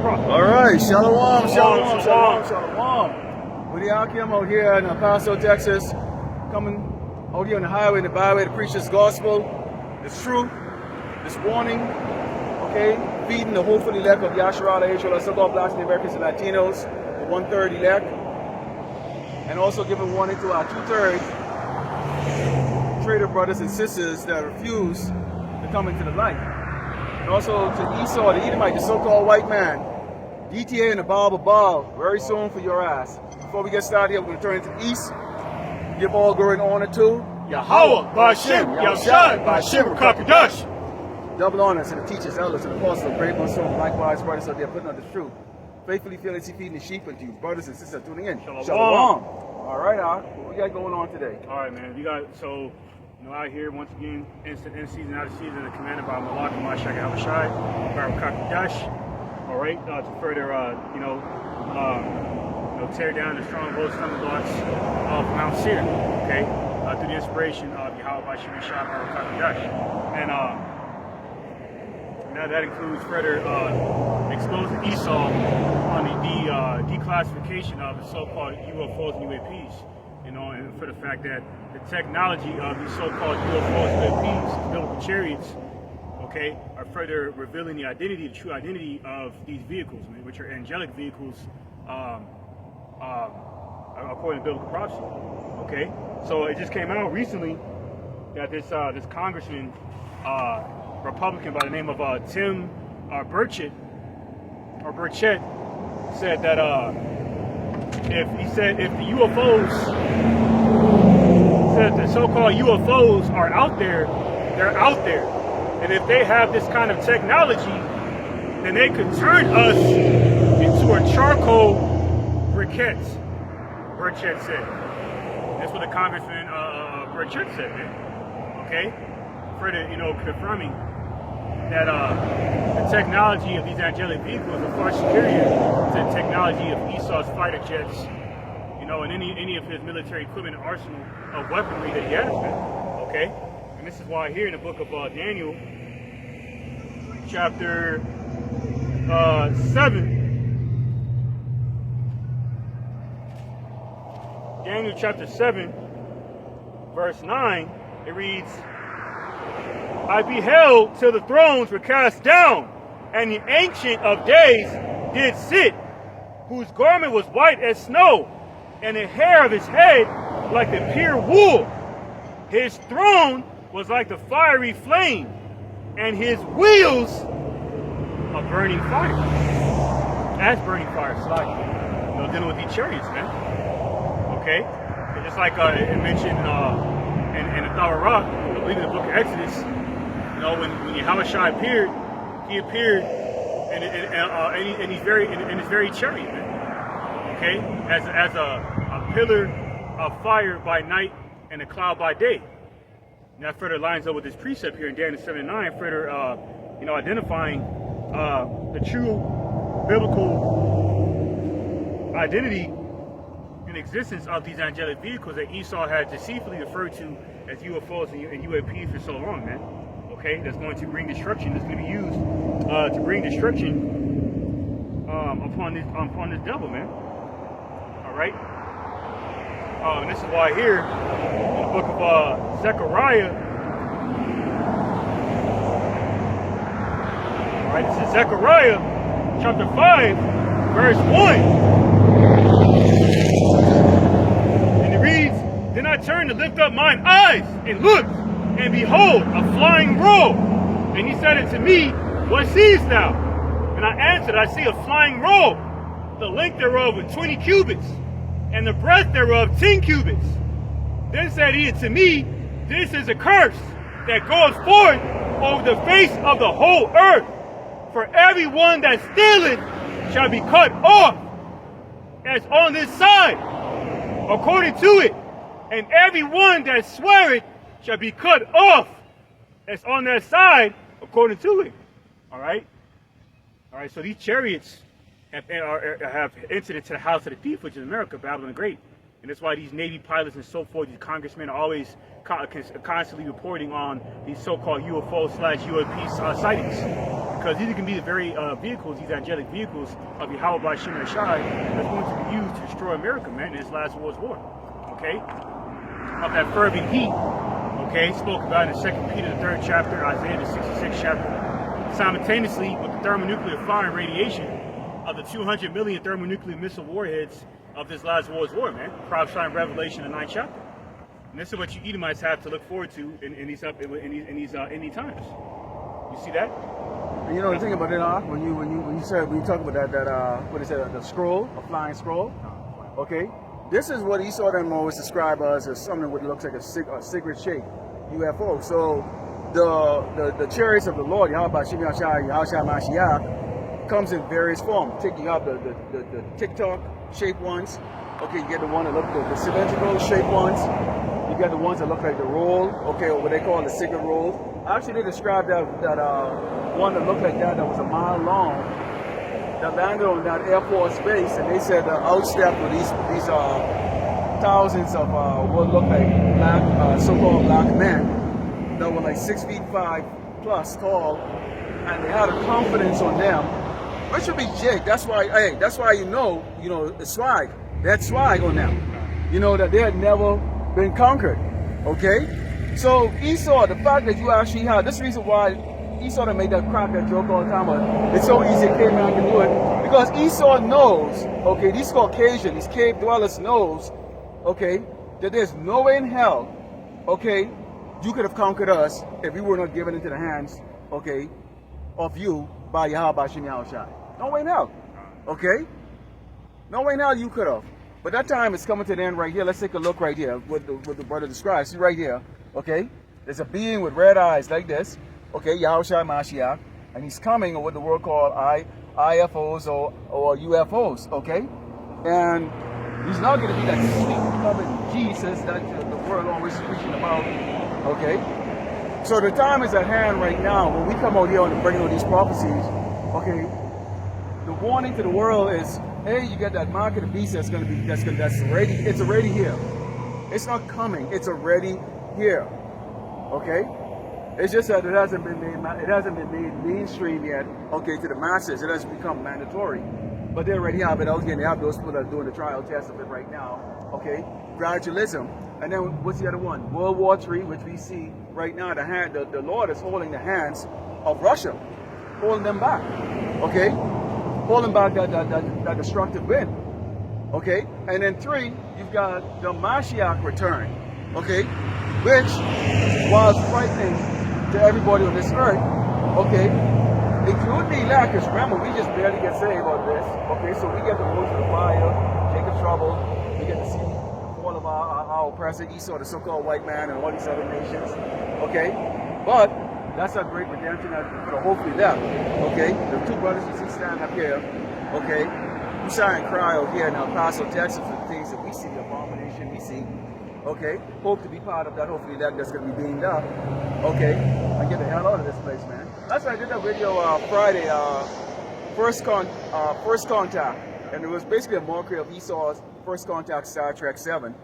All right, shalom, shalom, shalom, shalom. We're the Ahchyam out here in Paso, Texas, coming out here on the highway and the byway to preach this gospel, this truth, this warning, okay, feeding the hopeful elect of Yasharala, Israel, so-called blacks, the Americans, and Latinos, the 1/3 elect, and also giving warning to our 2/3 traitor brothers and sisters that refuse to come into the light. And also to Esau, the Edomite, the so-called white man, DTA and the Baal Baal, very soon for your ass. Before we get started here, we're going to turn into the east. Give all glory and honor to Yahweh, Ba'Shem, Yahshai, Ba'Shem, Kakadash. double honors to the teachers, elders, and apostles, brave ones, so likewise, brothers out there putting on the truth. Faithfully fearlessly feeding the sheep unto you, brothers and sisters tuning in. Shalom. All right, what we got going on today? All right, man. Out here once again, in season, out of season, and commanded by Malak, Mashak, Abishai, Baruch Kakadash. All right, to further, tear down the strongholds, stumbling blocks of Mount Seir. Okay, through the inspiration of Yahweh Ba'Shem Yahshai, Baruch Kakadash, and now that includes further exposing Esau on the declassification of the so-called UFOs and UAPs. And for the fact that the technology of these so-called UFOs and UAPs, biblical chariots, okay, are further revealing the identity, the true identity of these vehicles, which are angelic vehicles, according to biblical prophecy. Okay, so it just came out recently that this congressman, Republican by the name of Tim Burchett said that if the UFOs, said the so-called UFOs are out there, they're out there, and if they have this kind of technology, then they could turn us into a charcoal briquette. Burchett said. That's what the Congressman Burchett said, man. Okay, further, confirming that the technology of these angelic vehicles are far superior to the technology of Esau's fighter jets, and any of his military equipment and arsenal of weaponry that he has, man. Okay? And this is why here in the book of Daniel, chapter 7, Daniel chapter 7, verse 9, it reads, I beheld till the thrones were cast down, and the Ancient of Days did sit, whose garment was white as snow, and the hair of his head like the pure wool. His throne was like the fiery flame, and his wheels a burning fire. That's burning fire, slightly. Dealing with these chariots, man. Okay? And just like it mentioned in the Tower Rock, I believe in the book of Exodus, when Yahushua appeared, he appeared in his very chariot, man. Okay, as a pillar of fire by night and a cloud by day. And that further lines up with this precept here in Daniel 7:9, further identifying the true biblical identity and existence of these angelic vehicles that Esau had deceitfully referred to as UFOs and UAPs for so long, man. Okay, that's going to bring destruction. That's going to be used to bring destruction upon this devil, man. All right. And this is why here in the book of Zechariah. All right, this is Zechariah chapter 5, verse 1, and it reads, Then I turned to lift up mine eyes and looked, and behold, a flying roll. And he said unto me, What seest thou? And I answered, I see a flying roll, the length thereof was 20 cubits, and the breadth thereof 10 cubits. Then said he unto me, This is a curse that goeth forth over the face of the whole earth. For every one that stealeth shall be cut off, as on this side, according to it. And every one that sweareth shall be cut off, as on that side, according to it. All right? All right, so these chariots have entered into the house of the thief, which is America, Babylon the Great. And that's why these Navy pilots and so forth, these congressmen are always constantly reporting on these so-called UFO/UAP sightings. because these can be the very vehicles, these angelic vehicles of Yahweh by Shem and Shai that's going to be used to destroy America, man, in this last world's war. Okay? Of that fervent heat, okay, spoke about in 2 Peter the 3rd chapter, Isaiah the 66th chapter, simultaneously with the thermonuclear fire and radiation of the 200 million thermonuclear missile warheads of this last world's war, man. Prophesied in Revelation the 9th chapter. And this is what you Edomites have to look forward to in these ending times. You see that? And you know the thing about it, when you talk about that what is it, the scroll, a flying scroll, okay? This is what Esau them always describe as something that looks like a cigarette shaped UFO. So the chariots of the Lord, Yahweh Shem Yahshua, Yahushua Mashiach, comes in various forms. You have the TikTok shaped ones. Okay, you get the one that look the cylindrical shaped ones. You get the ones that look like the roll. Okay, or what they call the cigarette roll. Actually, they described that one that looked like that was a mile long, that landed on that Air Force base, and they said outstepped with these thousands of what looked like black, so-called black men that were like 6'5" plus tall, and they had a confidence on them, which would be jig. That's why, hey, that's why you know, the swag. They had swag on them. You know that they had never been conquered. Okay. So Esau, the fact that you actually have this reason why Esau made that joke all the time, but it's so easy a caveman can do it. Because Esau knows, okay, these Caucasian, these cave dwellers knows, okay, that there's no way in hell, okay, you could have conquered us if we were not given into the hands, okay, of you by Yahweh Shem Yahushai. No way in hell. Okay? No way in hell you could have. But that time is coming to the end right here. Let's take a look right here, what the brother describes. See right here, okay? There's a being with red eyes like this, okay, Yahushua Mashiach, and he's coming, or what the world call IFOs or UFOs, okay? And he's not going to be that sweet loving Jesus that the world always preaching about, okay? So the time is at hand right now when we come out here and bring out these prophecies, okay? The warning to the world is, hey, you got that mark of the beast that's already here. It's not coming, it's already here. Okay? It's just that it hasn't been made mainstream yet, okay, to the masses. It hasn't become mandatory. But they already have it out here, and they have those people that are doing the trial test of it right now. Okay? Gradualism. And then what's the other one? World War III, which we see right now, the Lord is holding the hands of Russia, holding them back. Okay? Holding back that destructive wind. Okay? And then 3, you've got the Mashiach return. Okay? Which was frightening to everybody on this earth. Okay? Including the elect, because remember, we just barely get saved on this. Okay? So we get to go through the fire, Jacob's trouble. We get to see all of our oppressor, Esau, the so-called white man, and all these other nations. Okay? But that's a great redemption for hopefully them. Okay? The 2 brothers you see standing up here, okay? We sigh and cry out here in El Paso, Texas, for the things that we see, the abomination we see. Okay? Hope to be part of that. Hopefully that's going to be beamed up. Okay? And get the hell out of this place, man. That's why I did that video Friday, first contact. And it was basically a mockery of Esau's first contact, Star Trek 7.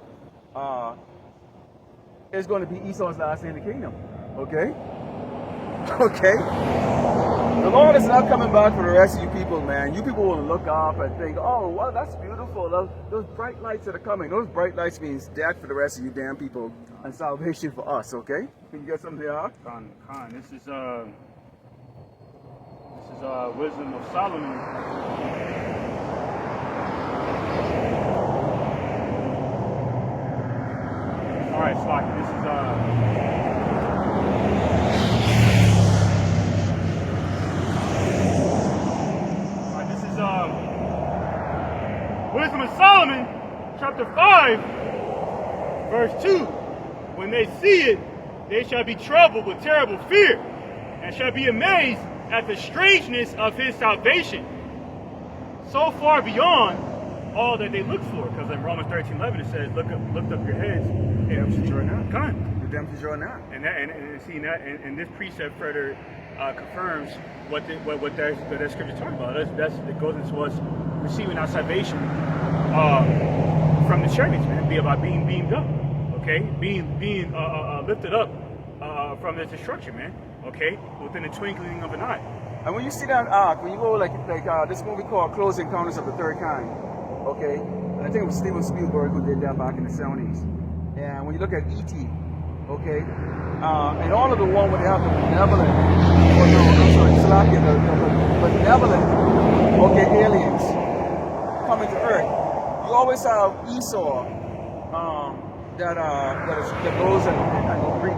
It's going to be Esau's last day in the kingdom. Okay? Okay? The Lord is not coming back for the rest of you people, man. You people want to look up and think, oh, well, that's beautiful. Those bright lights that are coming. Those bright lights means death for the rest of you damn people and salvation for us, okay? Can you get something there? Khan, this is Wisdom of Solomon. All right, Slocky, this is Wisdom of Solomon, chapter 5, verse 2. When they see it, they shall be troubled with terrible fear, and shall be amazed at the strangeness of his salvation, so far beyond all that they look for. Because in Romans 13:11 it says, lift up your heads. Redemption draw nigh. Come. Redemption draw nigh. And this precept further confirms what that scripture talking about. It goes into us receiving our salvation from the chariots, man, by being beamed up, okay, being lifted up from this destruction, man, okay, within the twinkling of an eye. And when you see that arc, when you go like this movie called Close Encounters of the Third Kind, okay, and I think it was Steven Spielberg who did that back in the 70s. And when you look at E.T., okay, and all of the one where they have the benevolent, benevolent, okay, aliens coming to Earth, you always have Esau that goes and bring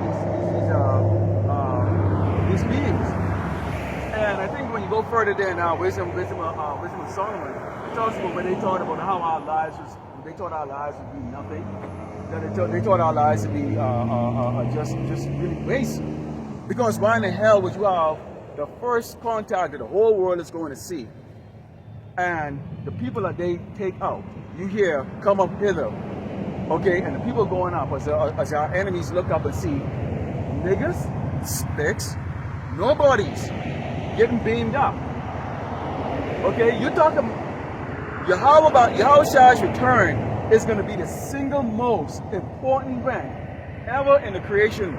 these beings. And I think when you go further there now, Wisdom of Solomon, it tells you when they talk about how our lives they thought our lives would be nothing. That they thought our lives would be just really waste. Because why in the hell would you have the first contact that the whole world is going to see, and the people that they take out, you hear, come up hither, okay, and the people going up as our enemies look up and see niggas, spicks, nobodies getting beamed up. Okay, you're talking Yahweh's return is going to be the single most important event ever in the creation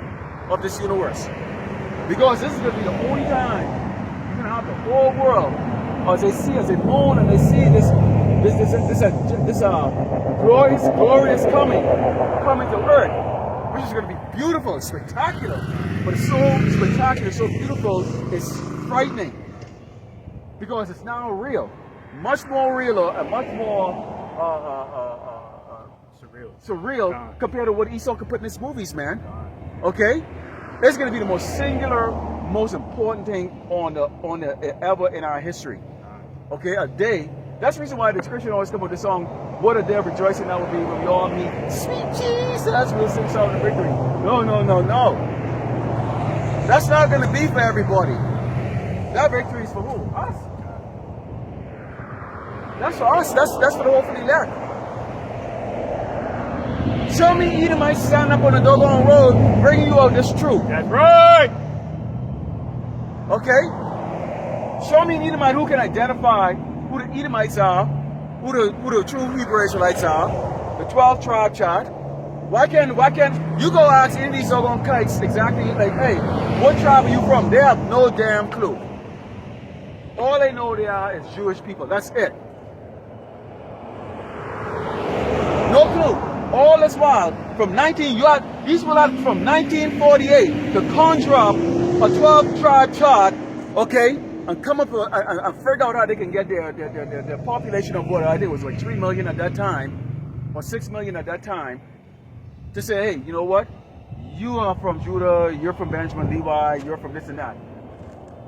of this universe. Because this is going to be the only time you're going to have the whole world, as they moan and they see this glorious coming to earth, which is going to be beautiful, spectacular. But it's so spectacular, so beautiful, it's frightening. Because it's now real. Much more realer and much more surreal compared to what Esau could put in his movies, man. Okay? It's going to be the most singular, most important thing on the ever in our history. Okay? A day. That's the reason why the Christian always come with the song, what a day of rejoicing that will be when we all meet sweet Jesus. We'll sing Sound of Victory. No. That's not going to be for everybody. That victory is for who? Us. That's for us. That's for the hopefully elect. Show me Edomites standing up on the doggone road bringing you out this truth. That's right. Okay? Show me an Edomite who can identify who the Edomites are, who the true Hebrew Israelites are, the 12 tribe chart. Why can't you go ask any of these doggone kites exactly like, hey, what tribe are you from? They have no damn clue. All they know they are is Jewish people. That's it. No clue. All this while, these people had from 1948 to conjure up a 12 tribe chart, okay, and come up and figure out how they can get their population of what I think was like 3 million at that time, or 6 million at that time, to say, hey, you know what? You are from Judah, you're from Benjamin, Levi, you're from this and that.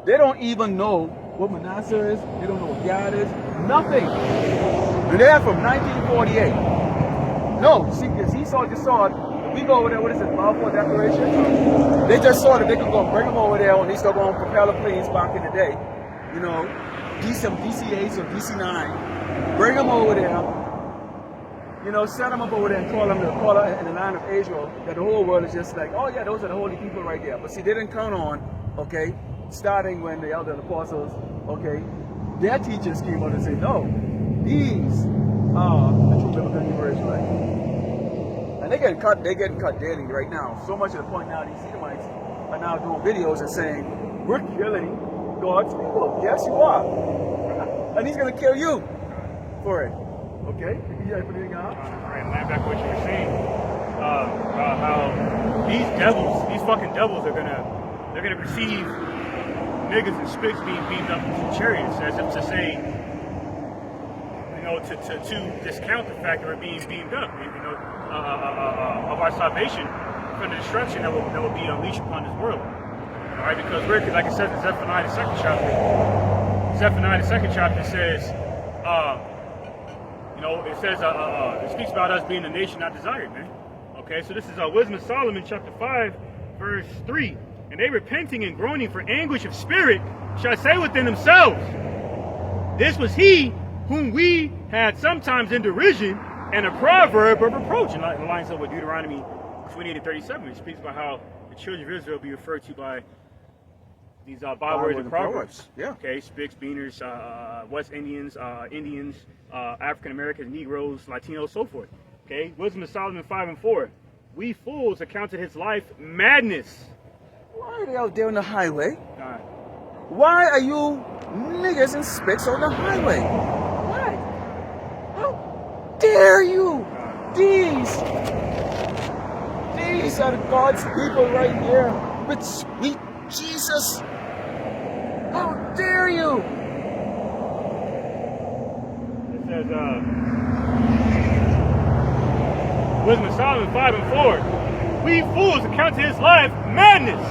They don't even know what Manasseh is, they don't know what Gad is, nothing. And they're from 1948. No, see, because Esau just saw it. We go over there, what is it, Balfour Declaration? They just saw that they could go bring them over there when they start going propeller planes back in the day. You know, DC-8s or DC-9. Bring them over there. You know, set them up over there and call them in the land of Israel. That the whole world is just like, oh yeah, those are the holy people right there. But see, they didn't count on, okay, starting when the elder apostles, okay, their teachers came out and said, no, these are the true biblical Hebrew Israelites. And they're getting cut daily right now. So much to the point now these Edomites are now doing videos and saying, we're killing God's people. Yes, you are. And he's going to kill you for it. Okay? You guys put anything on? Alright, land back what you were saying. About how these fucking devils are gonna perceive niggas and spicks being beamed up in chariots as if to say, you know, to discount the fact that we're being beamed up, you know, of our salvation from the destruction that will be unleashed upon this world. All right, because like it says in Zephaniah the second chapter says, you know, it speaks about us being a nation not desired, man. Okay, so this is Wisdom of Solomon, chapter 5, verse 3. And they repenting and groaning for anguish of spirit shall say within themselves, this was he whom we had sometimes in derision and a proverb of reproach. And it lines up with Deuteronomy 28 and 37. It speaks about how the children of Israel be referred to by these bywords and proverbs. Yeah. Okay, Spicks, Beaners, West Indians, Indians, African Americans, Negroes, Latinos, so forth. Okay, Wisdom of Solomon 5 and 4. We fools accounted his life madness. Why are they out there on the highway? Why are you niggas in specs on the highway? Why? How dare you? These are God's people right here with sweet Jesus. How dare you? It says, Wisdom of Solomon 5:4. We fools account to his life madness,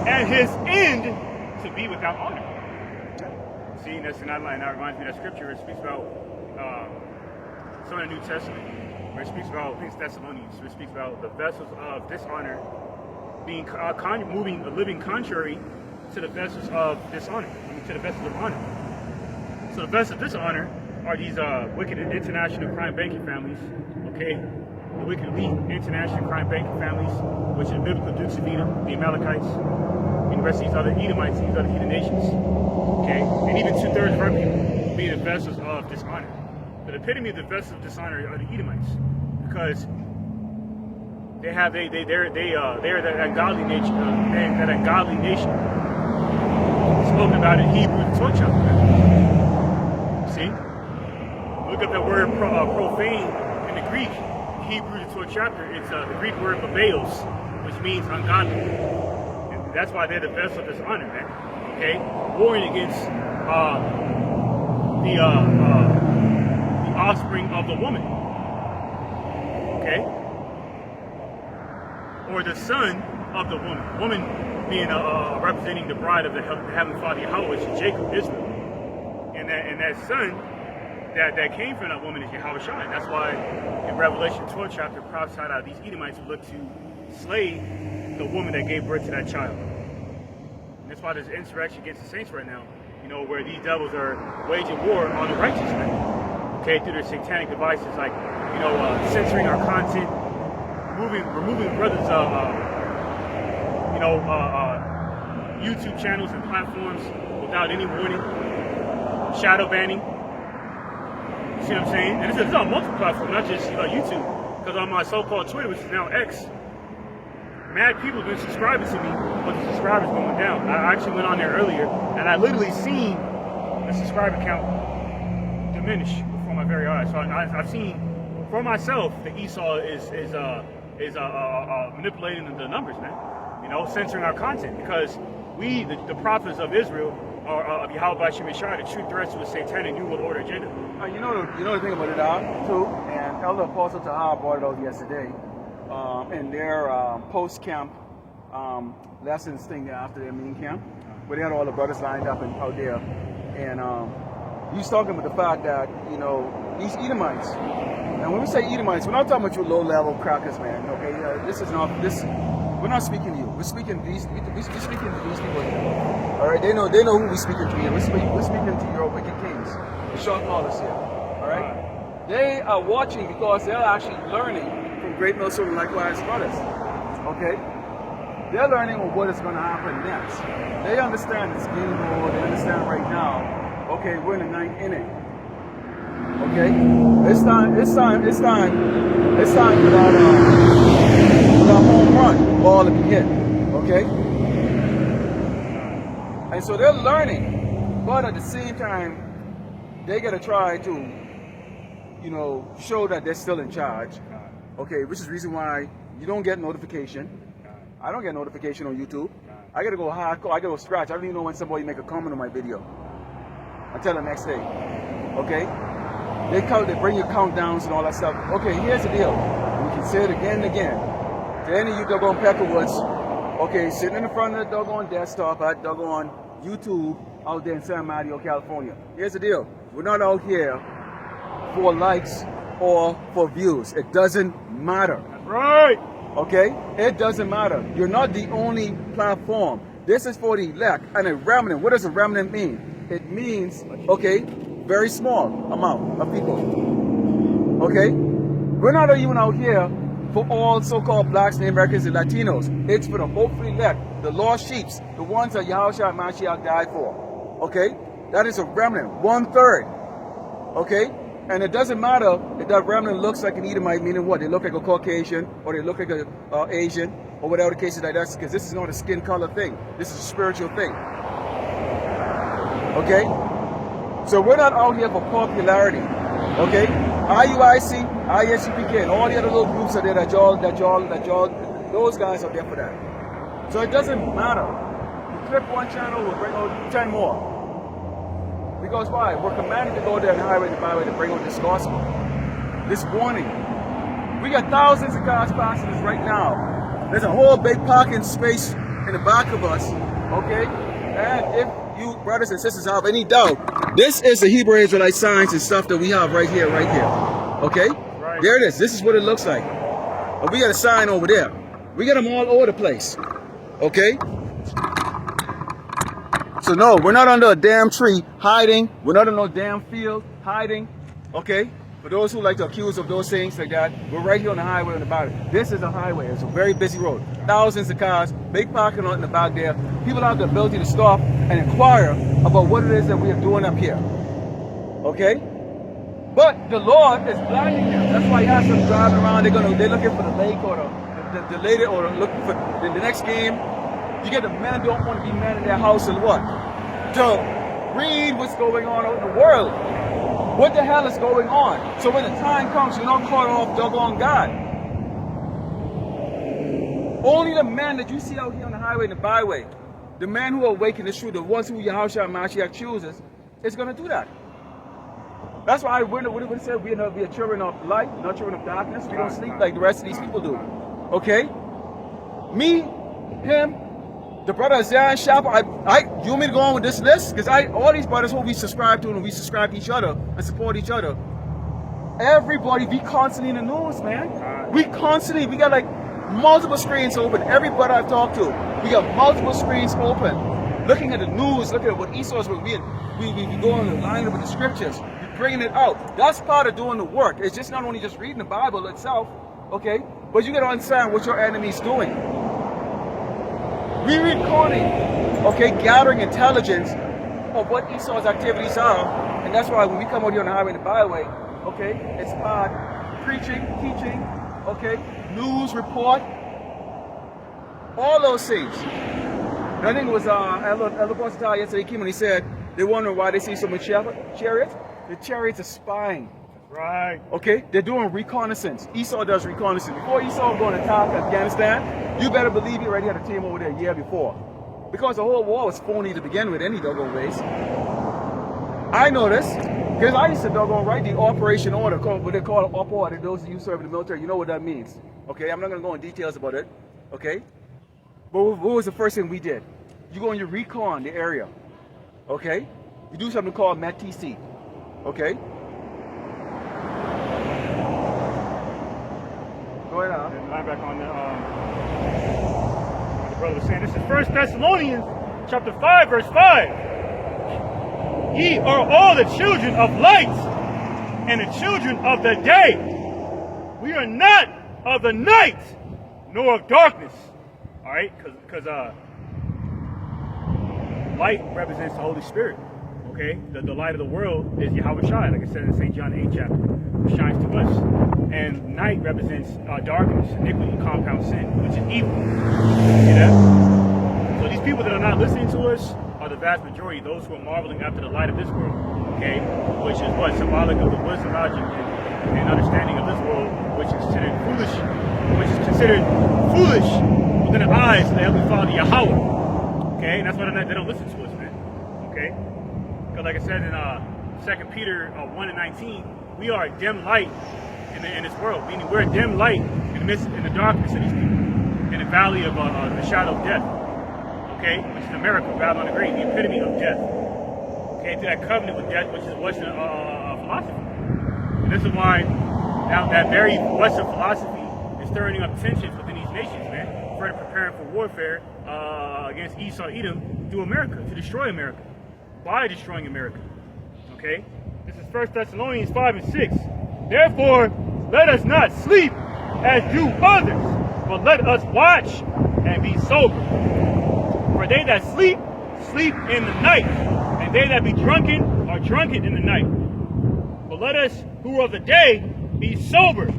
and his end to be without honor. See, that's an outline. That reminds me of that scripture. It speaks about some of the New Testament, where it speaks about, I think it's Thessalonians, where it speaks about the vessels of dishonor being living contrary to the vessels of dishonor, to the vessels of honor. So the vessels of dishonor are these wicked international crime banking families, okay? The wicked elite international crime banking families, which are the biblical Dukes of Edom, the Amalekites, and the rest of these other Edomites, these other heathen nations, okay? And even 2/3 of our people being the vessels of dishonor. The epitome of the vessels of dishonor are the Edomites, because they're that ungodly nature, and that ungodly nation spoken about in Hebrew, the 12th chapter. See? Look up that word profane in the Greek. Hebrew, the 12th chapter, it's the Greek word babeos, which means ungodly. And that's why they're the vessel of dishonor, man. Okay? Warring against the offspring of the woman. Okay? Or the son of the woman. Woman being representing the bride of the Heavenly Father Yahweh, which is Jacob, Israel. And that son that came from that woman is Yahweh Shai. That's why in Revelation 12 chapter prophesied out these Edomites would look to slay the woman that gave birth to that child. And that's why there's insurrection against the saints right now, you know, where these devils are waging war on the righteous man. Okay, through their satanic devices like, you know, censoring our content, removing brothers' YouTube channels and platforms without any warning, shadow banning. You see what I'm saying? And this is on multiple platforms, not just YouTube. Because on my so-called Twitter, which is now X, mad people have been subscribing to me, but the subscribers going down. I actually went on there earlier, and I literally seen the subscriber count diminish before my very eyes. So I've seen for myself that Esau is manipulating the numbers, man. You know, censoring our content, because we, the prophets of Israel, or of Yahweh Hashem Yeshua, the true threats to a satanic New World Order agenda. You know the thing about it, too, and Elder Apostle Tahar brought it out yesterday in their post-camp lessons thing after their main camp, where they had all the brothers lined up and out there, and he's talking about the fact that, you know, these Edomites, and when we say Edomites, we're not talking about you low-level crackers, man. Okay, we're not speaking to you. We're speaking to these people here. All right, they know who we're speaking to here. We're speaking to your wicked kings, the short callers here. All right, they are watching because they're actually learning from great Minnesota and likewise brothers. Okay, they're learning what is going to happen next. They understand this game mode. They understand right now. Okay, we're in the 9th inning. Okay, it's time for that home run ball to be hit. Okay. And so they're learning, but at the same time, they got to try to, you know, show that they're still in charge. Okay, which is the reason why you don't get notification. I don't get notification on YouTube. I got to go hardcore. I got to go scratch. I don't even know when somebody make a comment on my video until the next day. Okay, they bring you countdowns and all that stuff. Okay, here's the deal. We can say it again and again. To any of you doggone Peckerwoods, okay, sitting in the front of the doggone desktop at doggone YouTube out there in San Mateo, California. Here's the deal. We're not out here for likes or for views. It doesn't matter. That's right. Okay? It doesn't matter. You're not the only platform. This is for the elect and a remnant. What does a remnant mean? It means, okay, very small amount of people. Okay? We're not even out here for all so-called blacks, Native Americans, and Latinos. It's for the hopefully elect, the lost sheeps, the ones that Yahushua Mashiach died for. Okay? That is a remnant, 1/3. Okay? And it doesn't matter if that remnant looks like an Edomite, meaning what? They look like a Caucasian, or they look like a Asian, or whatever the case is like that, because this is not a skin color thing. This is a spiritual thing. Okay? So we're not out here for popularity. Okay? IUIC, ISUPK, and all the other little groups are there that y'all, those guys are there for that. So it doesn't matter. You click one channel, we'll bring out 10 more. Because why? We're commanded to go there on the highway and the byway to bring out this gospel. This warning. We got thousands of cars passing us right now. There's a whole big parking space in the back of us. Okay? And if you brothers and sisters have any doubt, this is the Hebrew Israelite signs and stuff that we have right here. Okay? Right. There it is. This is what it looks like. And we got a sign over there. We got them all over the place. Okay? So no, we're not under a damn tree hiding. We're not in no damn field hiding. Okay? For those who like to accuse of those things like that, we're right here on the highway on the bottom. This is a highway. It's a very busy road. Thousands of cars, big parking lot in the back there. People have the ability to stop and inquire about what it is that we are doing up here. Okay? But the Lord is blinding them. That's why you have them driving around. They're looking for the lake or the lady, or looking for the next game. You get the men don't want to be men in their house and what? To read what's going on out in the world. What the hell is going on? So when the time comes, you're not caught off doggone God. Only the men that you see out here on the highway and the byway, the men who are awakened is true, the ones who Ahchyam chooses, is going to do that. That's why what it said, we are children of light, not children of darkness. We don't sleep like the rest of these people do. Okay? Me, him, the brother Zion Shopper, you want me to go on with this list? Because all these brothers who we subscribe to and we subscribe to each other and support each other. Everybody, we constantly in the news, man. We got like multiple screens open. Every brother I've talked to, we got multiple screens open. Looking at the news, looking at what Esau's doing. We go on the line with the scriptures. We're bringing it out. That's part of doing the work. It's just not only just reading the Bible itself, okay? But you got to understand what your enemy's doing. We recording, okay, gathering intelligence of what Esau's activities are, and that's why when we come out here on the highway and the byway, okay, it's about preaching, teaching, okay, news report, all those things. And I think it was Elder Pastor yesterday came and he said they wonder why they see so many chariots. The chariots are spying. Right. Okay, they're doing reconnaissance. Esau does reconnaissance. Before Esau was going to attack Afghanistan, you better believe he already had a team over there a year before. Because the whole war was phony to begin with, any doggone ways. I know this, because I used to doggone write the operation order, what they call op order. Those of you who serve in the military, you know what that means. Okay, I'm not going to go in details about it. Okay? But what was the first thing we did? You go and you recon the area. Okay? You do something called MET-TC. Okay? Go ahead, and I'm back on the brother was saying. This is 1 Thessalonians chapter 5, verse 5. Ye are all the children of light and the children of the day. We are not of the night nor of darkness. All right, because light represents the Holy Spirit. Okay, the light of the world is Yahweh Shai, like I said in St. John 8 chapter, who shines to us. And night represents darkness, iniquity, compound sin, which is evil. See that? So these people that are not listening to us are the vast majority, those who are marveling after the light of this world. Okay, which is what? Symbolic of the wisdom, logic, and understanding of this world, which is considered foolish within the eyes of the Heavenly Father Yahweh. Okay, and that's why they don't listen to us, man. Okay? Because like I said in 2 Peter 1:19, we are a dim light in this world, meaning we're a dim light in the darkness of these people, in the valley of the shadow of death. Okay, which is America, Babylon the Great, the epitome of death. Okay, to that covenant with death, which is Western philosophy. And this is why now that very Western philosophy is stirring up tensions within these nations, man, further preparing for warfare against Esau, Edom, through America, to destroy America, by destroying America. Okay, this is 1 Thessalonians 5 and 6. Therefore, let us not sleep as do others, but let us watch and be sober. For they that sleep, sleep in the night, and they that be drunken are drunken in the night. But let us who are of the day be sober,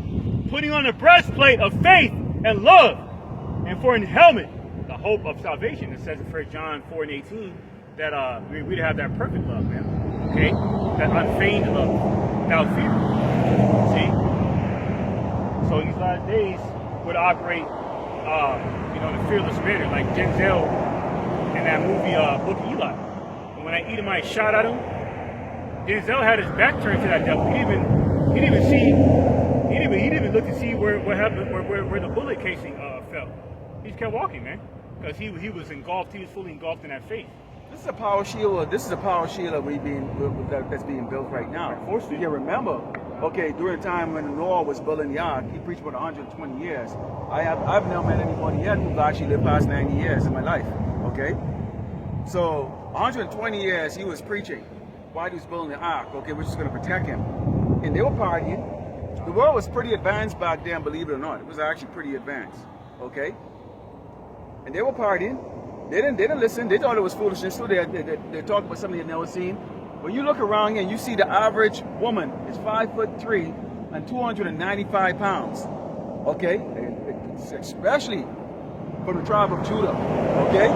putting on the breastplate of faith and love, and for an helmet, the hope of salvation. It says in 1 John 4 and 18, that we'd have that perfect love, man. Okay, that unfeigned love, without fear. See, so these last days would operate, in a fearless manner, like Denzel in that movie Book of Eli. And when that Edomite shot at him, Denzel had his back turned to that devil. He didn't even look to see what happened, where the bullet casing fell. He just kept walking, man, because he was engulfed. He was fully engulfed in that faith. This is a power shield. This is a power shield that's being built right now. Forcefully. You remember, okay, during the time when Noah was building the ark, he preached for 120 years. I've never met anybody yet who's actually lived past 90 years in my life. Okay, so 120 years he was preaching while he was building the ark. Okay, which is going to protect him, and they were partying. The world was pretty advanced back then, believe it or not. It was actually pretty advanced. Okay, and they were partying. They didn't listen. They thought it was foolishness. So they talked about something they'd never seen. When you look around here and you see the average woman is 5'3" and 295 pounds. Okay, especially from the tribe of Judah. Okay,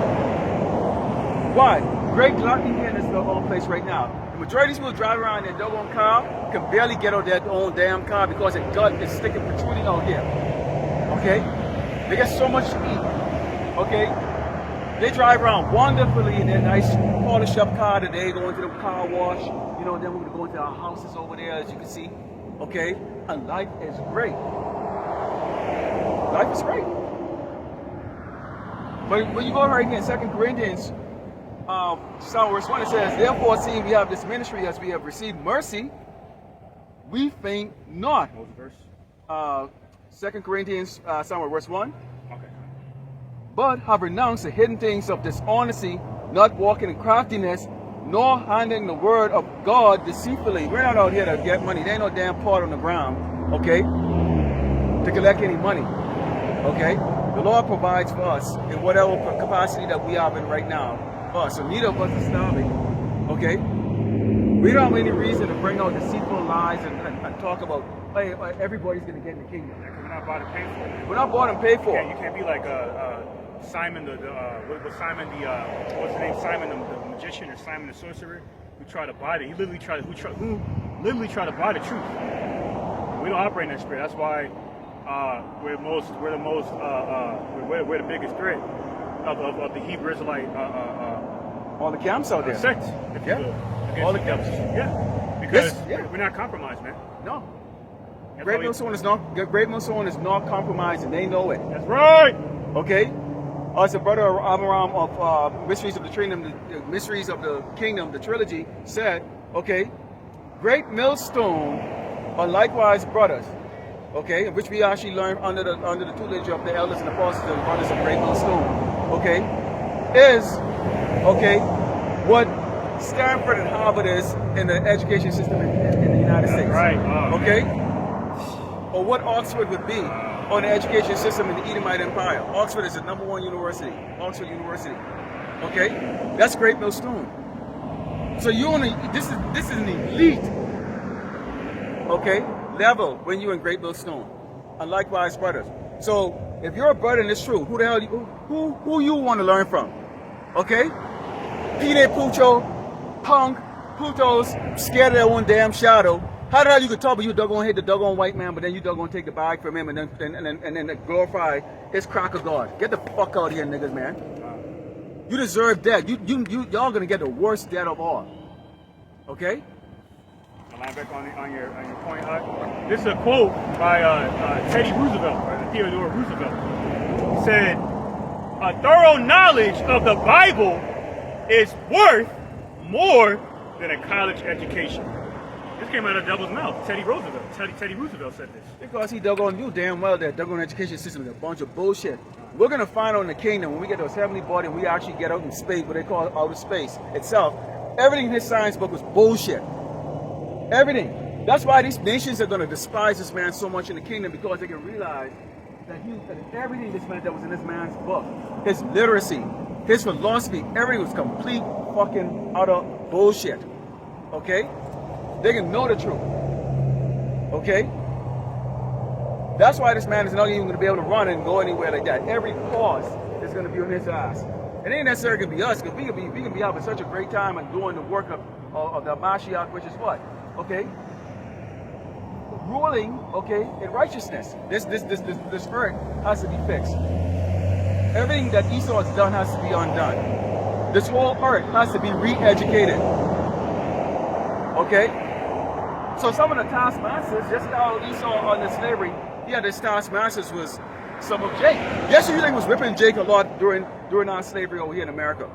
why? Great gluttony here in this little place right now. The majority of these people drive around in their doggone car can barely get out their own damn car because their gut is sticking, protruding out here. Okay, they get so much to eat. Okay. They drive around wonderfully in their nice polished up car today, going to the car wash. Then we're going to go into our houses over there, as you can see. Okay? And life is great. Life is great. But when you go right here in 2 Corinthians, verse 1, it says, therefore, seeing we have this ministry as we have received mercy, we faint not. What was the verse? 2 Corinthians, verse 1. Okay. But have renounced the hidden things of dishonesty, not walking in craftiness, nor handling the word of God deceitfully. We're not out here to get money. There ain't no damn pot on the ground, okay, to collect any money, okay? The Lord provides for us in whatever capacity that we are in right now for us. So neither of us is starving, okay? We don't have any reason to bring out deceitful lies and talk about, hey, everybody's going to get in the kingdom. We're not bought and paid for. We're not bought and paid for. Yeah, you can't be like Simon what's the name? Simon the magician or Simon the sorcerer who tried to buy it. He literally tried to buy the truth. We don't operate in that spirit. That's why we're the biggest threat of the Hebrew Israelite all the camps out there. Sect, if you will. All the camps. Yeah. Because we're not compromised, man. No. Great Millstone is not compromised, and they know it. That's right. Okay. As the brother Ahchyam of Mysteries of the Kingdom, the trilogy said, okay, great millstone are likewise brothers, okay, which we actually learned under the tutelage of the elders and apostles and brothers of great millstone, okay, is what Stanford and Harvard is in the education system in the United States, right? Okay, or what Oxford would be on the education system in the Edomite Empire. Oxford is the #1 university. Oxford University. Okay, that's Great Millstone. So this is an elite, okay, level when you're in Great Millstone, and likewise brothers. So if you're a brother and it's true, who the hell who you want to learn from? Okay, Pide Pucho, punk, Putos, scared of their own damn shadow. How the hell you could talk about you doggone hate the doggone white man, but then you doggone take the bag from him and then glorify his crack of God? Get the fuck out of here, niggas, man. You deserve death. Y'all gonna get the worst death of all. Okay? I'll line back on your point. This is a quote by Teddy Roosevelt, or Theodore Roosevelt. He said, "A thorough knowledge of the Bible is worth more than a college education." This came out of the devil's mouth. Teddy Roosevelt said this. Because he doggone you damn well that doggone education system is a bunch of bullshit. We're gonna find out in the kingdom when we get to his heavenly body and we actually get out in space, what they call outer space itself. Everything in his science book was bullshit. Everything. That's why these nations are gonna despise this man so much in the kingdom, because they can realize that everything this man that was in this man's book, his literacy, his philosophy, everything was complete fucking utter bullshit. Okay? They can know the truth. Okay? That's why this man is not even going to be able to run and go anywhere like that. Every cause is going to be on his ass. It ain't necessarily gonna be us, because we can be having such a great time and doing the work of the Mashiach, which is what? Okay? Ruling, okay, in righteousness. This earth has to be fixed. Everything that Esau has done has to be undone. This whole earth has to be re-educated. Okay? So some of the taskmasters, just how Esau under slavery, he had his taskmasters was some of Jake. Guess who you think was whipping Jake a lot during our slavery over here in America?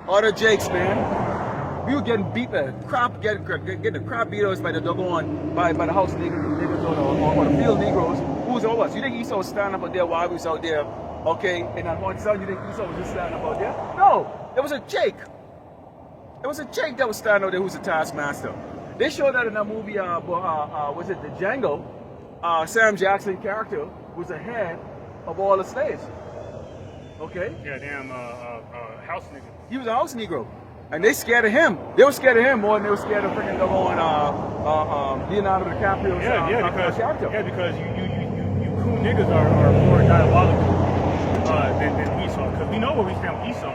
Other Jakes, man. We were getting beat the crap, getting the crap beat us by the doggone by the house niggas or the field Negroes. Who's over us? You think Esau was standing up there while we was out there? Okay, in that hot sun, you think Esau was just standing up out there? No, it was a Jake. It was a Jake that was standing out there who's a taskmaster. They showed that in that movie, was it The Django? Sam Jackson character was the head of all the slaves. Okay? Yeah, damn house nigga. He was a house Negro. And they scared of him. They were scared of him more than they were scared of freaking Leonardo DiCaprio's character. Yeah, because you cool niggas are more diabolical than Esau. Because we know where we stand with Esau.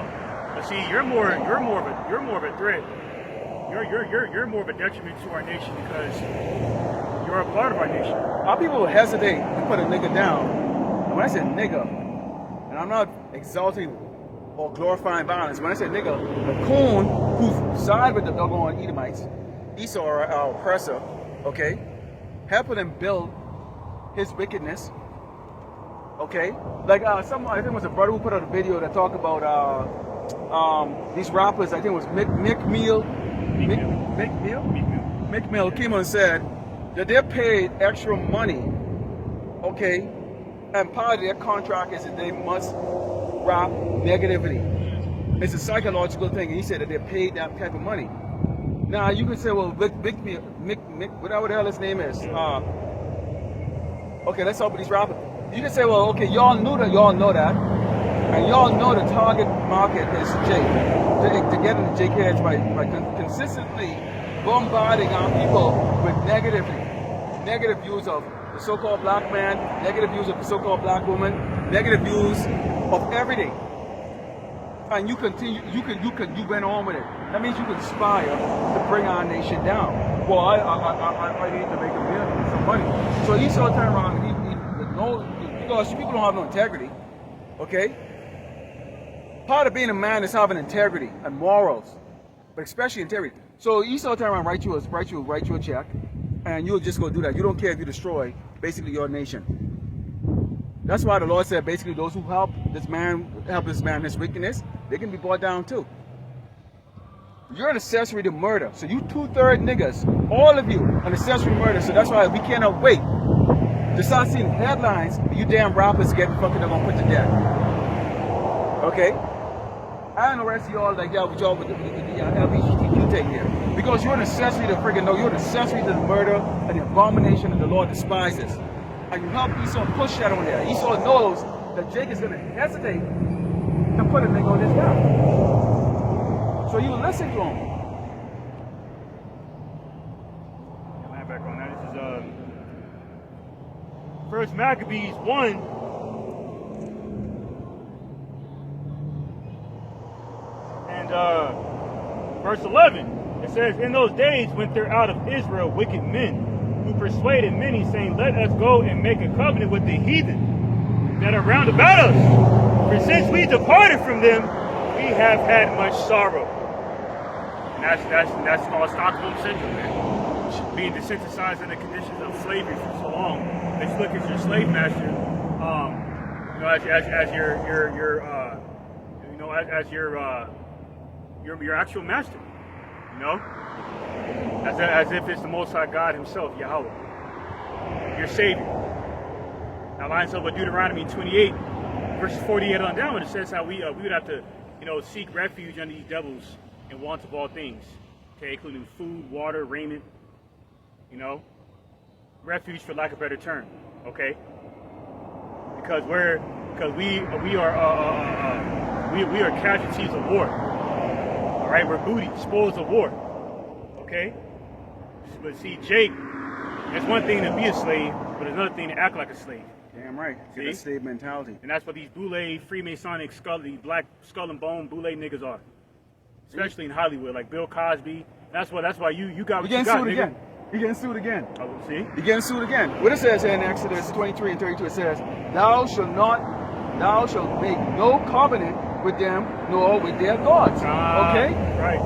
But see, you're more of a threat. You're more of a detriment to our nation because you're a part of our nation. A lot of people will hesitate to put a nigga down. And when I say nigga, and I'm not exalting or glorifying violence, when I say nigga, the coon who side with the doggone Edomites, Esau, our oppressor, okay, helping him build his wickedness, okay? Like I think it was a brother who put out a video that talked about these rappers. I think it was Mick Mill came on and said that they're paid extra money, okay, and part of their contract is that they must rap negativity. It's a psychological thing, and he said that they're paid that type of money. Now you can say, well, Mick, whatever the hell his name is. Okay, let's talk about these rappers. You can say, well, okay, y'all know that, and y'all know the target market is Jake. To get into Jake heads by consistently bombarding our people with negative views of the so-called black man, negative views of the so-called black woman, negative views of everything. And you continue, you went on with it. That means you conspire to bring our nation down. Well, I need to make a million, some money. So Esau turned around and because people don't have no integrity, okay? Part of being a man is having integrity and morals, but especially integrity. So Esau turned around, write you a check, and you'll just go do that. You don't care if you destroy basically your nation. That's why the Lord said basically those who help this man in his wickedness, they can be brought down too. You're an accessory to murder. So you 2/3 niggas, all of you, an accessory to murder. So that's why we cannot wait to start seeing headlines of you damn rappers getting fucking they're gonna put to death. Okay? I don't know the rest of y'all like y'all with the LGBTQ thing here. Because you're an accessory to freaking know, you're an accessory to the murder and the abomination that the Lord despises. And you help Esau push that on there. Esau knows that Jake is gonna hesitate to put a nigga on this guy. So you listen to him. Back on that. This is First Maccabees 1. And verse 11. It says, in those days went there out of Israel wicked men, who persuaded many, saying, let us go and make a covenant with the heathen that are round about us. For since we departed from them, we have had much sorrow. And that's called Stockholm Syndrome, man. Being desensitized in the conditions of slavery for so long. That you look at your slave master, as your actual master. You know, as if it's the Most High God Himself, Yahweh, your Savior. Now, lines up with Deuteronomy 28, verses 48 on down, when it says how we would have to, seek refuge under these devils and want of all things, okay, including food, water, raiment, refuge for lack of a better term, okay, because we are casualties of war. All right, we're booty, spoils of war. Okay? But see, Jake, it's one thing to be a slave, but it's another thing to act like a slave. Damn right. Get See? that slave mentality. And that's what these boule Freemasonic skull, these black skull and bone boule niggas are. Especially in Hollywood, like Bill Cosby. That's why you got what He you getting got, sued nigga. again. He getting sued again. Oh, see? He getting sued again. What it says here in Exodus 23 and 32, it says, thou shalt make no covenant with them, nor with their gods. Okay? Right.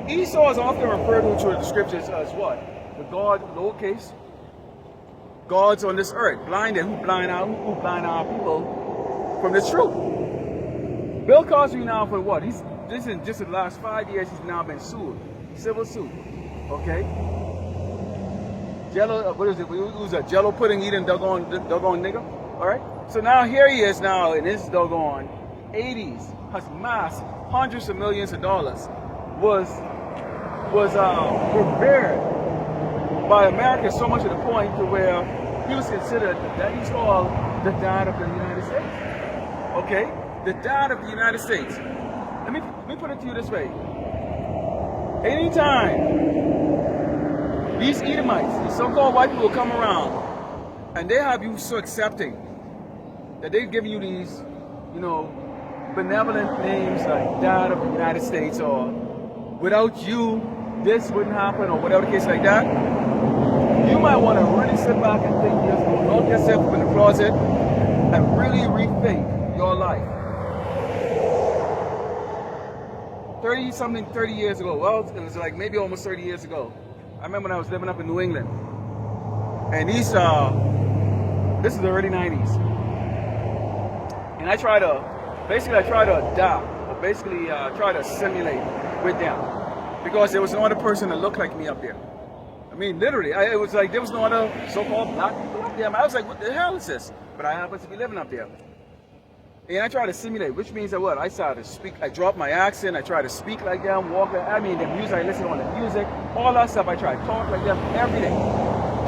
Esau is often referred to in the scriptures as what? The God, lowercase, gods on this earth. Blinded, who blind our people from the truth. Bill Cosby now for what? This in just the last 5 years, he's now been sued. Civil suit. Okay? Jello, what is it? Who's a Jello pudding eating doggone nigga? Alright? So now here he is now in his doggone 80s, has amassed hundreds of millions of dollars, was revered by America so much to the point to where he was considered, that he's called the dad of the United States. Okay? The dad of the United States. Let me put it to you this way. Anytime these Edomites, these so-called white people come around and they have you so accepting that they're giving you these, benevolent names like dad of the United States, or without you, this wouldn't happen, or whatever the case like that, you might want to really sit back and think, lock yourself up in the closet and really rethink your life. 30 years ago, well, it was like maybe almost 30 years ago. I remember when I was living up in New England. And this is the early 90s. And I try to adapt, or basically try to assimilate with them. Because there was no other person that looked like me up there. I mean, literally, it was like there was no other so-called black people up there. I was like, what the hell is this? But I happened to be living up there. And I try to simulate, which means that what? I started to speak, I dropped my accent, I try to speak like them, walk like, the music, I listen on the music, all that stuff, I try to talk like them every day.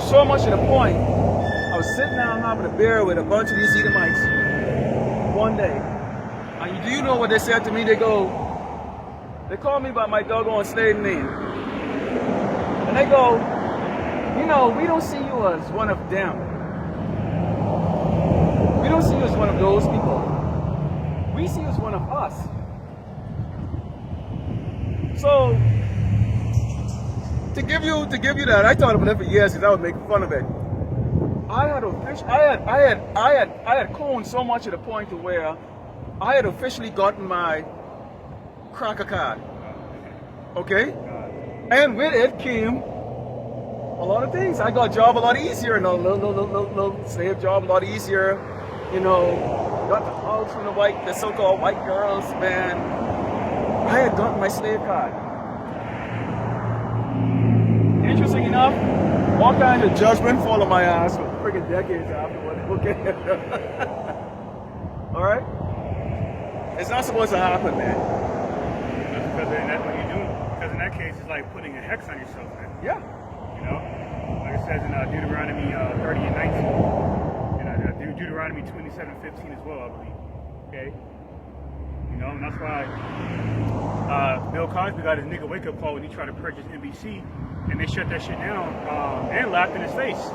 So much to the point, I was sitting down having a beer with a bunch of these Edomites one day. And do you know what they said to me? They called me by my doggone slave name. And they go, we don't see you as one of them. We don't see you as one of those people. We see you as one of us. So, to give you that, I thought about it for years because I was making fun of it. I had coned so much to the point to where I had officially gotten my cracker card. Okay? And with it came a lot of things. I got a job a lot easier, little slave job a lot easier. Got the hugs from the so-called white girls, man. I had gotten my slave card. Interesting enough, all kinds of judgment fall on my ass for freaking decades afterward. Okay. All right. It's not supposed to happen, man. Because in that case, it's like putting a hex on yourself, man. Yeah. Like it says in Deuteronomy 30 and 19. Deuteronomy 27:15 as well, I believe. Okay? And that's why Bill Cosby got his nigga wake-up call when he tried to purchase NBC, and they shut that shit down and laughed in his face.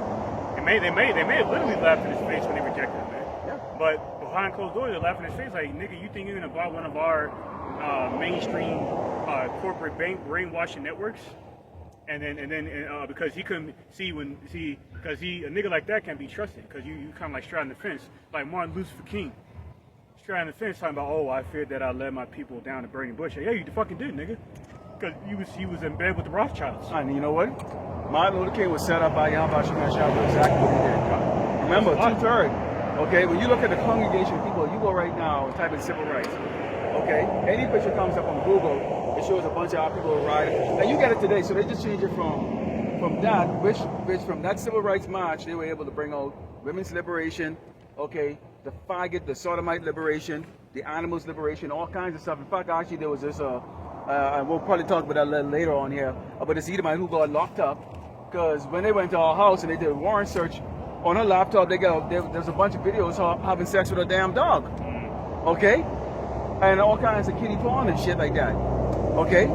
They may have literally laughed in his face when they rejected him, man. Yeah. But behind closed doors, they're laughing in his face like, nigga, you think you're gonna buy one of our mainstream corporate brainwashing networks? And then because he couldn't see because a nigga like that can't be trusted, because you kind of like straddling the fence, like Martin Luther King straddling the fence talking about, I feared that I led my people down the burning bush. Yeah, you fucking did, nigga, because he was in bed with the Rothschilds. And you know what? Martin Luther King was set up by Yahweh Shemashah for exactly what he did. Remember, 2/3. Okay, when you look at the congregation of people, you go right now and type in civil rights. Okay, any picture comes up on Google, it shows a bunch of our people riding. And you get it today, so they just changed it from that, which from that civil rights march, they were able to bring out women's liberation, okay, the faggot, the sodomite liberation, the animals liberation, all kinds of stuff. In fact, actually, there was this, and we'll probably talk about that a little later on here, about this Edomite who got locked up, because when they went to our house and they did a warrant search on her laptop, there's a bunch of videos of her having sex with a damn dog, okay? And all kinds of kitty porn and shit like that. Okay?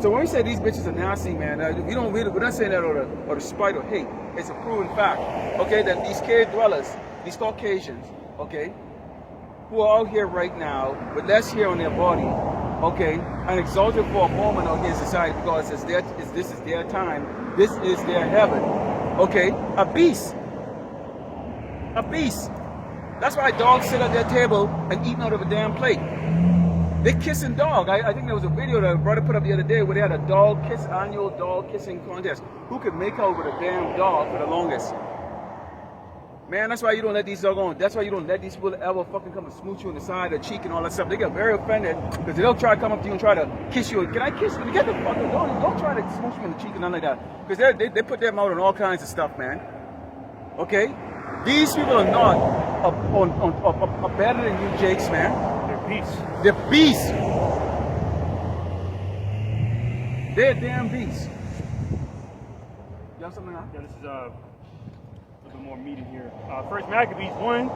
So when we say these bitches are nasty, man, we're not saying that out of spite or hate. It's a proven fact, okay, that these cave dwellers, these Caucasians, okay, who are out here right now with less hair on their body, okay, and exalted for a moment out here in society because this is their time, this is their heaven, okay, a beast. A beast. That's why dogs sit at their table and eating out of a damn plate. They're kissing dog. I think there was a video that a brother put up the other day where they had a annual dog kissing contest. Who could make out with a damn dog for the longest? Man, that's why you don't let these doggone, that's why you don't let these people ever fucking come and smooch you on the side, the cheek and all that stuff. They get very offended because they'll try to come up to you and try to kiss you. Can I kiss you? Get the fuck out. Don't try to smooch me on the cheek and nothing like that. Because they put their mouth on all kinds of stuff, man. Okay? These people are not better than you, Jakes, man. They're beasts. They're beasts. They're damn beasts. You have something now? Yeah, this is a little bit more meat in here. First Maccabees 1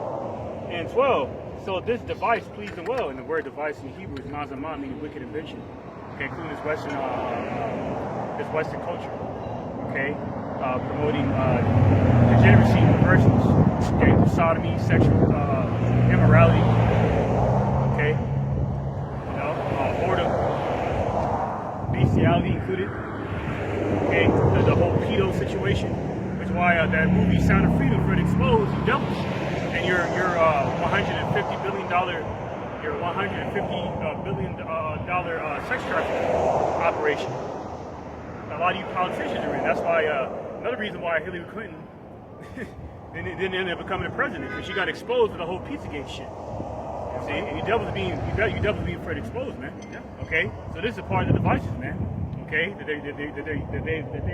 and 12. So this device pleased them well, and the word device in Hebrew is mazamah, meaning wicked invention. Okay, including this Western culture. Okay, promoting degeneracy, perversions, okay, sodomy, sexual immorality. Okay, you know, boredom, bestiality included. Okay, the whole pedo situation, which is why that movie Sound of Freedom for it exposed you devils and your $150 billion sex trafficking operation. A lot of you politicians are in. That's why another reason why Hillary Clinton didn't end up becoming the president, because she got exposed for the whole Pizzagate shit. See, and you devils being afraid exposed, man. Yeah. Okay, so this is a part of the devices, man. Okay, that they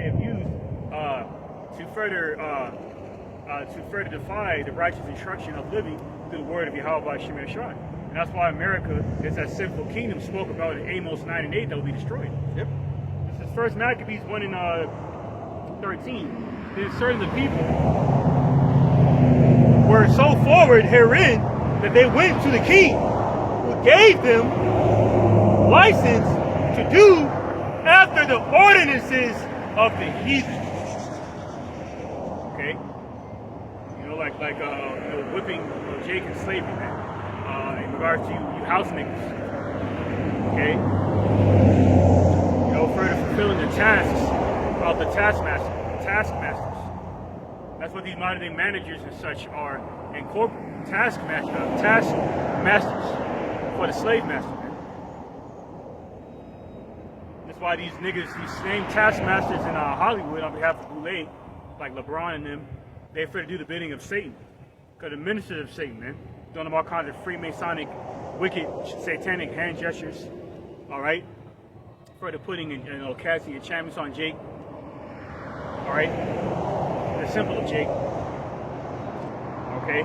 have used to further defy the righteous instruction of living through the word of Yahweh by Shemir Shai. And that's why America is that sinful kingdom spoke about in Amos 9 and 8 that will be destroyed. Yep. This is First Maccabees 1 and 13. Then certain the people were so forward herein that they went to the king, who gave them license to do after the ordinances of the heathen. Okay, you know, like whipping Jake and slavery, man. In regards to you house niggas. Okay, you know, further fulfilling the tasks of the taskmasters. That's what these modern day managers and such are incorporating. Taskmasters for the slave master, man. That's why these niggas, these same taskmasters in Hollywood on behalf of Boulay, like LeBron and them, they prefer to do the bidding of Satan. Because the ministers of Satan, man, doing them all kinds of Freemasonic, wicked, satanic hand gestures. Alright? Further putting in casting enchantments on Jake. Alright? The symbol of Jake. Okay?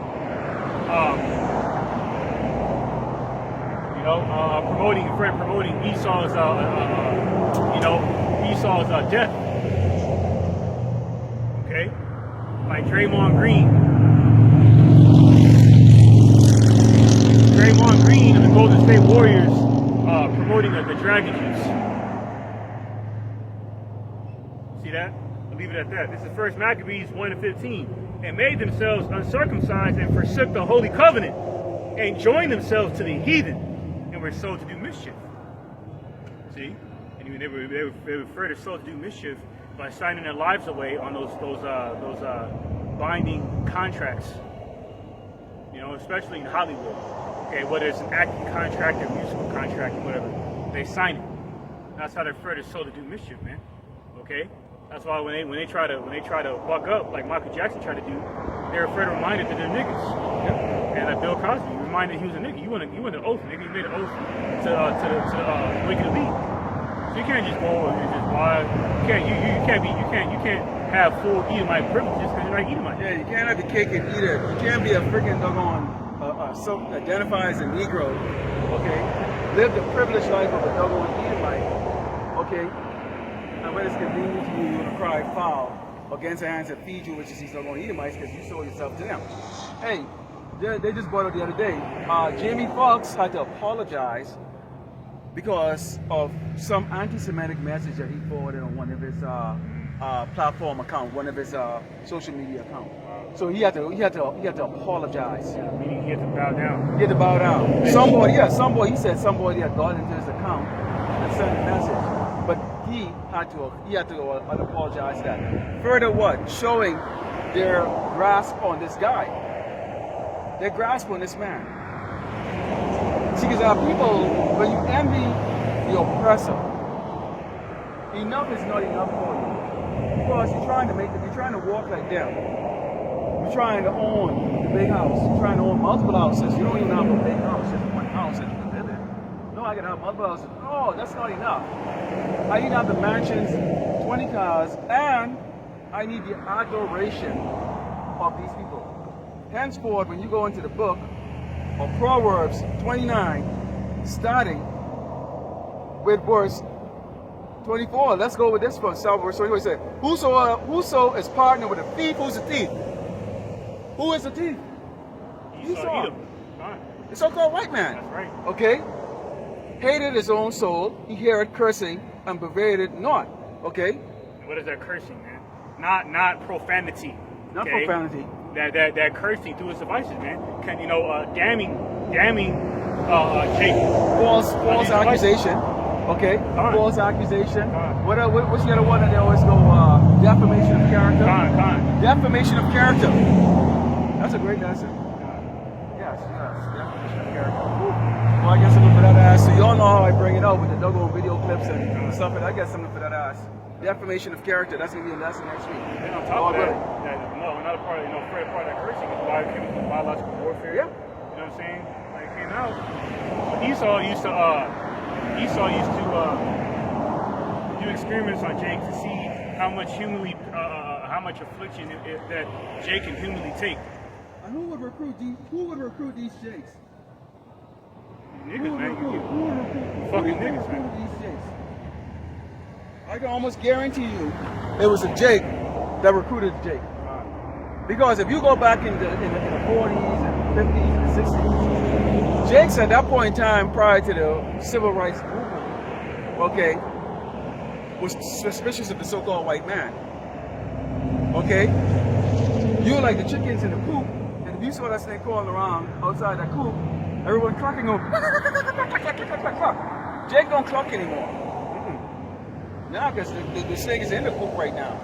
Promoting Esau's, death. Okay, like Draymond Green and the Golden State Warriors promoting the dragon juice. See that? I'll leave it at that. This is First Maccabees 1 and 15. And made themselves uncircumcised and forsook the holy covenant and joined themselves to the heathen and were sold to do mischief. See? And they were further sold to do mischief by signing their lives away on those binding contracts. You know, especially in Hollywood. Okay, whether it's an acting contract or musical contract or whatever, they sign it. That's how they're further sold to do mischief, man. Okay? That's why when they try to buck up like Michael Jackson tried to do, they're further reminded that they're niggas. Yep. And like Bill Cosby reminded he was a nigga. You want an oath, nigga. You made an oath to the wicked elite. So you can't just go and just lie. You can't have full Edomite privileges because you're not Edomite. Yeah, you can't have the cake and eat it. You can't be a freaking doggone identify as a Negro. Okay, live the privileged life of a doggone Edomite. Okay. And when it's convenient to you, you're going to cry foul against the hands that feed you, which is these doggone Edomites, because you sold yourself to them. Hey, they just brought up the other day, Jamie Foxx had to apologize because of some anti-Semitic message that he forwarded on one of his platform account, one of his social media account. So he had to apologize. Meaning he had to bow down. He had to bow down. He said somebody had gone into his account and sent a message, but he had to apologize that. Further, what? Showing their grasp on this guy. Their grasp on this man. See, because our people, when you envy the oppressor, enough is not enough for you. Because you're trying to walk like them. You're trying to own the big house. You're trying to own multiple houses. You don't even have a big house, just one house that you can live in. No, I can have multiple houses. Oh, that's not enough. I need to have the mansions, 20 cars, and I need the adoration of these people. Henceforth, when you go into the book of Proverbs 29, starting with verse 24. Let's go with this verse. Verse 24 says, whoso is partnered with a thief, who's a thief? Who is a thief? Esau. The so-called white man. That's right. Okay? Hated his own soul, he heareth cursing, and pervaded not. Okay? What is that cursing, man? Not profanity. Not profanity. That cursing through his devices, man. Can damning Jake. False accusation. Okay? False accusation. What's the other one that they always go? Defamation of character. Defamation of character. That's a great lesson. Yes. Defamation of character. Well, I get something for that ass. So y'all know how I bring it out with the doggone video clips and stuff. And I get something for that ass. Defamation of character. That's gonna be a lesson next week. And on top of that, another part of part of that cursing is biological warfare. Yeah. You know what I'm saying? Like it came out. Esau used to do experiments on Jake to see how much affliction that Jake can humanly take. And who would recruit these Jakes? Niggas, man. Fucking niggas, man. These Jakes? I can almost guarantee you it was a Jake that recruited Jake. Because if you go back in the 40s and 50s and 60s, Jakes at that point in time prior to the civil rights movement, okay, was suspicious of the so-called white man. Okay? You were like the chickens in the coop, and if you saw that snake crawling around outside that coop, everyone clucking on. Jake don't cluck anymore. Now, because the snake is in the coop right now.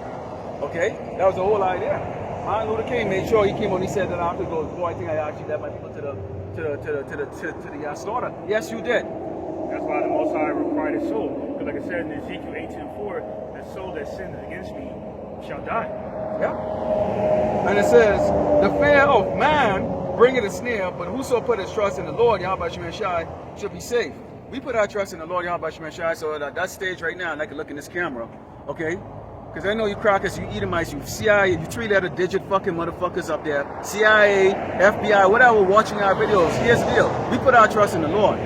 Okay? That was the whole idea. Martin Luther King made sure he came on, he said that after he goes, boy, I think I actually led my people to the slaughter. Yes, you did. That's why the Most High required a soul. Because like I said in Ezekiel 18:4, the soul that sinned against me shall die. Yeah. And it says, the fear of man bringeth a snare, but whoso put his trust in the Lord, Yahweh Shemai Shai, shall be safe. We put our trust in the Lord, Yahweh Shemai Shai, so at that stage right now, and I can look in this camera, okay? Because I know you crackers, you Edomites, you CIA, you three-letter digit fucking motherfuckers up there, CIA, FBI, whatever, watching our videos. Here's the deal. We put our trust in the Lord.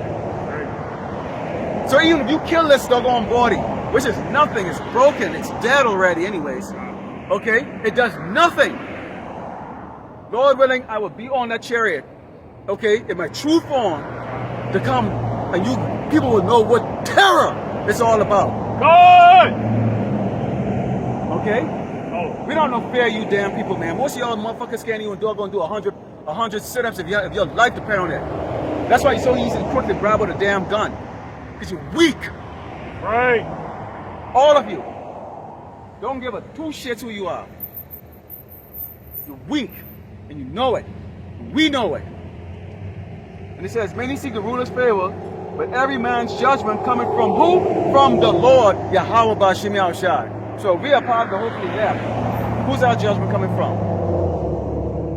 So even if you kill this doggone body, which is nothing, it's broken, it's dead already anyways, okay? It does nothing. Lord willing, I will be on that chariot, okay, in my true form, to come, and you people will know what terror it's all about. God! Okay? Oh. We don't know fear, you damn people, man. Most of y'all motherfuckers can't even doggone do 100 sit-ups if your life depends on it. That's why it's so easy to quickly grab out a damn gun. Because you're weak. Right. All of you. Don't give a two shits who you are. You're weak. And you know it. We know it. And it says, many seek the ruler's favor, but every man's judgment coming from who? From the Lord, Yahweh B'Shem Yahushai. So if we are part of the hopefully left, who's our judgment coming from?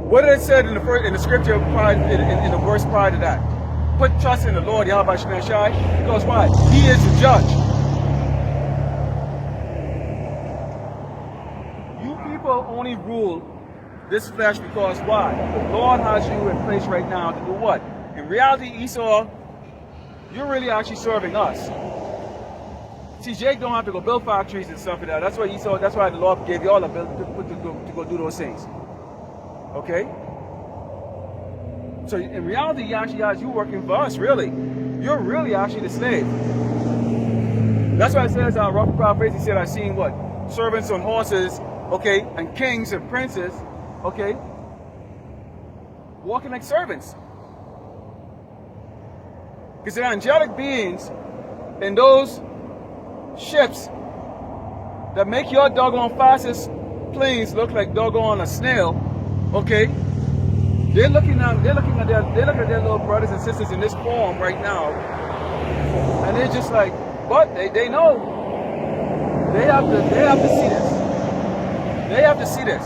What did it say in the scripture in the verse prior to that? Put trust in the Lord, Yahweh B'Shem Yahushai, because why? He is the judge. You people only rule this flesh because why? The Lord has you in place right now to do what? In reality, Esau, you're really actually serving us. See, Jake don't have to go build factories and stuff like that. That's why that's why the Lord gave you all the ability to go do those things. Okay? So in reality, he actually has you working for us, really. you're really actually the slave. That's why it says, Robert Prophet, he said, I've seen what? Servants on horses, okay, and kings and princes, okay, walking like servants. Because the angelic beings in those ships that make your doggone fastest planes look like doggone a snail, okay? They're looking at their little brothers and sisters in this form right now, and they're just like, but they know they have to see this. They have to see this.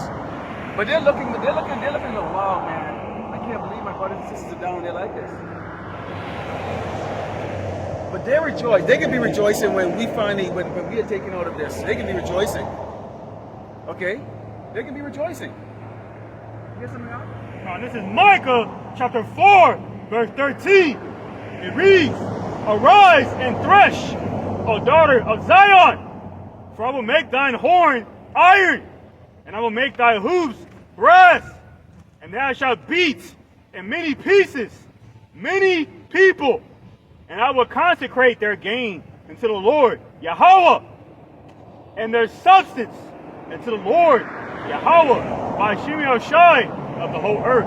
But they're looking like, wow, man, I can't believe my brothers and sisters are down there like this. But they rejoice. They can be rejoicing when we finally, when we are taken out of this. They can be rejoicing. Okay? They can be rejoicing. You get something out? Now, this is Micah chapter 4, verse 13. It reads, Arise and thresh, O daughter of Zion, for I will make thine horn iron, and I will make thy hooves brass, and thou shalt beat in many pieces many people, and I will consecrate their gain unto the Lord Yahweh, and their substance unto the Lord Yahweh, by Shemi Shai of the whole earth.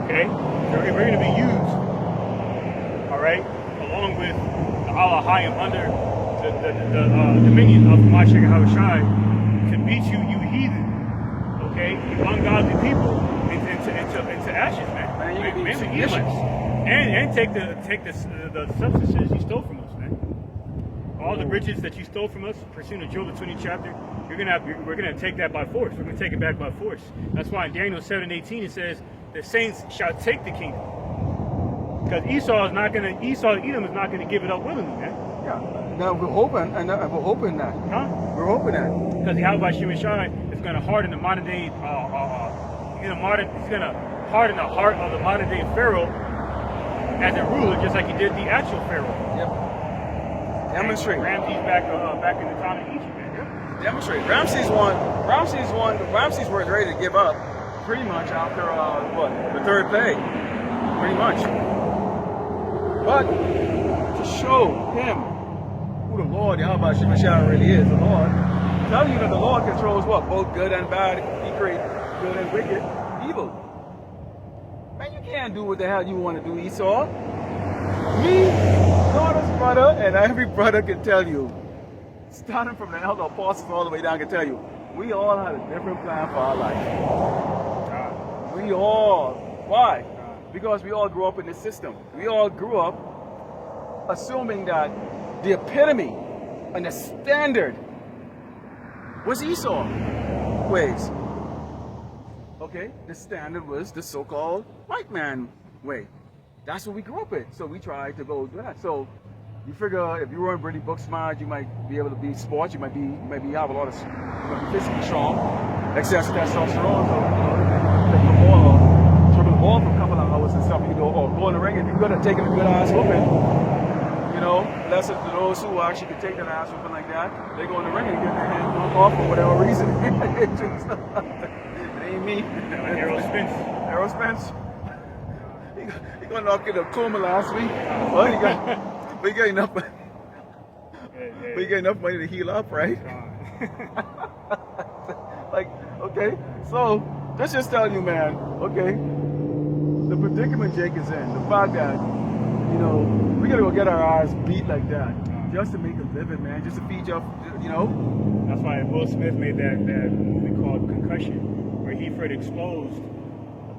Okay, so we're going to be used, all right, along with the Ahchyam under the dominion of Mashiach Shai to beat you, you heathen, okay, you ungodly people into ashes, man. Mainly Edomites. And take the substances you stole from us, man. All the riches that you stole from us, pursuing the Joel the 20th chapter, we're gonna take that by force. We're gonna take it back by force. That's why in Daniel 7:18 it says, the saints shall take the kingdom. Because Edom is not gonna give it up willingly, man. Yeah. Now we're hoping that. Huh? We're hoping that. Because Yahweh Shai is gonna harden the modern day he's gonna harden the heart of the modern day Pharaoh as a ruler, just like he did the actual Pharaoh. Yep. Demonstrate. Ramses back in the time of Egypt, man. Yep. Demonstrate. Ramses was ready to give up pretty much after the third plague. Pretty much. But to show him who the Lord Yahweh Shemashah really is, the Lord, tell you that the Lord controls what? Both good and bad. He creates good and wicked, evil. Man, you can't do what the hell you want to do, Esau. Me, daughter's brother, and every brother can tell you, starting from the elder apostles all the way down, can tell you, we all had a different plan for our life. We all. Why? Because we all grew up in this system. We all grew up assuming that the epitome and the standard was Esau ways. Okay, the standard was the so-called white man way. That's what we grew up with. So we tried to go do that. So you figure if you weren't really book smart, you might be able to be sports. You might have a lot of, you might be physically strong, excessive testosterone. So take the ball, dribble the ball for a couple of hours and stuff. You know, or go in the ring. If you're good at taking a good ass whooping, you know, less of those who actually can take that ass whooping like that, they go in the ring and get their hand knocked off for whatever reason. Me. Arrow Spence. He got knocked in a coma last week. But he got enough money. But he got enough money to heal up, right? Like, okay. So that's just telling you, man, okay, the predicament Jake is in, the fact that, you know, we gotta go get our eyes beat like that just to make a living, man, just to feed your, you know. That's why Will Smith made that movie called Concussion, where he further exposed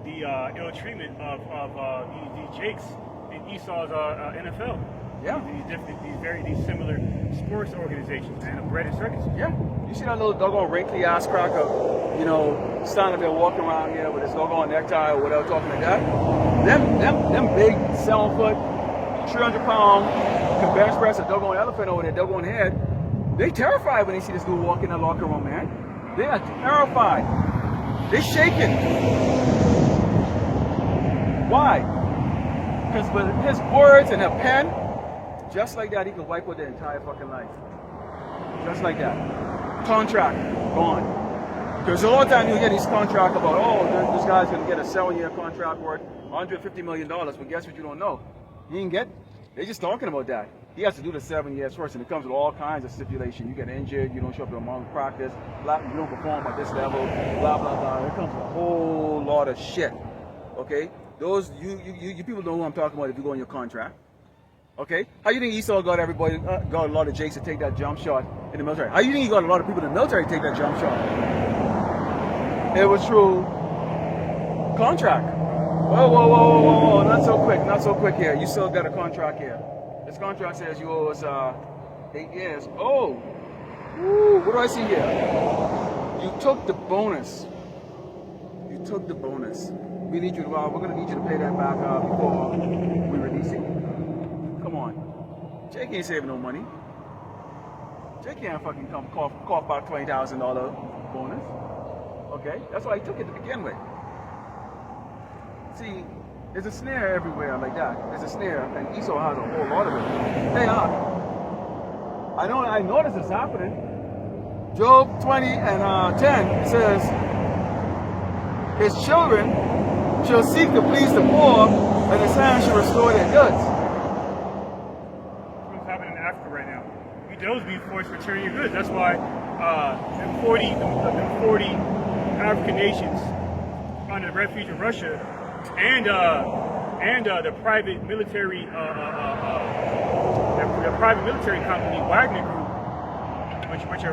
the ill treatment of these Jakes in Esau's NFL. Yeah. These similar sports organizations, man, of bread and circus. Yeah. You see that little doggone wrinkly ass cracker, you know, standing there walking around here with his doggone necktie or whatever, talking like that. Them big 7 foot, 300-pound, can bench press a doggone elephant over their doggone head. They terrified when they see this dude walk in the locker room, man. They are terrified. They shaking. Why? Because with his words and a pen, just like that, he could wipe out their entire fucking life. Just like that. Contract, gone. Because a lot of time you get these contracts about, oh, this guy's going to get a 7-year contract worth $150 million. But guess what you don't know? He didn't get They're just talking about that. He has to do the 7 years first, and it comes with all kinds of stipulation. You get injured, you don't show up to a month practice, you don't perform at this level, blah blah blah. It comes with a whole lot of shit. Okay, those you people know who I'm talking about if you go on your contract. Okay, how you think Esau got everybody got a lot of Jakes to take that jump shot in the military? How you think he got a lot of people in the military to take that jump shot? It was through contract. Whoa, not so quick here. You still got a contract here. This contract says you owe us 8 years. Oh, woo, what do I see here? You took the bonus. You took the bonus. We need you to, we're going to need you to pay that back before we release it. Come on. Jake ain't saving no money. Jake can't fucking come cough back $20,000 bonus. Okay? That's why he took it to begin with. See, there's a snare everywhere like that. There's a snare, and Esau has a whole lot of it. Hey, I know this is happening. Job 20 and 10 says, his children shall seek to please the poor, and his hands shall restore their goods. What's happening in Africa right now? Those be forced to return your goods. That's why the 40 African nations under the refuge of Russia and the private military company Wagner Group,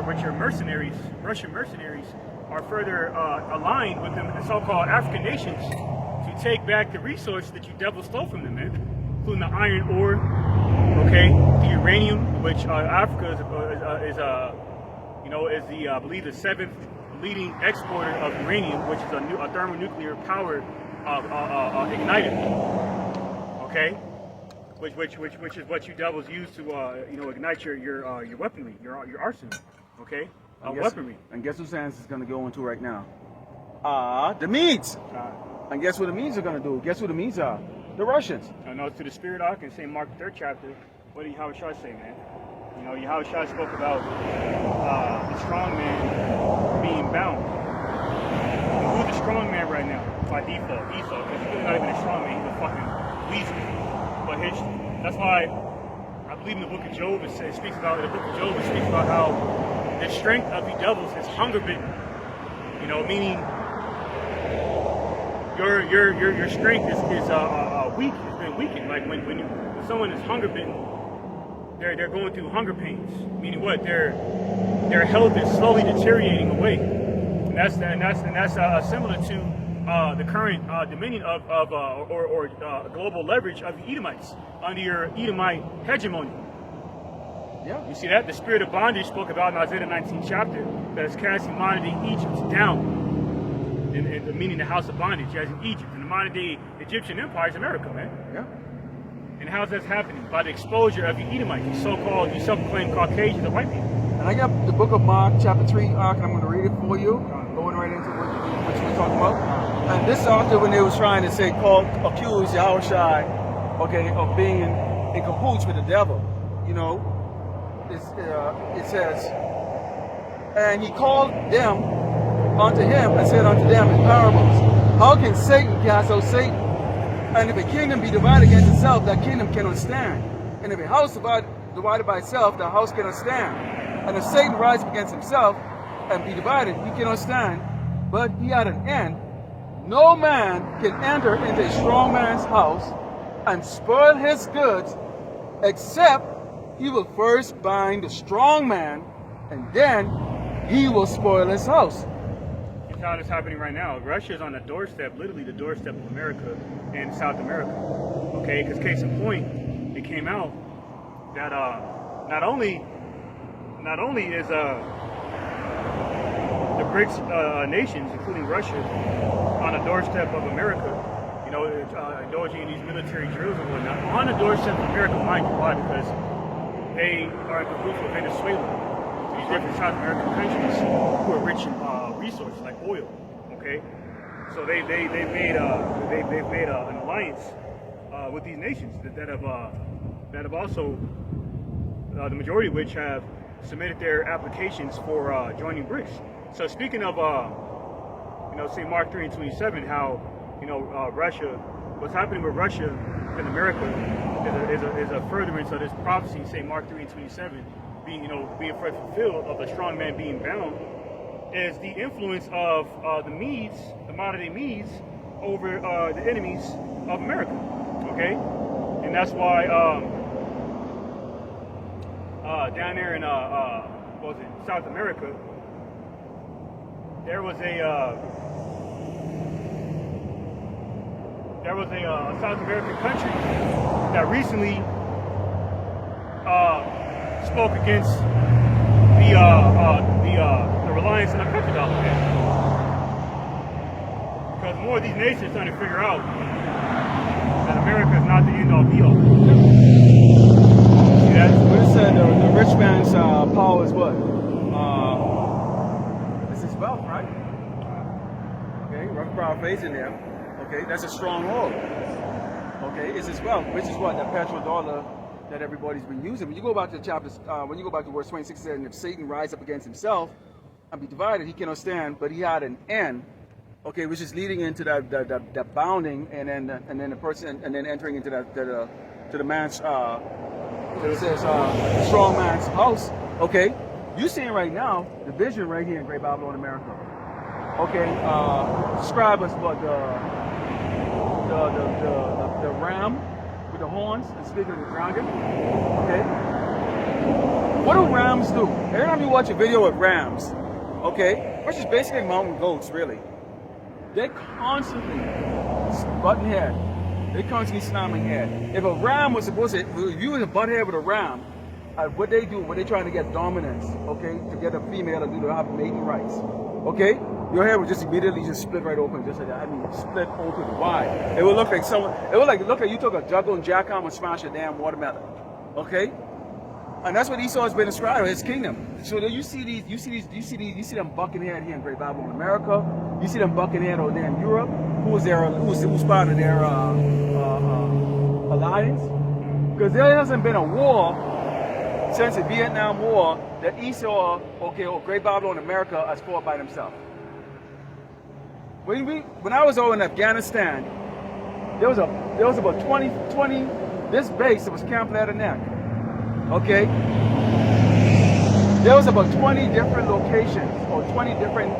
which are mercenaries, Russian mercenaries, are further aligned with the so-called African nations to take back the resources that you devil stole from them, man, including the iron ore, okay, the uranium, which Africa is the I believe the 7th leading exporter of uranium, which is a thermonuclear powered ignited, okay, which is what you devils use to ignite your weaponry, your arsenal, okay, weaponry. And guess whose hands is going to go into right now? The Medes. And guess what the Medes are going to do? Guess who the Medes are? The Russians. I know, to the Spirit Ark in St. Mark 3rd chapter. What did Ahchyam say, man? You know, Ahchyam spoke about the strong man being bound. And who's the strong man right now? By default, Esau, because he's really not even a strong man, he's a fucking weasel. But that's why I believe in the book of Job, it speaks about how the strength of the devils is hunger bitten. You know, meaning your strength is weak, it's been weakened. Like when someone is hunger bitten, they're going through hunger pains. Meaning what? Their health is slowly deteriorating away. And that's similar to the current dominion of global leverage of the Edomites under your Edomite hegemony. Yeah. You see that? The spirit of bondage spoke about in Isaiah 19th chapter that is casting modern day Egypt down. And meaning the house of bondage as in Egypt. And the modern day Egyptian empire is America, man. Yeah. And how's that happening? By the exposure of the Edomites, these so-called, these self-proclaimed Caucasians of white people. And I got the book of Mark, chapter 3, and I'm going to read it for you, going right into what you were talking about. And this author, when they was trying to accuse Yahushua, okay, of being in cahoots with the devil, you know, it says, and he called them unto him and said unto them in parables, how can Satan cast out Satan? And if a kingdom be divided against itself, that kingdom cannot stand. And if a house divided by itself, the house cannot stand. And if Satan rise up against himself and be divided, he cannot stand. But he at an end, no man can enter into a strong man's house and spoil his goods, except he will first bind the strong man, and then he will spoil his house. It's how it's happening right now. Russia is on the doorstep, literally the doorstep of America and South America. Okay, because case in point, it came out that not only is the BRICS nations, including Russia, on the doorstep of America, you know, indulging in these military drills and whatnot, on the doorstep of America, mind you, why? Because they are in cahoots with Venezuela, these different South American countries who are rich in resources like oil. Okay, so they've made an alliance with these nations that have also the majority of which have submitted their applications for joining BRICS. So speaking of St. Mark 3 and 27, how Russia what's happening with Russia and America is a furtherance of this prophecy, say Mark 3:27, being fulfilled of the strong man being bound, is the influence of the Medes, the modern day Medes, over the enemies of America. Okay, and that's why down there in what was it, South America, there was a South American country that recently spoke against the reliance on the petrodollar. Because more of these nations are trying to figure out that America is not the end all be all. See that? What it said, the rich man's power is what? It's his wealth, right? Okay, rough crowd face in there. Okay, that's a stronghold. Okay, it's his wealth, which is what? That petrodollar that everybody's been using. When you go back to chapter, when you go back to verse 26, it says, and if Satan rise up against himself and be divided, he cannot stand, but he had an end. Okay, which is leading into that bounding, and then the person, and then entering into to the man's, it says strong man's house. Okay, you're seeing right now the vision right here in Great Babylon, America. Okay, describe us what the ram with the horns and speaking of the dragon. Okay, what do rams do? Every time you watch a video of rams, okay, which is basically mountain goats, really. They constantly butting head. They constantly slamming head. If a ram was supposed to, if you was a butt head with a ram, what they do, when they trying to get dominance, okay, to get a female to have mating rights, okay, your head would just immediately just split right open, just like that. I mean, split open wide. It would look like someone. It would look like you took a juggle and jackhammer and smashed a damn watermelon, okay. And that's what Esau has been described, his kingdom. So you see them bucking head here in Great Babylon, America. You see them bucking head over there in Europe. Who's part of their alliance? Because there hasn't been a war since the Vietnam War that Esau, okay, or Great Babylon, America has fought by themselves. When I was over in Afghanistan, there was about 20 this base that was Camp Leatherneck. Okay, there was about 20 different locations or 20 different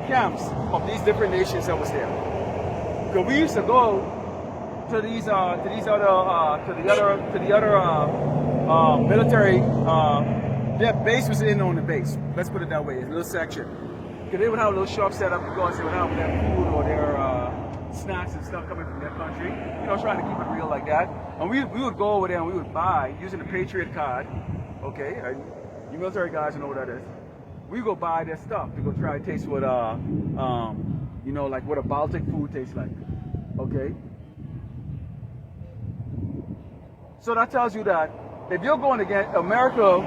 camps of these different nations that was there. Because we used to go to the other military. Their base was in on the base. Let's put it that way, a little section. Because they would have a little shop set up because they would have their food or their snacks and stuff coming from their country, trying to keep it real like that. And we would go over there and we would buy, using the Patriot card, okay, you military guys know what that is. We go buy their stuff to go try to taste what, like what a Baltic food tastes like, okay? So that tells you that if you're going against, America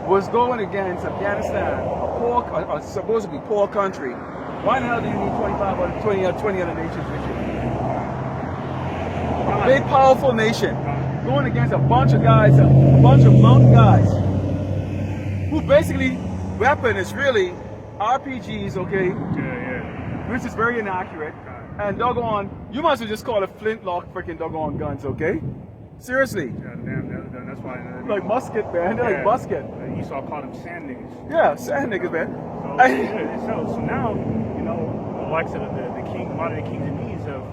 was going against Afghanistan, a supposedly poor country, why the hell do you need 25 or 20 other nations with you? A big, powerful nation going against a bunch of guys, a bunch of mountain guys, who basically weapon is really RPGs, okay? Yeah. Which is very inaccurate. And doggone, you might as well just call it flintlock freaking doggone guns, okay? Seriously. Yeah, that's why. Like musket, man. They're like musket. Esau called them sand niggas. Yeah, sand niggas, man. So now, the likes of the modern kings and Medes have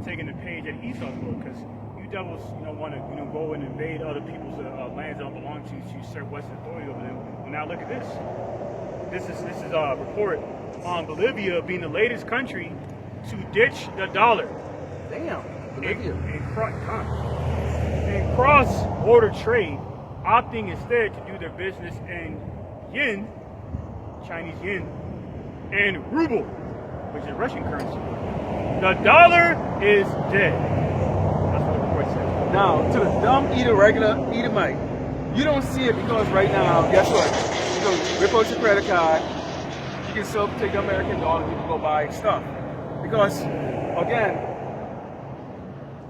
taken the page at Esau's book, because you devils, want to, go and invade other people's lands that don't belong to usurp Western authority over them. Well, now look at this. This is a report on Bolivia being the latest country to ditch the dollar. Damn, Bolivia. In cross-border trade, opting instead to do their business in yen, Chinese yen, and ruble, which is Russian currency. The dollar is dead. That's what the report says. Now, to the dumb regular Edomite, you don't see it because right now, guess what? You can rip out your credit card, you can still take the American dollar, and you can go buy stuff. Because, again,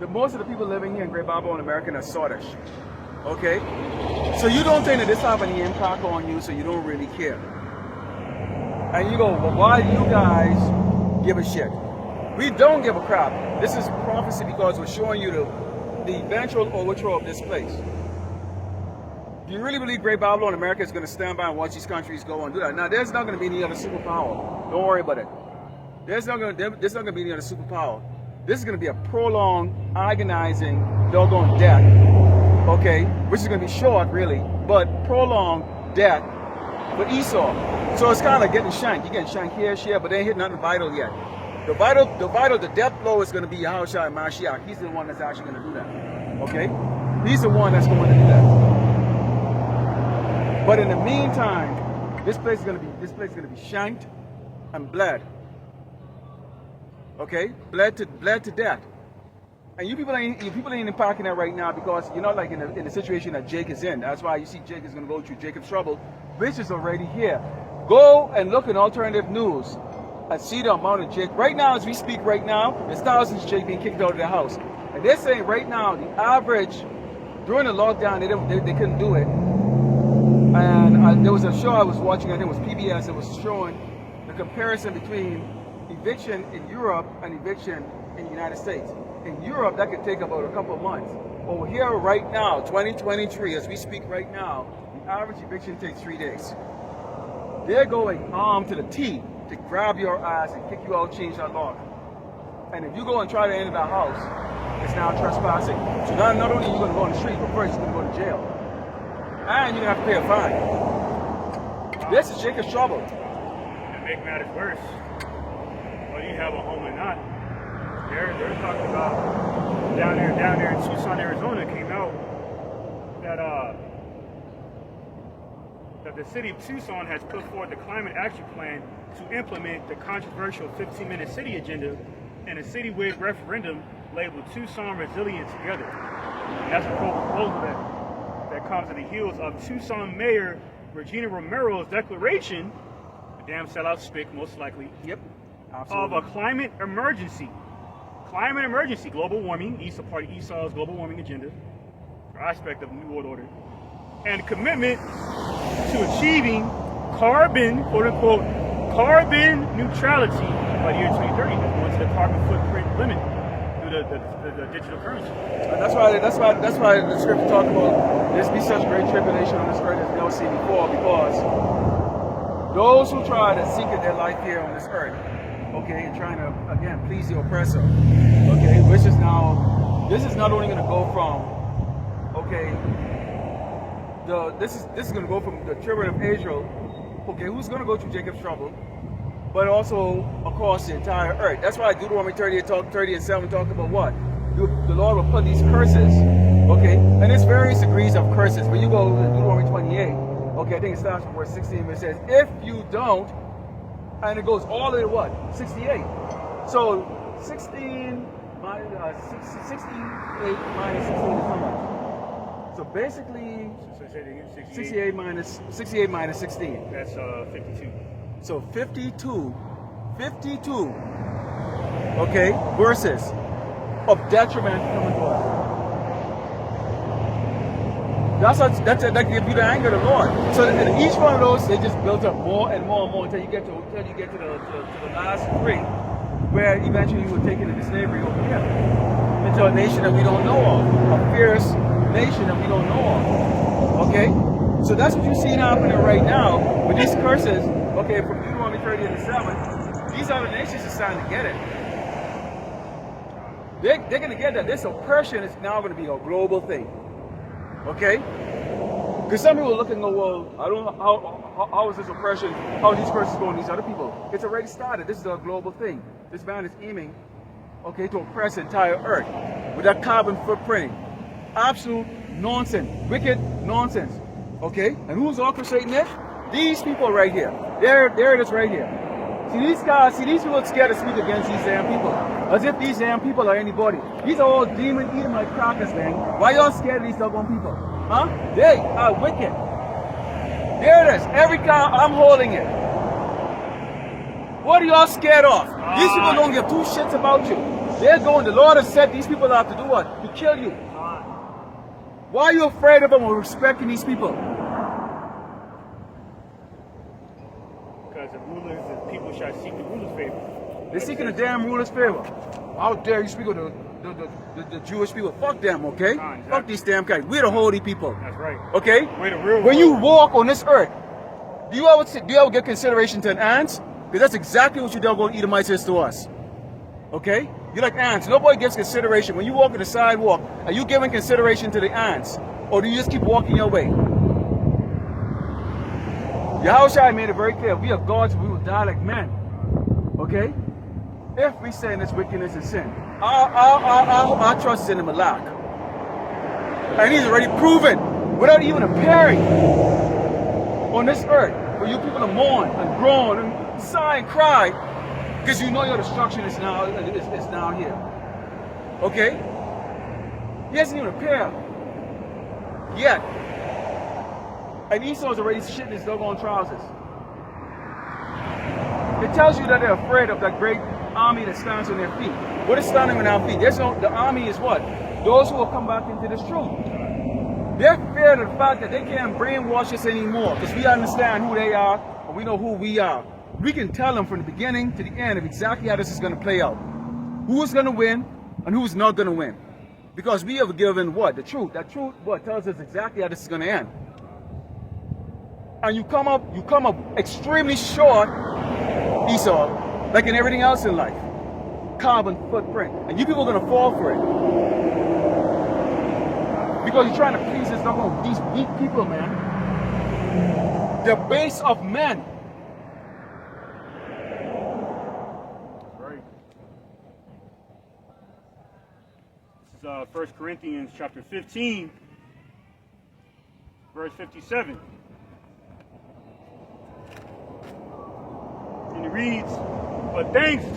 most of the people living here in Great Babylon, America, are Sodish. Okay? So you don't think that this have any impact on you, so you don't really care. And you go, well, why do you guys give a shit? We don't give a crap. This is prophecy because we're showing you the eventual overthrow of this place. Do you really believe Great Babylon America is going to stand by and watch these countries go and do that? Now, there's not going to be any other superpower. Don't worry about it. There's not going to be any other superpower. This is going to be a prolonged, agonizing, doggone death, okay? Which is going to be short, really, but prolonged death for Esau. So it's kind of like getting shanked. You're getting shanked here, but they ain't hit nothing vital yet. The death blow is going to be Yahushua and Mashiach. He's the one that's actually going to do that, okay? He's the one that's going to do that. But in the meantime, this place is going to be shanked and bled. Okay, bled to death. And you people ain't impacting that right now because you're not like in the situation that Jake is in. That's why you see Jake is going to go through Jacob's trouble, which is already here. Go and look at alternative news and see the amount of Jake. Right now, as we speak right now, there's thousands of Jake being kicked out of their house. And they're saying right now, the average, during the lockdown, they couldn't do it. And there was a show I was watching, I think it was PBS, that was showing the comparison between eviction in Europe and eviction in the United States. In Europe, that could take about a couple of months. Over here right now, 2023, as we speak right now, the average eviction takes 3 days. They're going armed to the teeth to grab your ass and kick you out, change that lock. And if you go and try to enter that house, it's now trespassing. So not only are you going to go on the street, but first you're going to go to jail. And you're going to have to pay a fine. This is Jacob's trouble. To make matters worse, whether you have a home or not, they're talking about down there in Tucson, Arizona, came out that the city of Tucson has put forward the climate action plan to implement the controversial 15-minute city agenda in a citywide referendum labeled Tucson Resilient Together. And that's a proposal that comes at the heels of Tucson Mayor Regina Romero's declaration, a damn sellout spick most likely, yep, absolutely, of a climate emergency. Climate emergency, global warming, part of Esau's global warming agenda, or aspect of the New World Order, and commitment to achieving carbon, quote unquote, carbon neutrality by the year 2030, going to the carbon footprint limit through the digital currency. And that's why the scripture talks about there's be such great tribulation on this earth as we never seen before, because those who try to seek their life here on this earth, okay, and trying to again please the oppressor, okay, this is not only going to go from, okay, this is going to go from the children of Israel, okay, who's going to go through Jacob's trouble, but also across the entire earth. That's why Deuteronomy 30 and 7 talk about what? The Lord will put these curses, okay? And there's various degrees of curses. When you go to Deuteronomy 28, okay, I think it starts from verse 16, where it says, if you don't, and it goes all the way to what? 68. So 68 minus 16 is how much? So basically, 68 minus 16. That's 52. So 52, okay, verses of detriment coming to us. That gives you the anger of the Lord. So in each one of those, they just built up more and more and more until you get to the last three, where eventually you will take it into slavery over here, into a nation that we don't know of, a fierce nation that we don't know of. Okay, so that's what you're seeing happening right now with these curses. Okay, from Deuteronomy 30 and 7, these other nations are starting to get it. They're going to get that this oppression is now going to be a global thing. Okay? Because some people look and go, well, I don't know, how is this oppression, how are these curses going to these other people? It's already started. This is a global thing. This man is aiming, okay, to oppress the entire earth with that carbon footprinting. Absolute nonsense. Wicked nonsense. Okay? And who's orchestrating it? These people right here. There it is right here. See these guys, these people are scared to speak against these damn people. As if these damn people are anybody. These are all demon eating like crackers, man. Why y'all scared of these doggone people? Huh? They are wicked. There it is. Every car, I'm holding it. What are y'all scared of? These people don't give two shits about you. They're going, the Lord has said these people have to do what? To kill you. Why are you afraid of them or respecting these people? Because the people shall seek the ruler's favor. They're seeking the damn ruler's favor. How dare you speak of the Jewish people? Fuck them, okay? Exactly. Fuck these damn guys. We're the holy people. That's right. Okay? We're the real when you world. walk on this earth, do you ever get consideration to an ants? Because that's exactly what you doggone Edomites is to us. Okay? You're like ants. Nobody gives consideration. When you walk on the sidewalk, are you giving consideration to the ants? Or do you just keep walking your way? Yahushua made it very clear. We are gods, we will die like men. Okay? If we say in this wickedness and sin, our trust is in the Malak. And he's already proven, without even appearing on this earth, for you people to mourn and groan and sigh and cry, because you know your destruction is now here. Okay? He hasn't even appeared yet. And Esau's already shitting his doggone trousers. It tells you that they're afraid of that great army that stands on their feet. What is standing on our feet? The army is what? Those who will come back into this truth. They're feared of the fact that they can't brainwash us anymore, because we understand who they are and we know who we are. We can tell them from the beginning to the end of exactly how this is going to play out. Who is going to win and who is not going to win. Because we have given what? The truth. That truth what tells us exactly how this is going to end. And you come up extremely short, Esau, like in everything else in life. Carbon footprint. And you people are going to fall for it. Because you're trying to please these weak people, man. The base of men. Right. This is 1 Corinthians chapter 15, verse 57. And it reads, But thanks be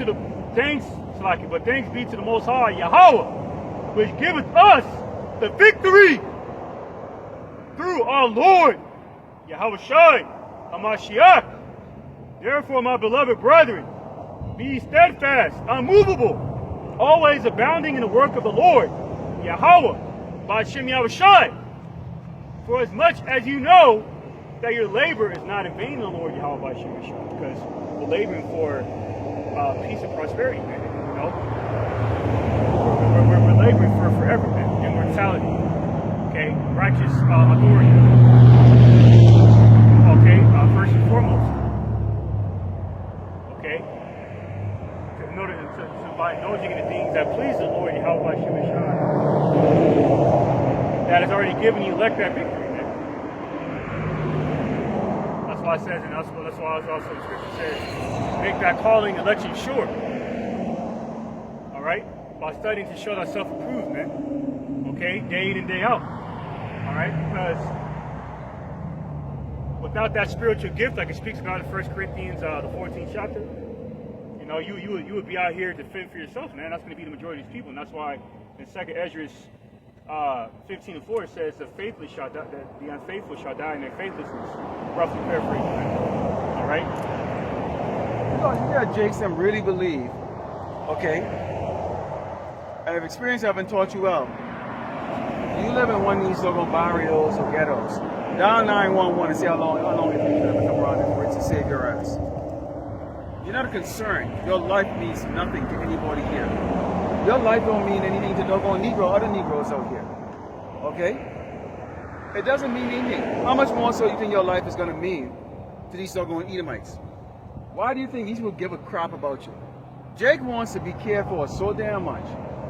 to the Most High, Yahweh, which giveth us the victory through our Lord, Yahushua, Hamashiach. Therefore, my beloved brethren, be steadfast, unmovable, always abounding in the work of the Lord, Yahweh, by Shem Yahushua. For as much as you know that your labor is not in vain in the Lord, Yahweh, by Shem Yahushua, because we're laboring for peace and prosperity, man. You know, we're laboring for everything, immortality, okay, righteous authority, okay, first and foremost, okay, in order to by indulging in the things that please the Lord, Yahweh, that has already given the elect that victory, man. That's why it says, and that's why also the scripture says, make that calling election sure. All right, by studying to show thyself approved, man. Okay, day in and day out. All right, because without that spiritual gift, like it speaks about in 1 Corinthians, the 14th chapter, you know, you would be out here to fend for yourself, man. That's going to be the majority of these people, and that's why in 2nd Ezra 15:4 it says the faithless shall die, the unfaithful shall die in their faithlessness. Roughly paraphrasing, man. All right. You got Jakes that really believe, okay, and if experience haven't taught you well, you live in one of these so-called barrios or ghettos, dial 911 and see how long it takes you to come around and for it to save your ass. You're not concerned. Your life means nothing to anybody here. Your life don't mean anything to doggone other Negroes out here. Okay? It doesn't mean anything. How much more so you think your life is going to mean to these doggone Edomites? Why do you think these people give a crap about you? Jake wants to be cared for so damn much.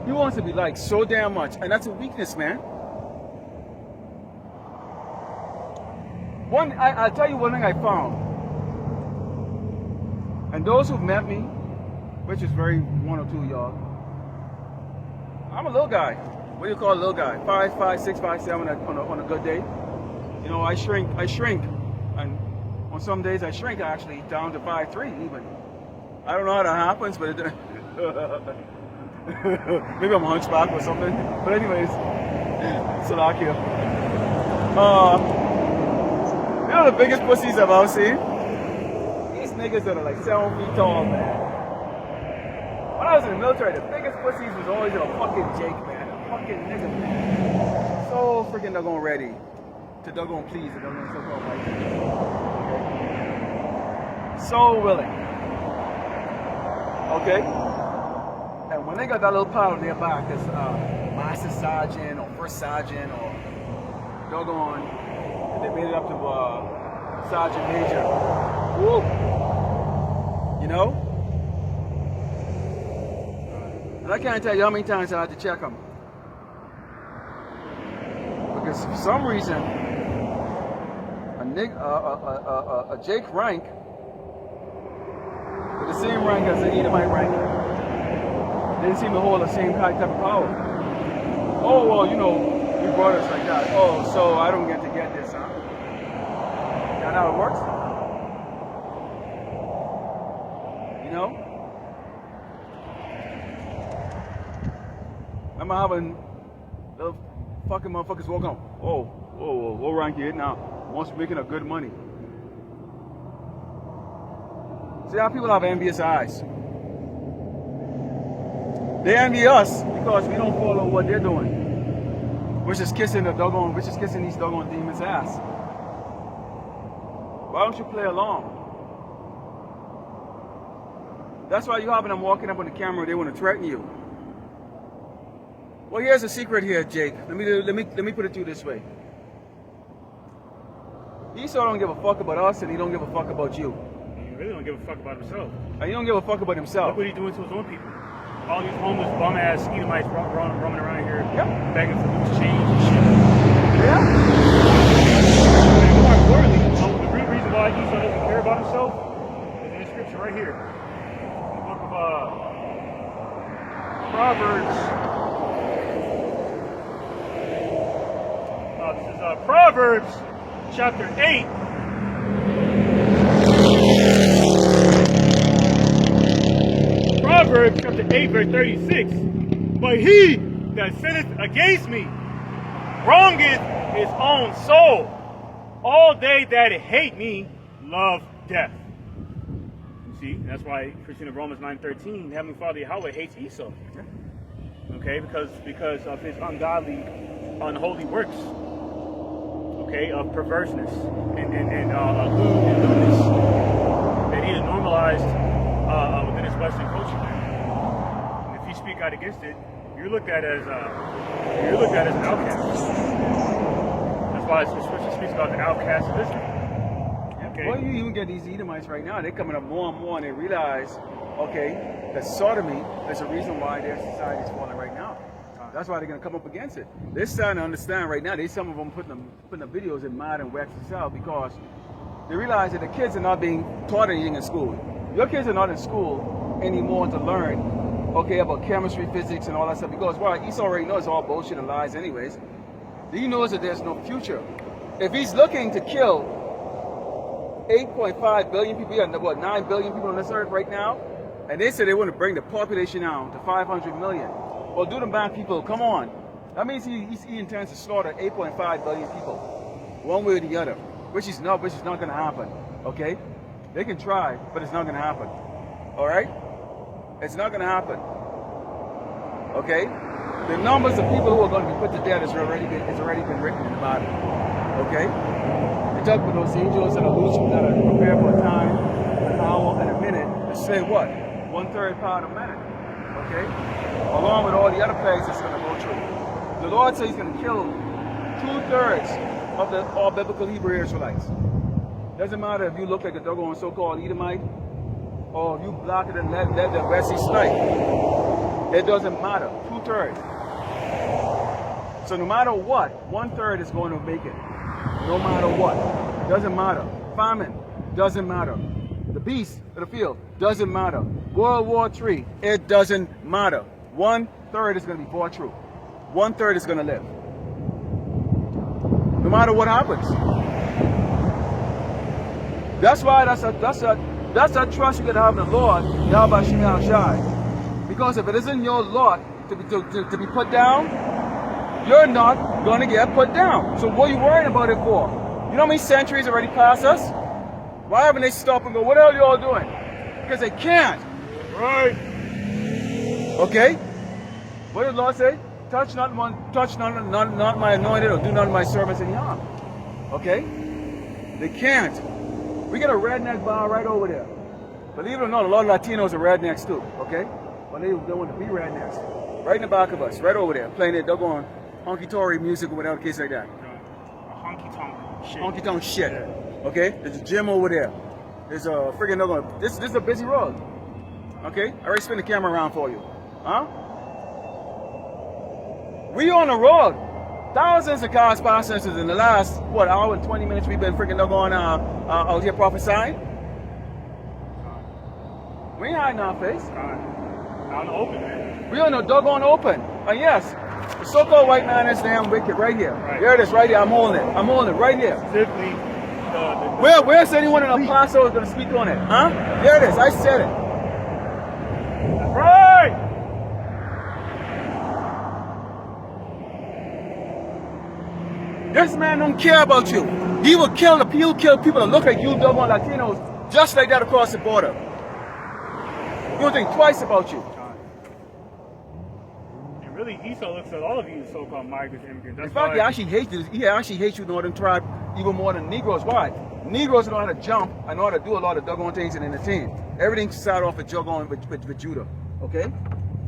He wants to be liked so damn much. And that's a weakness, man. I'll tell you one thing I found. And those who've met me, which is very one or two of y'all, I'm a little guy. What do you call a little guy? 5'5", 6'5", 7" on a good day. You know, I shrink. And on some days I shrink actually down to 5'3" even. I don't know how that happens, but maybe I'm a hunchback or something. But anyways, Salakia. You know the biggest pussies I've ever seen? These niggas that are like 7 feet tall, man. When I was in the military, the biggest pussies was always a fucking Jake, man. A fucking nigga, man. So freaking doggone ready to doggone please the doggone so-called white people. Okay? So willing. Okay? And when they got that little pile on their back as Master Sergeant or First Sergeant or doggone, and they made it up to Sergeant Major. Woo! You know? And I can't tell you how many times I had to check them. Because for some reason, a Jake rank with the same rank as the Edomite rank didn't seem to hold the same type of power. Oh, well, you know, we brought us like that. Oh, so I don't get to get this, huh? That's how it works? You know? I'm having little fucking motherfuckers walk on. Oh, what rank you hit now? Once making a good money. See how people have envious eyes. They envy us because we don't follow what they're doing. Which is kissing these doggone demons' ass. Why don't you play along? That's why you having them walking up on the camera, they want to threaten you. Well, here's a secret here, Jake. Let me put it to you this way. Esau don't give a fuck about us, and he don't give a fuck about you. He really don't give a fuck about himself. And he don't give a fuck about himself. Look what he's doing to his own people. All these homeless bum-ass Edomites roaming around here, begging for loose change and shit. Yeah. And more importantly, the real reason why Esau doesn't care about himself is in the scripture right here. In the book of Proverbs. This is Proverbs chapter 8. Proverbs chapter 8 verse 36. But he that sinneth against me wrongeth his own soul. All they that hate me love death. You see, that's why Christian of Romans 9:13, Heavenly Father Yahweh hates Esau. Okay, because of his ungodly, unholy works. Okay, of perverseness and lewdness that he has normalized within his Western culture. And if you speak out against it, you're looked at as an outcast. That's why the scripture speaks about the outcast of Israel. Okay. Well, you even get these Edomites right now. They're coming up more and more, and they realize, okay, that sodomy is a reason why their society is falling right now. That's why they're going to come up against it. They're starting to understand right now. Some of them putting the videos in mod and wax this out because they realize that the kids are not being taught anything in school. Your kids are not in school anymore to learn, okay, about chemistry, physics, and all that stuff. Because, well, Esau already knows it's all bullshit and lies anyways. He knows that there's no future. If he's looking to kill 8.5 billion people, you got, what, 9 billion people on this earth right now? And they say they want to bring the population down to 500 million. Well, do the math, people. Come on. That means he intends to slaughter 8.5 billion people, one way or the other, which is not going to happen. Okay? They can try, but it's not going to happen. All right? It's not going to happen. Okay? The numbers of people who are going to be put to death has already been written in the Bible. Okay? They talk about those angels that are loose that are prepared for a time, an hour, and a minute to say what? 1/3 power a minute. Okay? Along with all the other plagues that's going to go through. The Lord says he's going to kill 2/3 of all biblical Hebrew Israelites. Doesn't matter if you look like a doggone so-called Edomite, or if you block it and let the rest slide. It doesn't matter. 2/3. So no matter what, 1/3 is going to make it. No matter what. Doesn't matter. Famine. Doesn't matter. The beast of the field. Doesn't matter. World War III. It doesn't matter. 1/3 is going to be born true. 1/3 is going to live. No matter what happens. That's why that's a trust you can have in the Lord, Yahweh Shem Ahchyam. Because if it isn't your lot to be put down, you're not going to get put down. So what are you worrying about it for? You know how many centuries already passed us? Why haven't they stopped and go, what the hell are you all doing? Because they can't. Right. Okay? What did the Lord say? Touch not my anointed, or do none of my servants any harm. Okay? They can't. We got a redneck bar right over there. Believe it or not, a lot of Latinos are rednecks too, okay? But they want to be rednecks. Right in the back of us, right over there, playing their doggone honky-tory music or whatever the case like that. Honky-tonk shit. Honky-tonk shit, Yeah. okay? There's a gym over there. There's a friggin' another, this is a busy road, okay? I already spin the camera around for you, huh? We on the road. Thousands of cars passing us in the last, what, hour and 20 minutes we've been freaking doggone out here prophesying. We ain't hiding our face. Out in the open, man. We on the doggone open. And yes, the so-called white man is damn wicked right here. Right. There it is right here. I'm holding it. I'm holding it right here. Specifically, Where's anyone in El Paso is going to speak on it? Huh? There it is. I said it. That's right. This man don't care about you. He will kill people that look like you doggone Latinos just like that across the border. He don't think twice about you. And really, Esau looks at all of you so-called migrants, immigrants. That's In fact, why he actually hates you, Northern tribe, even more than Negroes. Why? Negroes know how to jump and know how to do a lot of doggone things and entertain. Everything started off with Judah, okay?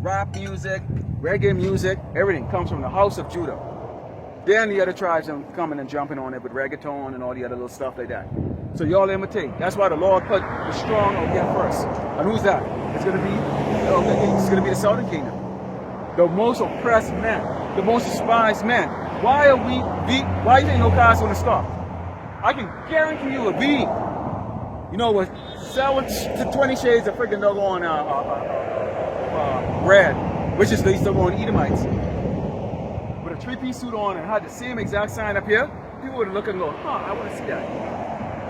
Rap music, reggae music, everything comes from the house of Judah. Then the other tribes are coming and jumping on it with reggaeton and all the other little stuff like that. So y'all imitate. That's why the Lord put the strong over here first. And who's that? It's gonna be the Southern Kingdom. The most oppressed men, the most despised men. Why do you think no cars gonna stop? I can guarantee you with 7 to 20 shades of freaking doggone red, which is the doggone Edomites. With a 3-piece suit on and had the same exact sign up here, people would look and go, huh, I want to see that.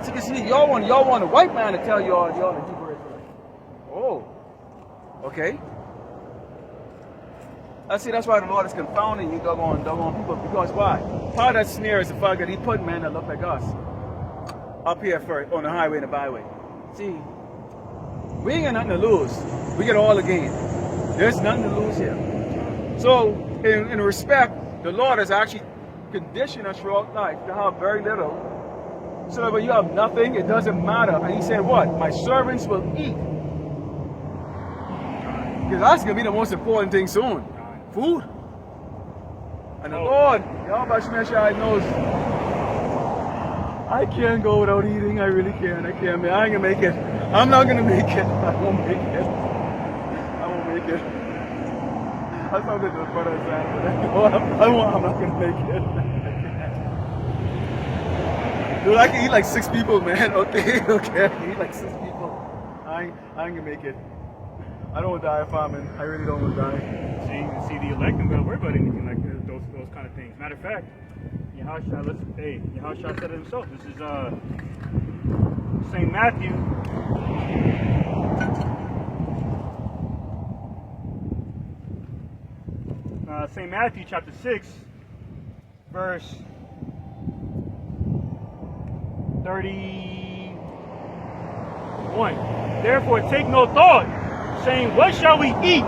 So you can see, y'all want a white man to tell y'all the Hebrew Israelites. Oh, okay. I see that's why the Lord is confounding you doggone people, because why? Part of that snare is the fact that he put men that look like us up here on the highway and the byway. See, we ain't got nothing to lose. We get all the gain. There's nothing to lose here. So, in respect, the Lord has actually conditioned us throughout life to have very little, so that when you have nothing, it doesn't matter. And he said, what? My servants will eat. Because that's going to be the most important thing soon. Food. And the Lord, Yahweh Shemeshai knows, I can't go without eating. I really can't. I can't. I ain't going to make it. I'm not going to make it. I won't make it. I won't make it. I thought that the brother said, I'm not going to make it. Dude, I can eat like 6 people, man. Okay, I can eat like 6 people. I ain't going to make it. I don't want to die of famine. I really don't want to die. See the elect and don't worry about anything like those kind of things. Matter of fact, Yahushua said it himself. This is St. Matthew. St. Matthew chapter 6, verse 31. Therefore take no thought, saying, what shall we eat?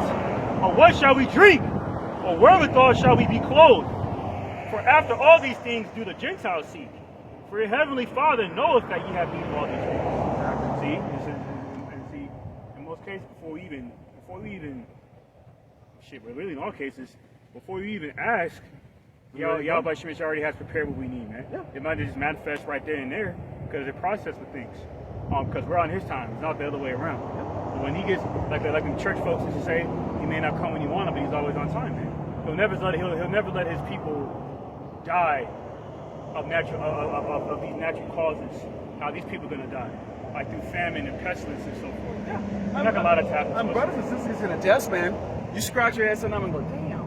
Or what shall we drink? Or wherewithal shall we be clothed? For after all these things do the Gentiles seek. For your heavenly Father knoweth that ye have need of all these things. See? See, in most cases, before we even, but really in all cases, before you even ask, Yahweh Shemish already has prepared what we need, man. Yeah. It might just manifest right there and there because it's a process with things. Because we're on his time. It's not the other way around. Yeah. When he gets, like the church folks used to say, he may not come when you want him, but he's always on time, man. He'll never let his people die of these natural causes. How these people are gonna die, like through famine and pestilence and so forth. Yeah, like a lot of times. I'm brothers and sisters in a test, man. You scratch your ass and I'm gonna go, damn.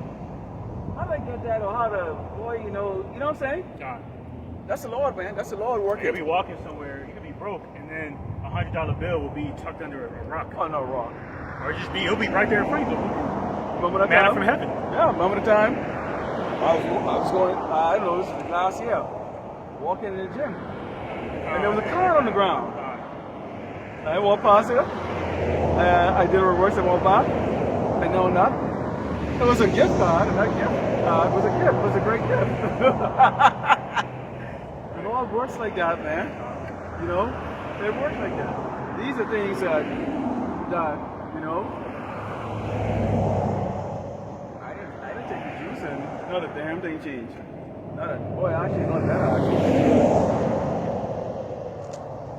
How did I get that? Or how the boy, you know what I'm saying? God. That's the Lord, man. That's the Lord working. You'll be walking somewhere, you could be broke, and then a $100 bill will be tucked under a rock. Oh no, rock. Or it'll be right there in front of you. Remember that Manna time? from heaven. Yeah, remember the time? I was going, I don't know, this was last year, walking in the gym. And there was a card on the ground. I walked past it, and I did a reverse and walked back. I know not. It was a gift card, and that gift was a gift. It was a great gift. The Lord works like that, man. You know, it works like that. these are things that you know. I didn't take the juice and not a damn thing changed. Not a boy, actually not that actually.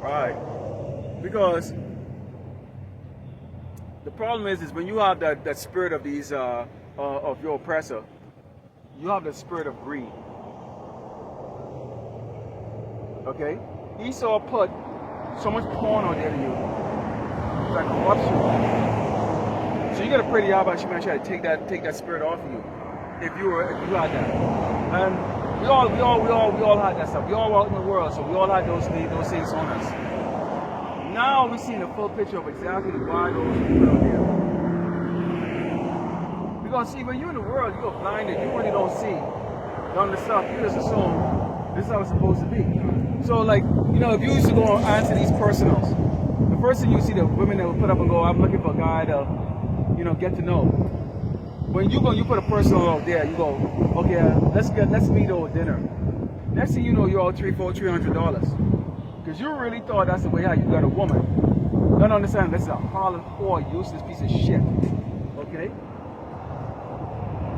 Right. Because the problem is when you have that spirit of these of your oppressor, you have the spirit of greed. Okay? Esau put so much porn out there to you that corrupts you. So you gotta pray to Yahweh Shemai to take that spirit off of you. If you had that. And we all had that stuff. We all walk in the world, so we all had those things on us. Now we're seeing the full picture of exactly why those people are there. Because see, when you're in the world, you go blinded, you really don't see none of the stuff. You just assume this is how it's supposed to be. So like, you know, if you used to go and answer these personals, the first thing you see the women that will put up and go, I'm looking for a guy to, you know, get to know. When you go, you put a personal out there, you go, okay, let's meet over dinner. Next thing you know, you're all $300. Because you really thought that's the way how you got a woman. Don't understand, this is a harlot, poor, useless piece of shit. Okay?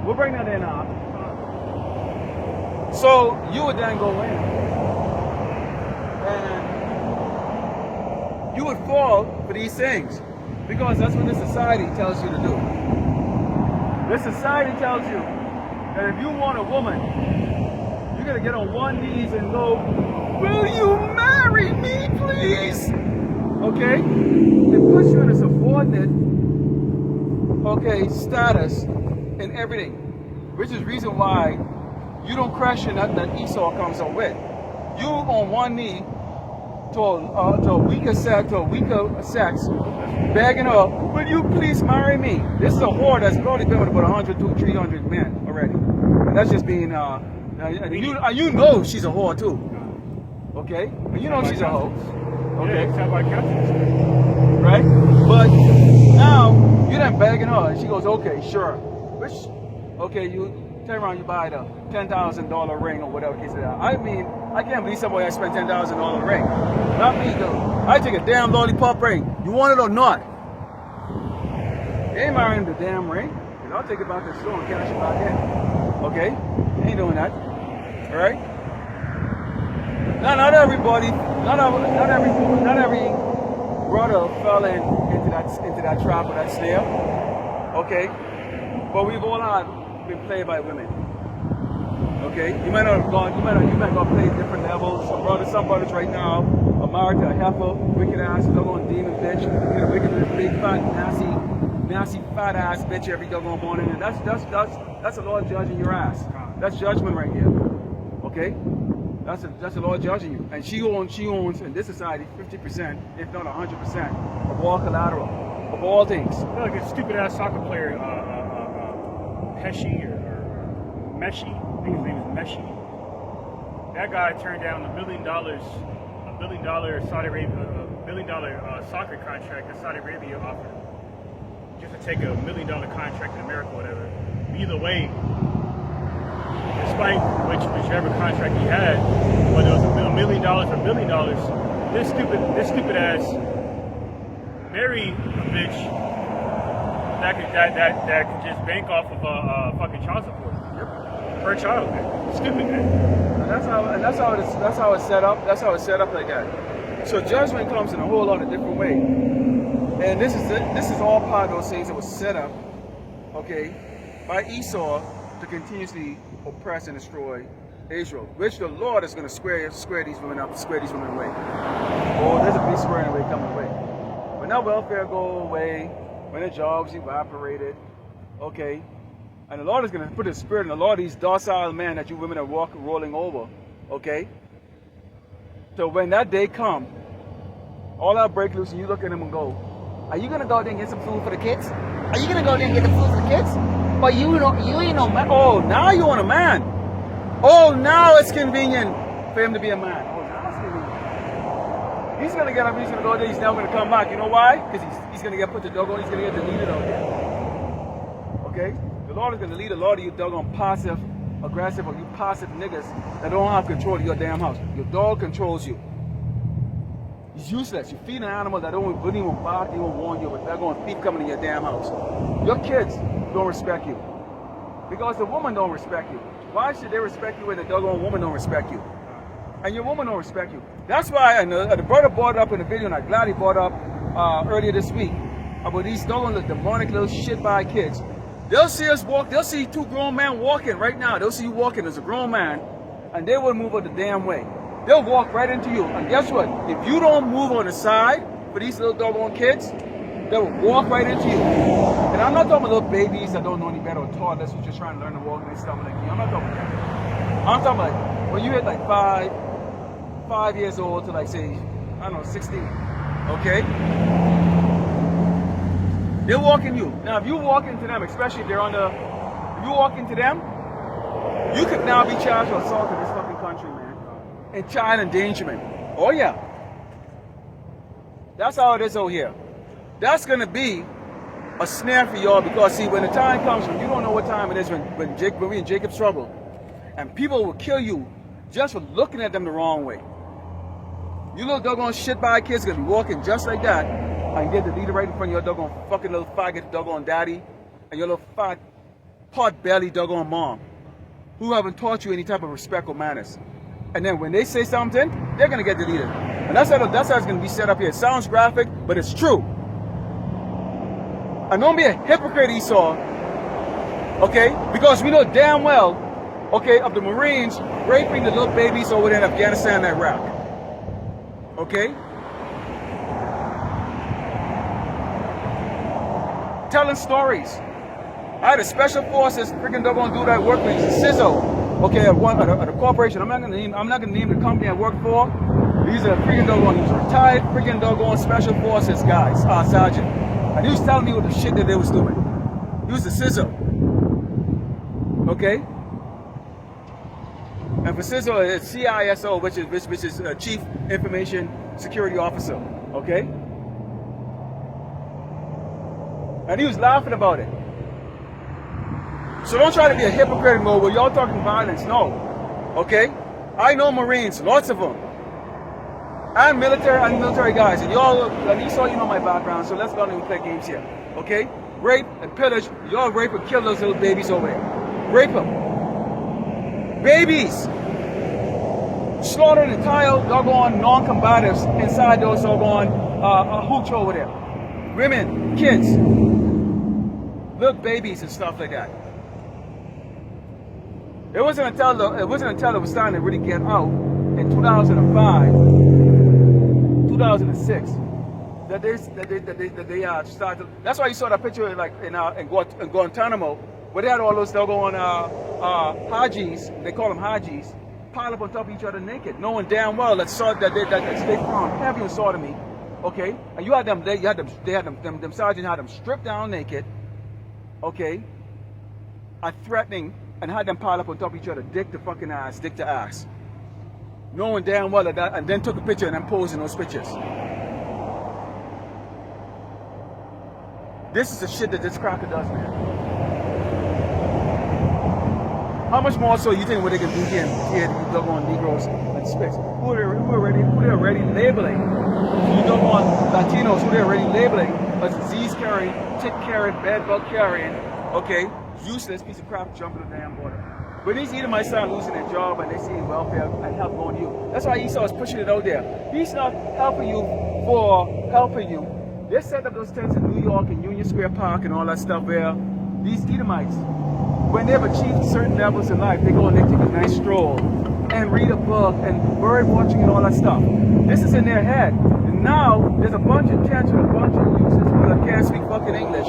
We'll bring that in now. So you would then go in. And you would fall for these things. Because that's what this society tells you to do. This society tells you that if you want a woman, you're going to get on one knee and go, will you marry me, please? Okay? It puts you in a subordinate, okay, status in everything. Which is the reason why you don't question that Esau comes up with. You on one knee to a weaker sex, begging her, will you please marry me? This is a whore that's probably been with about 100 to 300 men already. And that's just being, and you know she's a whore too. Okay? And you know she's a hoe. Okay? Right? But now, you're then begging her and she goes, okay, sure. Which, okay, you turn around, you buy the $10,000 ring or whatever case it is. I mean, I can't believe somebody has spent $10,000 ring. Not me though. I take a damn lollipop ring. You want it or not? They ain't marrying the damn ring. And I'll take it back to the store and cash it back in. Okay? Ain't doing that. Alright? Not every brother fell into that trap or that snare. Okay? But we've all been played by women. Okay? You might not have played different levels. Some brothers right now are married to a heifer, wicked ass, doggone demon bitch, get a wicked big fat nasty fat ass bitch every doggone morning, and that's the Lord judging your ass. That's judgment right here. Okay? That's the Lord judging you. And she owns in this society 50%, if not 100%, of all collateral, of all things. Like a stupid ass soccer player, Pesci or Messi. I think his name is Messi. That guy turned down $1 billion Saudi Arabia, $1 billion soccer contract that Saudi Arabia offered, just to take a $1 million contract in America, or whatever. Either way, despite whichever contract he had, whether it was $1 million or $1 billion, this stupid ass married a bitch that could just bank off of fucking child support. Per child, man. Stupid, man. That's how it's set up. That's how it's set up like that. So judgment comes in a whole lot of different ways. And this is all part of those things that was set up, okay, by Esau to continuously oppress and destroy Israel, which the Lord is going to square these women up, square these women away. Oh, there's a big squaring away coming away. When that welfare go away, when the jobs evaporated, okay, and the Lord is going to put His Spirit in a lot of these docile men that you women are rolling over, okay? So when that day come, all that break loose and you look at them and go, are you going to go out there and get some food for the kids? Are you going to go out there and get the food for the kids? But you ain't no man. Oh, now you want a man. Oh, now it's convenient for him to be a man. Oh, now it's convenient. He's going to get up, he's going to go there, he's never going to come back. You know why? Because he's going to get put the dog on, he's going to get deleted out there. Okay? The Lord is going to lead a lot of you doggone passive, aggressive, or you passive niggas that don't have control of your damn house. Your dog controls you. It's useless. You feed an animal that wouldn't even bark, they won't warn you, but they're going to thief coming in your damn house. Your kids don't respect you. Because the woman don't respect you. Why should they respect you when the doggone woman don't respect you? And your woman don't respect you. That's why, and the brother brought it up in the video, and I'm glad he brought it up earlier this week, about these doggone demonic little shitbag kids. They'll see us walk, they'll see two grown men walking right now. They'll see you walking as a grown man, and they wouldn't move out the damn way. They'll walk right into you. And guess what? If you don't move on the side for these little doggone kids, they will walk right into you. And I'm not talking about little babies that don't know any better, or toddlers who's just trying to learn to walk and stuff like that. I'm not talking about that. I'm talking about when you hit like 5 years old to like say, I don't know, 16. Okay? They're walking you. Now if you walk into them, especially if they're on if you walk into them, you could now be charged with assault in this fucking country, man. And child endangerment. Oh yeah. That's how it is over here. That's gonna be a snare for y'all, because see, when the time comes when you don't know what time it is, when we in Jacob's trouble, and people will kill you just for looking at them the wrong way. You little doggone shitbag kids gonna be walking just like that, and get the leader right in front of your doggone fucking little faggot doggone daddy and your little fat pot belly doggone mom, who haven't taught you any type of respect or manners. And then when they say something, they're gonna get deleted. And that's how it's gonna be set up here. It sounds graphic, but it's true. And don't be a hypocrite, Esau. Okay? Because we know damn well, okay, of the Marines raping the little babies over there in Afghanistan and Iraq. Okay? Telling stories. I had a special forces freaking doggone do that work with CISO. Okay, at a corporation. I'm not gonna name the company I work for. These are freaking doggone, these retired freaking doggone special forces guys, sergeant. And he was telling me what the shit that they was doing. He was the CISO. Okay? And for CISO, it's CISO, which is Chief Information Security Officer. Okay? And he was laughing about it. So don't try to be a hypocrite and go, well, y'all talking violence. No. Okay? I know Marines, lots of them. I'm military guys, and y'all, at least all you know my background, so let's go and play games here. Okay? Rape and pillage, y'all rape and kill those little babies over there. Rape them. Babies! Slaughter the entire doggone non-combatives inside those doggone hooch over there. Women, kids, little babies and stuff like that. It wasn't until it was starting to really get out in 2005, 2006 that they started. That's why you saw that picture like in Guantanamo, where they had all those doggone Hajis. They call them Hajis, piled up on top of each other naked, knowing damn well that they found heavy on sodomy. Okay, and you had them. Them sergeants had them stripped down naked. Okay, and threatening, and had them pile up on top of each other, dick to fucking ass, dick to ass. Knowing damn well that, and then took a picture and then posing those pictures. This is the shit that this cracker does, man. How much more so you think what they can do here to doggone Negroes and Spicks? Who they're already labeling. You doggone Latinos, who they're already labeling as disease carrying, tick carrying, bed bug carrying, okay, useless piece of crap jumping the damn border. But these Edomites start losing their job and they see welfare and help going to you. That's why Esau is pushing it out there. He's not helping you for helping you. They set up those tents in New York and Union Square Park and all that stuff where these Edomites, when they've achieved certain levels in life, they go and they take a nice stroll and read a book and bird watching and all that stuff. This is in their head. And now there's a bunch of tents with a bunch of useless people that can't speak fucking English.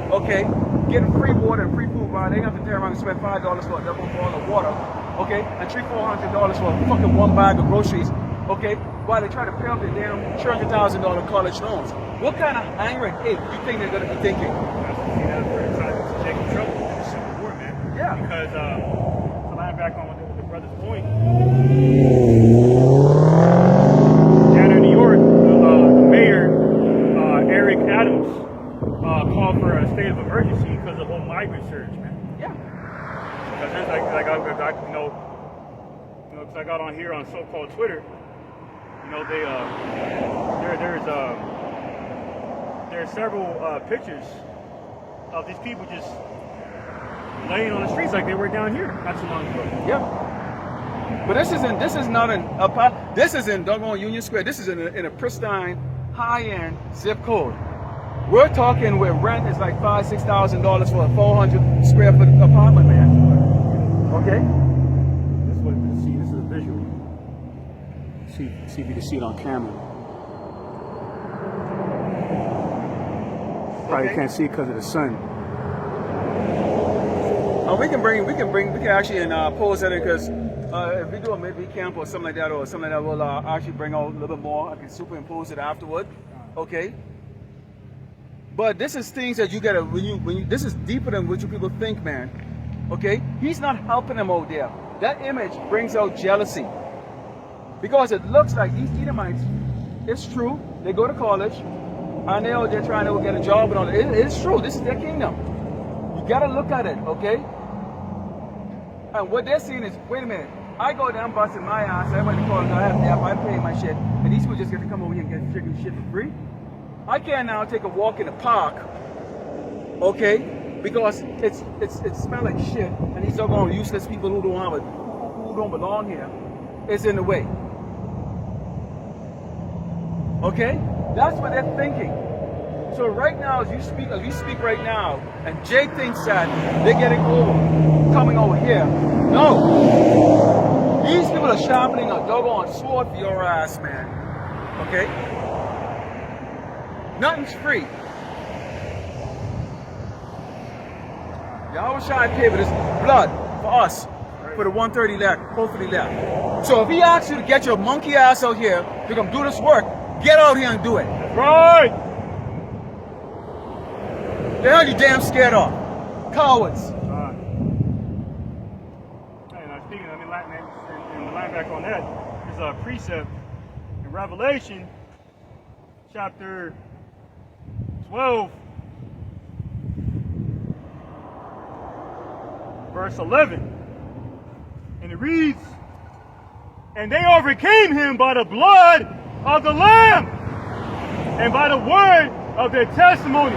Okay, getting free water and free food, man. They have to turn around and spend $5 for a double bottle of water, okay, and $300-400 for a fucking one bag of groceries, okay, while they try to pay off their damn $200,000 college loans. What kind of anger and hate do you think they're going to be thinking? That's where it's to take trouble in the Civil War, man. Yeah. Because, to land back on the brother's point, down in New York, the mayor, Eric Adams, called for a state of emergency because of the whole migrant surge, man. Yeah. Because there's I got on here on so-called Twitter, You know, there's several pictures of these people just laying on the streets like they were down here not too long ago. Yeah. But this is in doggone Union Square. This is in a pristine, high-end zip code. We're talking where rent is like $5,000-$6,000 for a 400 square foot apartment, man. Okay. This is what we see. This is a visual. See if you can see it on camera. Probably can't see it because of the sun. We can actually pose that in, because if we do a midweek camp or something like that, we'll actually bring out a little bit more. I can superimpose it afterward. Okay. But this is things that you gotta this is deeper than what you people think, man. Okay? He's not helping them out there. That image brings out jealousy. Because it looks like these Edomites, it's true, they go to college, and they're trying to get a job and all that. It's true, this is their kingdom. You gotta look at it, okay? And what they're seeing is, wait a minute, I go down busting my ass, I went to college, I pay my shit, and these people just get to come over here and get chicken shit for free? I can't now take a walk in the park, okay? Because it smells like shit, and these doggone useless people who don't belong here is in the way. Okay? That's what they're thinking. So right now, as we speak right now, and Jay thinks that they're coming over here. No. These people are sharpening a doggone sword for your ass, man. Okay? Nothing's free. Yahweh Shai paid with his blood for us, for the 130 left, hopefully left. So if he asks you to get your monkey ass out here to come do this work, get out here and do it. Right! The hell you damn scared of? Cowards. And speaking, and line back on that, there's a precept in Revelation, chapter 12, verse 11, and it reads, "And they overcame him by the blood of the Lamb and by the word of their testimony,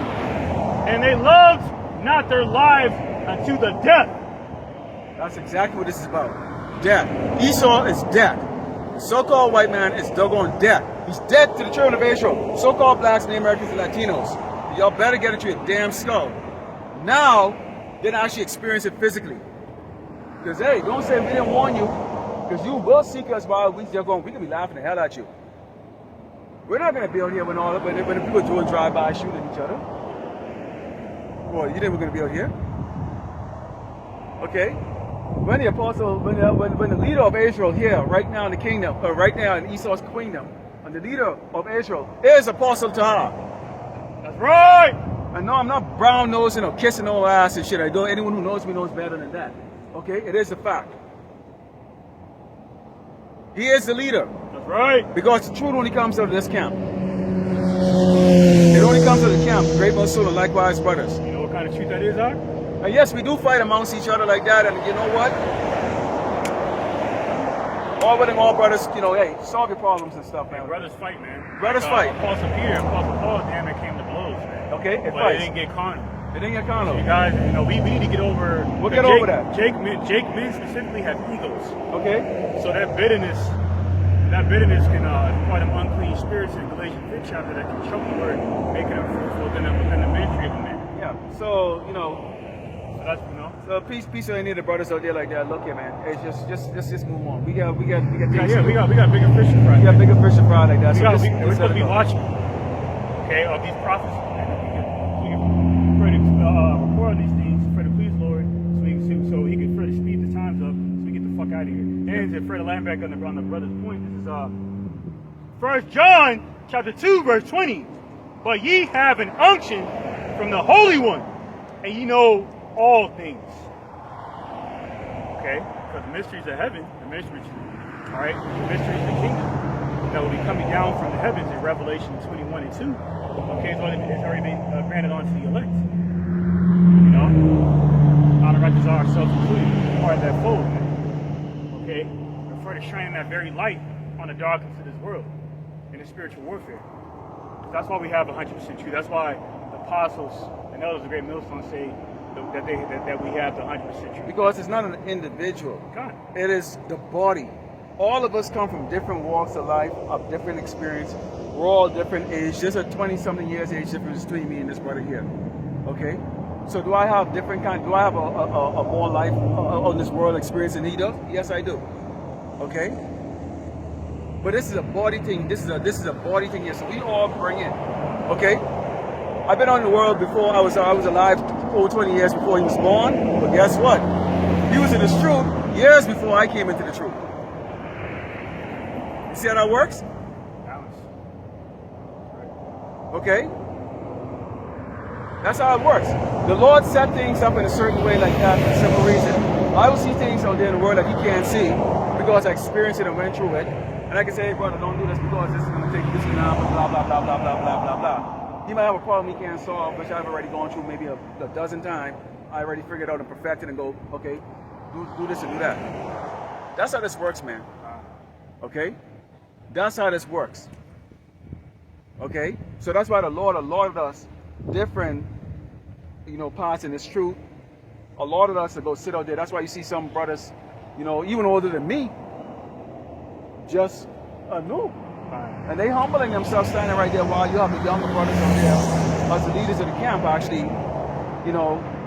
and they loved not their lives unto the death." That's exactly what this is about. Death. Esau is death. The so-called white man is doggone death. He's dead to the children of Israel. So-called blacks and Americans and Latinos. Y'all better get it to your damn skull. Now, they don't actually experience it physically. Because, hey, don't say we didn't warn you. Because you will seek us while we can be laughing the hell at you. We're not going to be out here when the people doing drive-by shooting each other. Well, you think we're going to be out here? Okay? When the apostle, when the leader of Israel here, right now in the kingdom, or right now in Esau's kingdom, and the leader of Israel is Apostle Tahar. That's right! And no, I'm not brown nosing or kissing no ass and shit. Anyone who knows me knows better than that. Okay? It is a fact. He is the leader. That's right. Because the truth only comes out of this camp. It only comes out of the camp. Great Mosul and likewise brothers. You know what kind of truth that is, Ar? And yes, we do fight amongst each other like that, and you know what? All with them, all brothers, hey, solve your problems and stuff, man. Brothers fight, man. Brothers fight. Apostle Peter and Apostle Paul, damn, it came to blows, man. Okay, it but fights. it didn't get carnal. It didn't get carnal. So you guys, we need to get over. We'll get over that. Jake men specifically have egos. Okay. So that bitterness can quite an unclean spirits in Galatians 5th chapter that can choke the word, making them fruitful within the ministry of a man. Yeah. So So that's So peace to any of the brothers out there like that. Look here, man. It's just move on. We got we got bigger fish to fry. We got bigger fish to fry like that. We're supposed to be watching. Okay, of these prophets. We can pray to record these things, pray to please Lord, so he can further speed the times up, so we get the fuck out of here. And to further land back on the brother's point, this is 1 John chapter 2 verse 20. But ye have an unction from the Holy One, and ye know all things. Okay, because the mysteries of heaven, the mysteries, all right, the mysteries of the kingdom that will be coming down from the heavens in Revelation 21 and 2. Okay, it's already been granted unto the elect. Honor righteous are ourselves included, part of that fold. Okay, we're further shining that very light on the darkness of this world. in the spiritual warfare. That's why we have 100% truth. That's why the apostles and others of the great millstone say that we have the 100% truth. Because it's not an individual. God. It is the body. All of us come from different walks of life, of different experience. We're all different age. There's a 20-something years age difference between me and this brother here. Okay? So do I have different kind? Do I have a more life on this world experience than he does? Yes, I do. Okay? But this is a body thing. This is a body thing here. So we all bring it. Okay? I've been on the world before. I was alive over 20 years before he was born. But guess what? He was in his truth years before I came into the truth. You see how that works? Balance. Okay? That's how it works. The Lord set things up in a certain way like that for a simple reason. I will see things out there in the world that he can't see because I experienced it and went through it. And I can say, hey, brother, don't do this because this is going to take this and that, blah, blah, blah, blah, blah, blah, blah, blah. He might have a problem he can't solve, which I've already gone through maybe a dozen times. I already figured out and perfected and go, okay, do this and do that. That's how this works, man. Okay? That's how this works. Okay? So that's why the Lord allotted us different, parts in this truth. Allotted us to go sit out there. That's why you see some brothers, even older than me, just new. And they humbling themselves standing right there while you have the younger brothers out there as the leaders of the camp actually,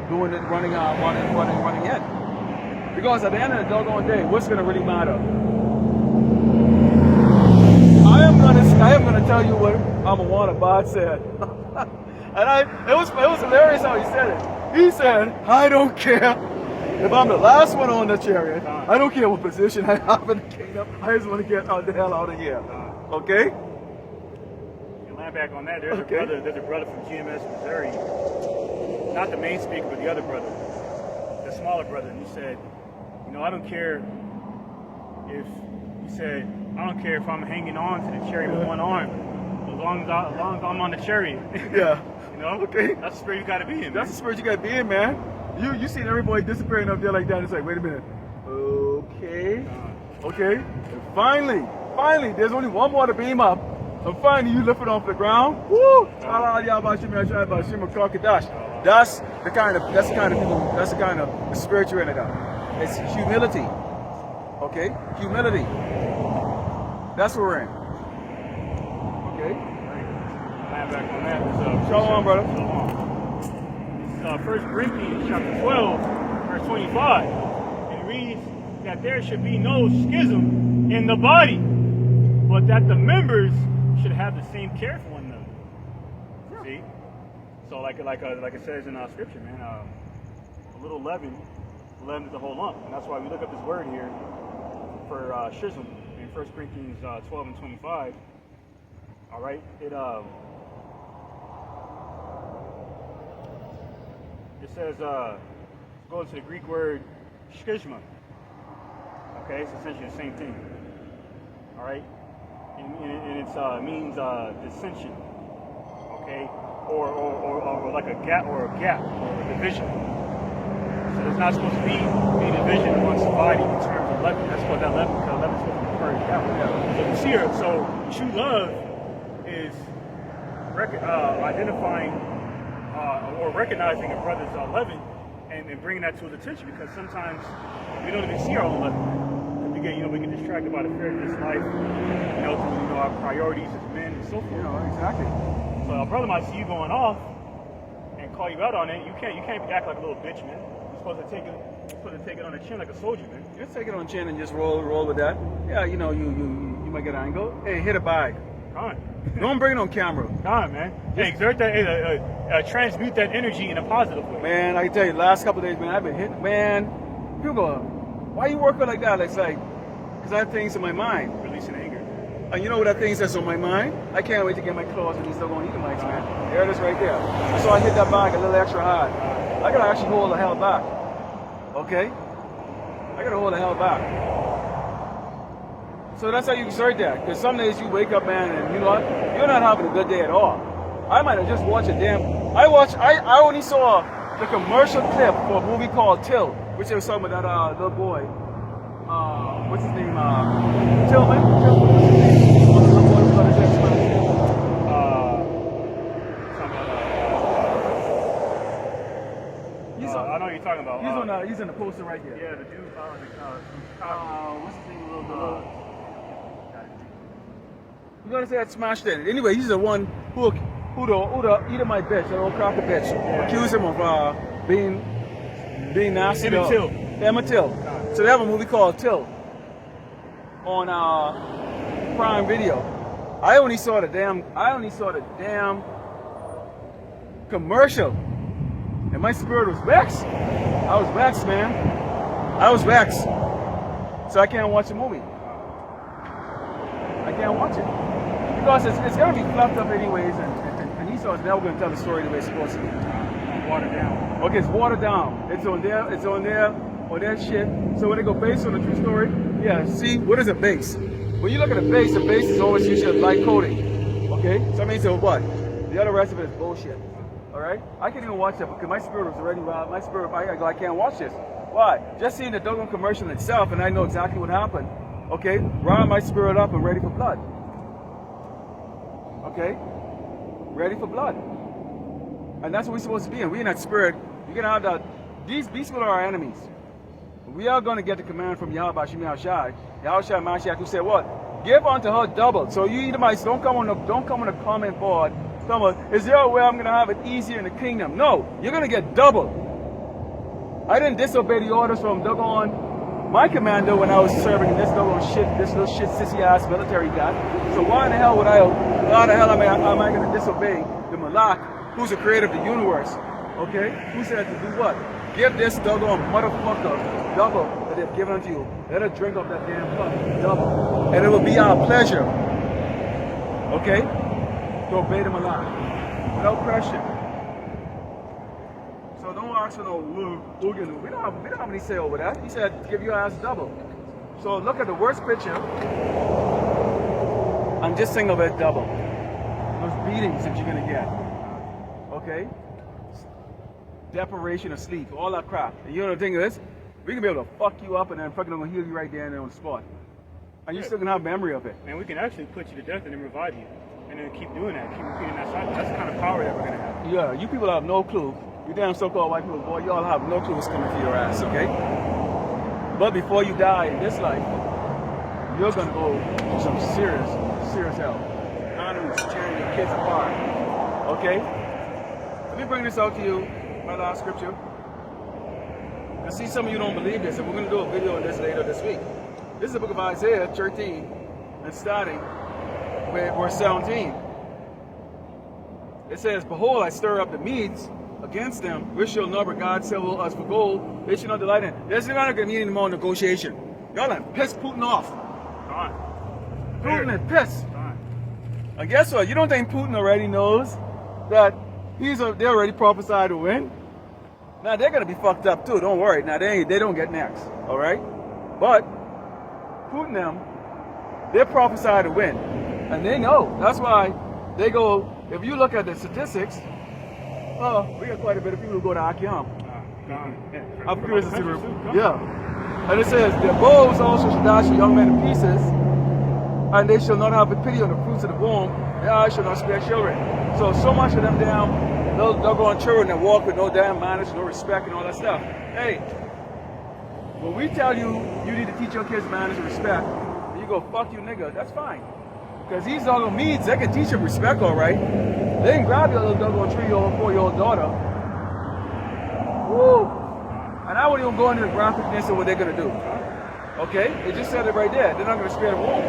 doing it, running in. Because at the end of the doggone day, what's going to really matter? I am gonna tell you what Ahchyam Abad said. And it was hilarious how he said it. He said, I don't care if I'm the last one on the chariot. I don't care what position I have in the kingdom. I just want to get the hell out of here. Okay? And land back on that, there's a brother from GMS, Missouri. Not the main speaker, but the other brother. The smaller brother. And he said, I don't care if I'm hanging on to the chariot with one arm, as long as I'm on the chariot. Yeah. Okay. That's the spirit you gotta be in, man. That's the spirit you gotta be in, man. You seen everybody disappearing up there like that. It's like, wait a minute. Okay. Okay. And finally, there's only one more to beam up. And finally, you lift it off the ground. Woo! That's the kind of the spirit you're in it. It's humility. Okay? Humility. That's what we're in. Okay? Back on that. Shalom, brother. This is 1 Corinthians chapter 12, verse 25. It reads that there should be no schism in the body, but that the members should have the same care for one another. Yeah. See? So like it says in our scripture, man, a little leaven is the whole lump. And that's why we look up this word here for schism in 1 Corinthians 12 and 25. All right? It says, go into the Greek word schisma. Okay, it's essentially the same thing. All right, and it means dissension. Okay, or like a gap or a division. So there's not supposed to be any division among society in terms of leaven. That's what that leaven, because leaven is supposed to be purged out. So you see here, so true love is identifying or recognizing a brother's leaven and bringing that to his attention, because sometimes we don't even see our own leaven. We get distracted by the fear of this life, through our priorities as men and so forth. Exactly. So a brother might see you going off and call you out on it. You can't act like a little bitch, man. You're supposed to take it on the chin like a soldier, man. Just take it on the chin and just roll with that. Yeah, you might get angle. Hey, hit a bag. Don't bring it on camera. Man. Hey, exert that, transmute that energy in a positive way. Man, I can tell you, the last couple of days, man, I've been hitting, man. People go, why you working like that? It's like, because I have things in my mind. Releasing anger. And you know what that thing that's on my mind? I can't wait to get my clothes and these still going to eat the mics, man. There it is right there. So I hit that bag a little extra hard. I got to actually hold the hell back. Okay? I got to hold the hell back. So that's how you exert that. Because some days you wake up, man, and you know what? You're not having a good day at all. I might have just watched a I only saw the commercial clip for a movie called Till, which they was talking about that little boy. What's his name? Tillman? What's his name? one you're talking about. He's in the poster right there. Yeah, the dude. What's his name? You gotta say that smashed it. Anyway, he's the one who the eat of my bitch, that old cracker bitch. Yeah. Accuse him of being nasty. Emmett Till. Emmett Till. So they have a movie called Till on Prime Video. I only saw the damn commercial, and my spirit was vexed. I was vexed, man. I was vexed. So I can't watch the movie. I can't watch it because it's gonna be fluffed up anyways, and Esau's never gonna tell the story the way it's supposed to be. Watered down. Okay, it's watered down. It's on there. On that shit. So when they go based on the true story, yeah. See, what is a base? When you look at the base is always usually light coating. Okay, so that means what? The other rest of it is bullshit. All right, I can't even watch that because my spirit was already wild. My spirit, I can't watch this. Why? Just seeing the doggone commercial itself, and I know exactly what happened. Okay, rile my spirit up and ready for blood. Okay, ready for blood, and that's what we're supposed to be. And we in that spirit, you're gonna have that. These people are our enemies. We are going to get the command from Yahweh Shemi Hashai, Mashiach, who said what? Give unto her double. So you Edomites, don't come on the comment board. Come on, is there a way I'm going to have it easier in the kingdom? No, you're going to get double. I didn't disobey the orders from doggone my commander when I was serving in this doggone shit, this little shit sissy ass military guy. So why in the hell am I going to disobey the Malak, who's the creator of the universe? Okay, who said to do what? Give this doggone motherfucker double that they've given unto you. Let her drink of that damn cup, double. And it will be our pleasure, okay, to obey them alive, without question. So don't ask for no Uganu. We don't have any say over that. He said, give your ass double. So look at the worst picture, and just think of it double. Those beatings that you're going to get, okay? Deprivation of sleep, all that crap. And you know the thing is, we can be able to fuck you up and then fucking gonna heal you right there and on the spot. And you're still gonna have memory of it. And we can actually put you to death and then revive you. And then keep doing that, keep repeating that cycle. That's the kind of power that we're gonna have. Yeah, you people have no clue. You damn so-called white people, boy, y'all have no clue what's coming for your ass, okay? But before you die in this life, you're gonna go through some serious hell. Animals tearing your kids apart. Okay? Let me bring this out to you. My last scripture. I see some of you don't believe this, and we're going to do a video on this later this week. This is the book of Isaiah 13, and starting with verse 17. It says, behold, I stir up the Medes against them, which shall not regard silver us for gold, they shall not delight in. There's not going to be any more negotiation. Y'all are pissed Putin off. Putin is pissed. And guess what? You don't think Putin already knows that they already prophesied to win? Now they're gonna be fucked up too. Don't worry. Now they don't get next. All right. But Putin they prophesied to win, and they know. That's why they go. If you look at the statistics, we got quite a bit of people who go to Ahchyam. I'm curious to see. Yeah. And it says their bows also shall dash your young men in pieces, and they shall not have pity on the fruits of the womb. Their eyes shall not spare children. So much of them damn. They'll go on children that walk with no damn manners, no respect, and all that stuff. Hey, when we tell you you need to teach your kids manners and respect, and you go, fuck you nigga, that's fine. Because these doggone Medes, they can teach them respect, all right. They can grab your little doggone 3-year-old, 4-year-old daughter. Woo! And I wouldn't even go into the graphicness of what they're going to do. Okay? It just said it right there. They're not going to spare the womb.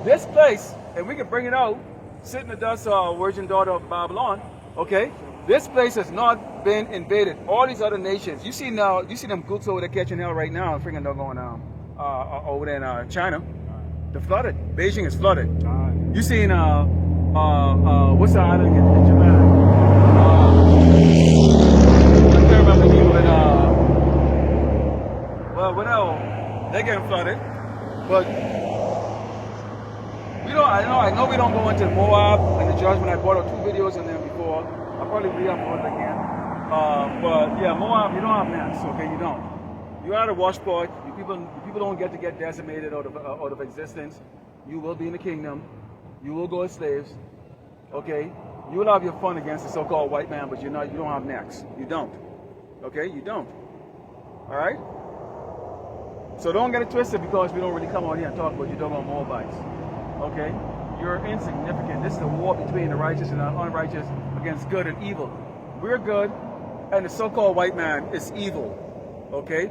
This place, and we can bring it out, sit in the dust, virgin daughter of Babylon. Okay, this place has not been invaded. All these other nations, you see them gooks over there catching hell right now. Freaking they're going over there in China. They're flooded. Beijing is flooded. You seen what's the island in Japan? I can't remember the name of it. Well, whatever. They're getting flooded, but. I know we don't go into Moab and the judgment. I brought out 2 videos in there before. I'll probably re-upload it again. But yeah, Moab, you don't have nets, okay? You don't. You are the washport. You people don't get decimated out of existence. You will be in the kingdom. You will go as slaves, okay? You will have your fun against the so-called white man, but you don't have necks. You don't. Okay, you don't. All right? So don't get it twisted because we don't really come out here and talk about you doggone Moabites. Okay? You're insignificant. This is a war between the righteous and the unrighteous against good and evil. We're good, and the so-called white man is evil. Okay?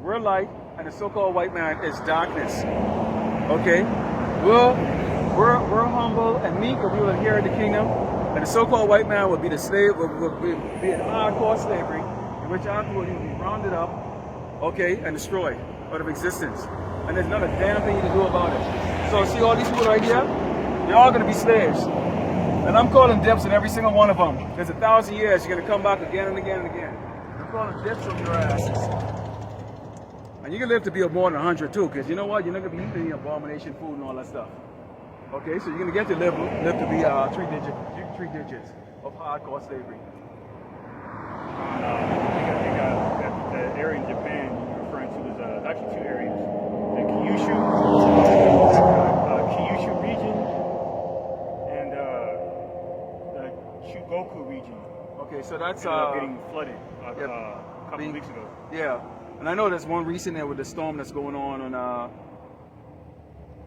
We're light, and the so-called white man is darkness. Okay? We're humble and meek, and we will inherit the kingdom. And the so-called white man will be the slave, will be in hardcore slavery, in which afterward he will be rounded up, okay, and destroyed out of existence. And there's not a damn thing you can do about it. So see all these people right here? They're all going to be slaves. And I'm calling dips on every single one of them. There's 1,000 years, you're going to come back again and again and again. I'm calling dips on your asses. And you can live to be more than 100 too, because you know what? You're not going to be eating abomination food and all that stuff. Okay, so you're going to get to live to be three digits of hardcore slavery. The area in Japan you're referring to is actually two areas. The Kyushu region and the Chugoku region. Okay, so that's getting flooded a couple of weeks ago. Yeah, and I know there's one recent there with the storm that's going on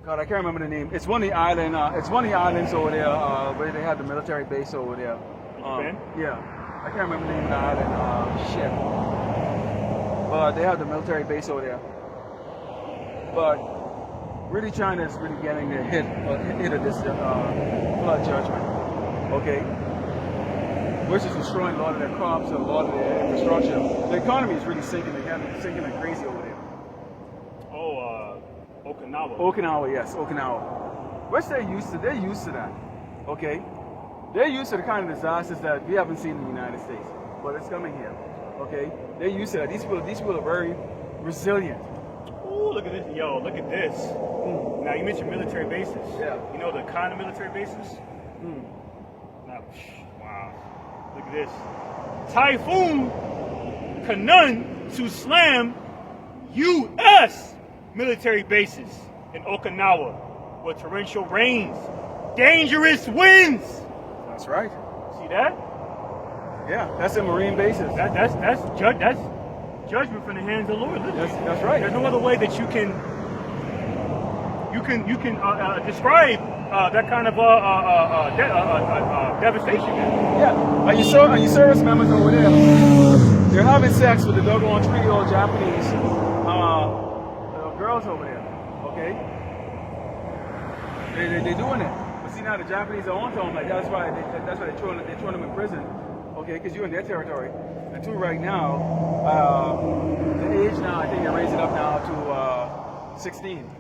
God, I can't remember the name. It's one of the island. It's one of the islands over there where they have the military base over there. Japan? Yeah, I can't remember the name of the island. Shit. But they have the military base over there. But really, China is really getting the hit of this flood judgment. Okay, which is destroying a lot of their crops and a lot of their infrastructure. The economy is really sinking. They're sinking like crazy over there. Okinawa, yes, Okinawa. Which they're used to. They're used to that. Okay? They're used to the kind of disasters that we haven't seen in the United States. But it's coming here. Okay? They're used to that. These people are very resilient. Ooh, look at this. Yo, look at this. Now, you mentioned military bases. Yeah. You know the kind of military bases? Now, wow. Look at this. Typhoon Kanun to slam U.S. military bases in Okinawa with torrential rains, dangerous winds. That's right. See that? Yeah, that's a marine bases. That's judgment from the hands of the Lord. That's right. There's no other way that you can describe that kind of devastation. Yeah. And your service members over there, they're having sex with the doggone 3-year-old Japanese girls over there. Okay. They're doing it. But see now the Japanese are onto them like that. That's why they're throwing them in prison. Okay, because you're in their territory. And two right now, the age now, I think they raised it up now to 16.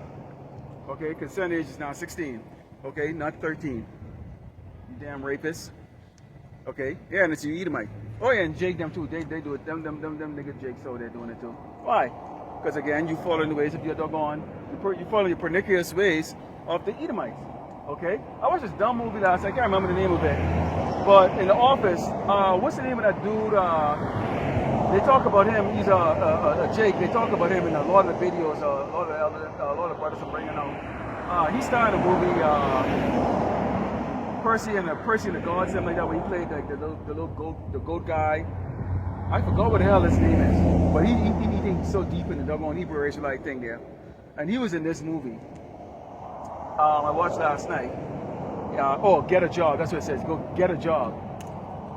Okay, consent age is now 16. Okay, not 13. You damn rapists. Okay, yeah, and it's you Edomite. Oh yeah, and Jake them too. They do it. Them nigga Jakes over there doing it too. Why? Because again, you follow in the ways of your doggone, you follow your pernicious ways of the Edomites. Okay? I watched this dumb movie last night, I can't remember the name of it. But in The Office, what's the name of that dude? They talk about him, he's a Jake, they talk about him in a lot of the videos, a lot of brothers are bringing out. He starred in a movie, Percy and the God, something like that, where he played like the goat guy. I forgot what the hell his name is, but he's so deep in the doggone Hebrew Israelite thing there. And he was in this movie. I watched last night. Get a job. That's what it says. Go get a job.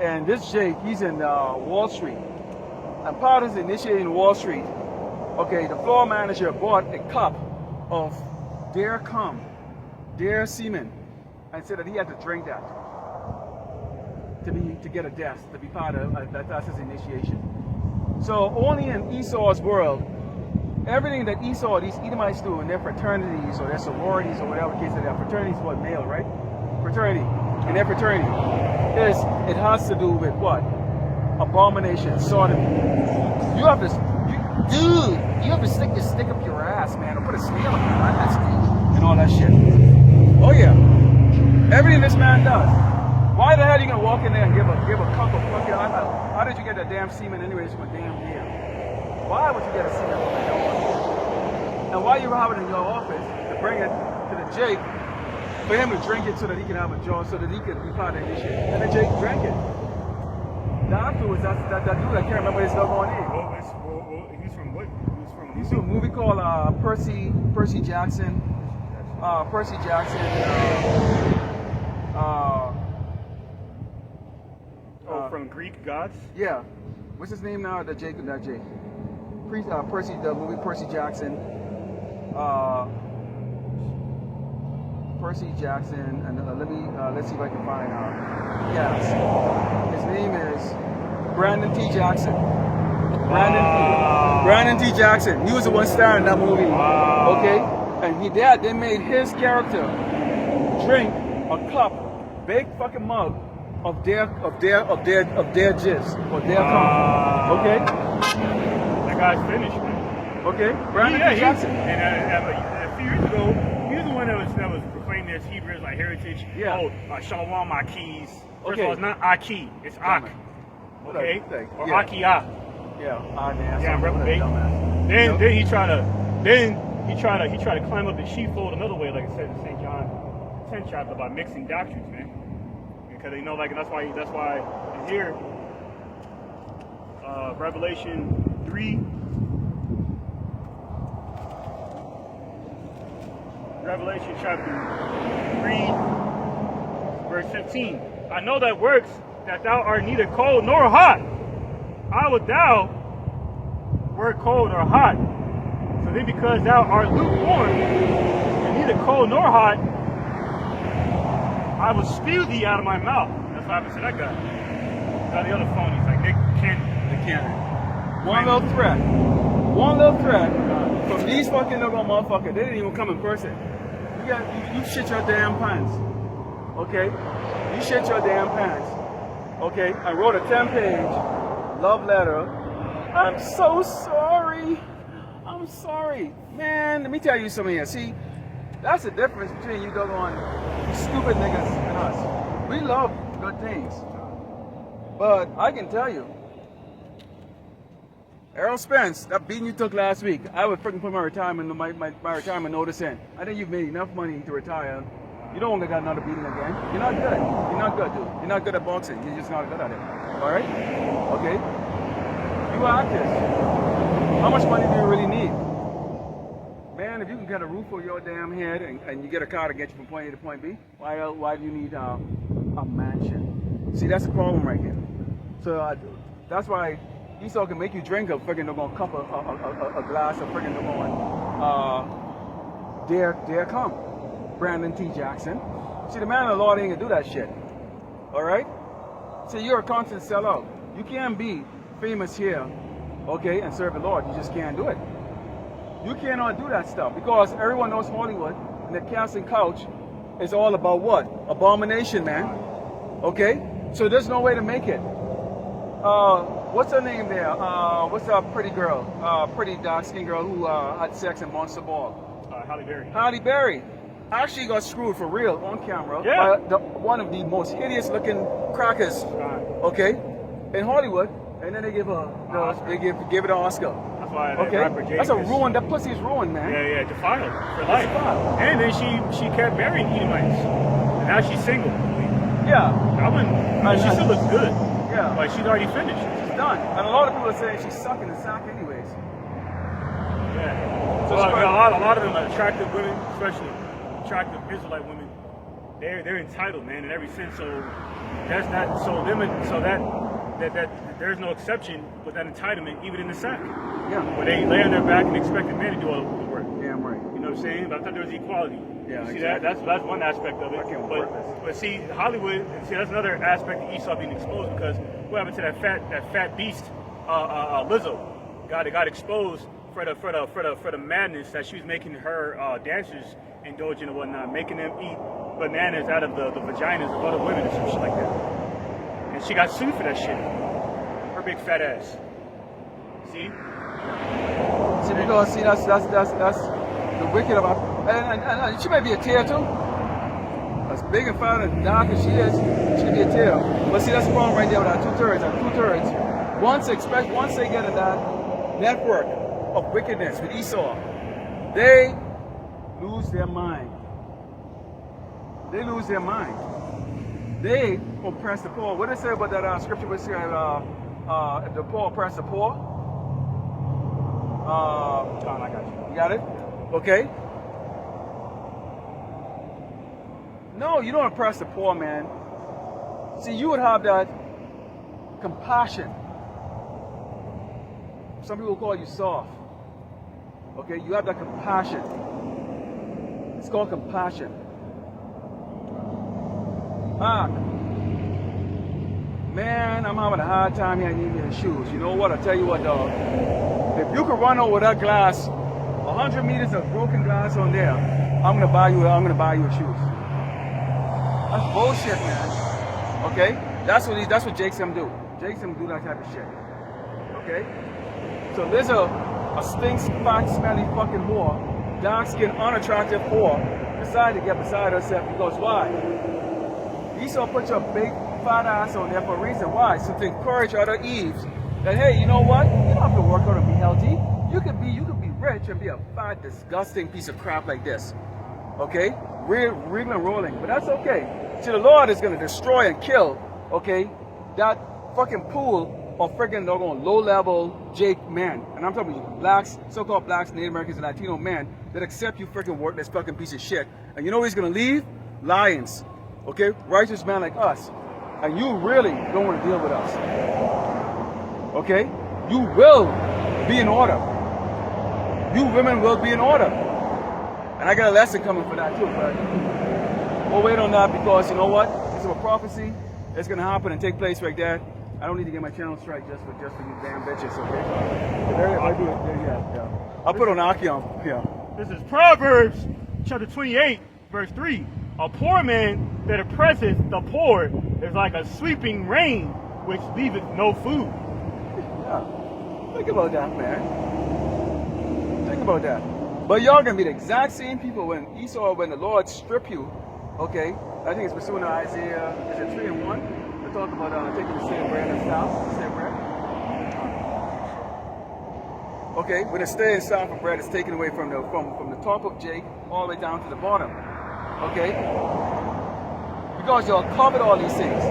And this Jake, he's in Wall Street. And part of his initiating Wall Street, okay, the floor manager bought a cup of their semen, and said that he had to drink that to get a death, to be part of that's his initiation. So only in Esau's world, everything that Esau, these Edomites do in their fraternities or their sororities or whatever case of their fraternities, what male, right? Fraternity. In their fraternity, it has to do with what? Abomination, sodomy. You have to stick this stick up your ass, man, or put a snail up your ass, and all that shit. Oh yeah. Everything this man does. Why the hell are you gonna walk in there and give a cup of fucking? How did you get that damn semen anyways from a damn deer? Why would you get a semen from a damn deer? And why you have it in your office to bring it to the Jake for him to drink it so that he can have a jaw, so that he can be part of this shit? And the Jake drank it. The actor was that dude. I can't remember his doggone name. He's from what? He's from a movie called Percy Jackson. Percy Jackson. From Greek gods? Yeah. What's his name now? Percy, the movie Percy Jackson. Percy Jackson, and let's see if I can find yes. His name is Brandon T. Jackson. Brandon T. Jackson. He was the one starring in that movie. Okay? And they made his character drink a cup, big fucking mug of their jizz or their cum. Okay? That guy's finished, man. Okay? Brandon T. Jackson. And a few years ago, he was the one that was proclaiming as Hebrew like heritage. Yeah. Oh, Shalom Akis. First Okay. of all, it's not Aki, it's Ak. Okay? Or Yeah. Akia. Yeah, Yeah, reprobate. Then he tried to climb up the sheepfold another way, like it says in St. John 10 chapter about mixing doctrines, man. Because you know, like that's why here, Revelation 3. Revelation chapter 3, verse 15. I know that works, that thou art neither cold nor hot. How would thou were cold or hot? So then because thou art lukewarm, and neither cold nor hot, I will spew thee out of my mouth. That's what happened to that guy. Now the other phonies, like Nick Cannon. One little threat from these fucking little motherfuckers. They didn't even come in person. You shit your damn pants. Okay? You shit your damn pants. Okay? I wrote a 10-page love letter. I'm so sorry. I'm sorry. Man, let me tell you something here. See, that's the difference between you doggone stupid niggas and us. We love good things. But I can tell you, Errol Spence, that beating you took last week, I would freaking put my retirement notice in. I think you've made enough money to retire. You don't want to get another beating again. You're not good. You're not good, dude. You're not good at boxing. You're just not good at it. All right? Okay? You are actors. How much money do you really need? Man, if you can get a roof over your damn head and you get a car to get you from point A to point B, why do you need a mansion? See, that's the problem right here. So that's why Esau can make you drink a freaking cup of a glass of freaking dare come. Brandon T. Jackson. See, the man of the Lord ain't gonna do that shit. All right? See, you're a constant sellout. You can't be famous here, okay, and serve the Lord. You just can't do it. You cannot do that stuff because everyone knows Hollywood and the casting couch is all about what? Abomination, man. Okay? So there's no way to make it. What's her name there? What's that pretty girl? Pretty dark-skinned girl who had sex in Monster Ball? Halle Berry. Halle Berry actually got screwed for real on camera by one of the most hideous-looking crackers. Okay, in Hollywood, and then they give her give it an Oscar. That's why okay, that's a ruin. That pussy's ruined, man. Yeah, defiled for life. And then she kept marrying Edomites, and now she's single. Yeah, she still looks good. Yeah, but she's already finished. She's done. And a lot of people are saying she's sucking the sack anyways. Yeah. So a lot of them are attractive women, especially attractive Israelite women. They're entitled, man, in every sense. So that's not so that there's no exception with that entitlement, even in the sack. Yeah. Where they lay on their back and expect the man to do all the work. Yeah, I'm right. You know what I'm saying? But I thought there was equality. Yeah, see exactly. that's one aspect of it. But see, Hollywood, that's another aspect of Esau being exposed because what happened to that fat beast, Lizzo? Got exposed for the madness that she was making her dancers indulge in and whatnot, making them eat bananas out of the vaginas of other women and some shit like that. And she got sued for that shit. Her big fat ass. See, because that's the wicked about, and she might be a tear too. As big and fat and dark as she is, she could be a tear. But see, that's the problem right there with our two-thirds. Once they get in that network of wickedness with Esau, they lose their mind. They lose their mind. they oppress the poor. What did it say about that scripture which said, if the poor oppress the poor? John, I got you. You got it? Okay. No, you don't oppress the poor, man. See, you would have that compassion. Some people call you soft. Okay, you have that compassion. It's called compassion. Man, I'm having a hard time here. I need me shoes. You know what? I'll tell you what, dog. If you could run over that glass, 100 meters of broken glass on there, I'm gonna buy you a shoes. That's bullshit, man. Okay? That's what Jake's-Am do. Jake's-Am do that type of shit. Okay? So there's a stinks, fat, smelly fucking whore, dark-skinned, unattractive whore, decided to get beside herself because why? Esau put your big fat ass on there for a reason. Why? So to encourage other Eves that, hey, you know what? You don't have to work out and be healthy. You could be rich and be a fat, disgusting piece of crap like this. Okay? Wriggling and rolling. But that's okay. See, the Lord is going to destroy and kill, okay, that fucking pool of freaking doggone low-level Jake men. And I'm talking about blacks, so-called blacks, Native Americans, and Latino men that accept you freaking worthless fucking piece of shit. And you know where he's going to leave? Lions. Okay? Righteous man like us. And you really don't want to deal with us. Okay? You will be in order. You women will be in order. And I got a lesson coming for that too, but we'll wait on that because you know what? It's a prophecy. It's going to happen and take place right there. I don't need to get my channel strike just for you damn bitches, okay? I do it. Yeah. I'll put on Ahchyam. Yeah. This is Proverbs chapter 28, verse 3. A poor man that oppresseth the poor is like a sweeping rain which leaveth no food. Yeah. Think about that, man. Think about that. But y'all gonna be the exact same people when the Lord strip you, okay? I think it's pursuant to Isaiah, is it 3 and 1? They talk about taking the same bread and staff, the same bread. Okay, when the stay and staff of bread is taken away from the top of Jake all the way down to the bottom. Okay? Because y'all covered all these things.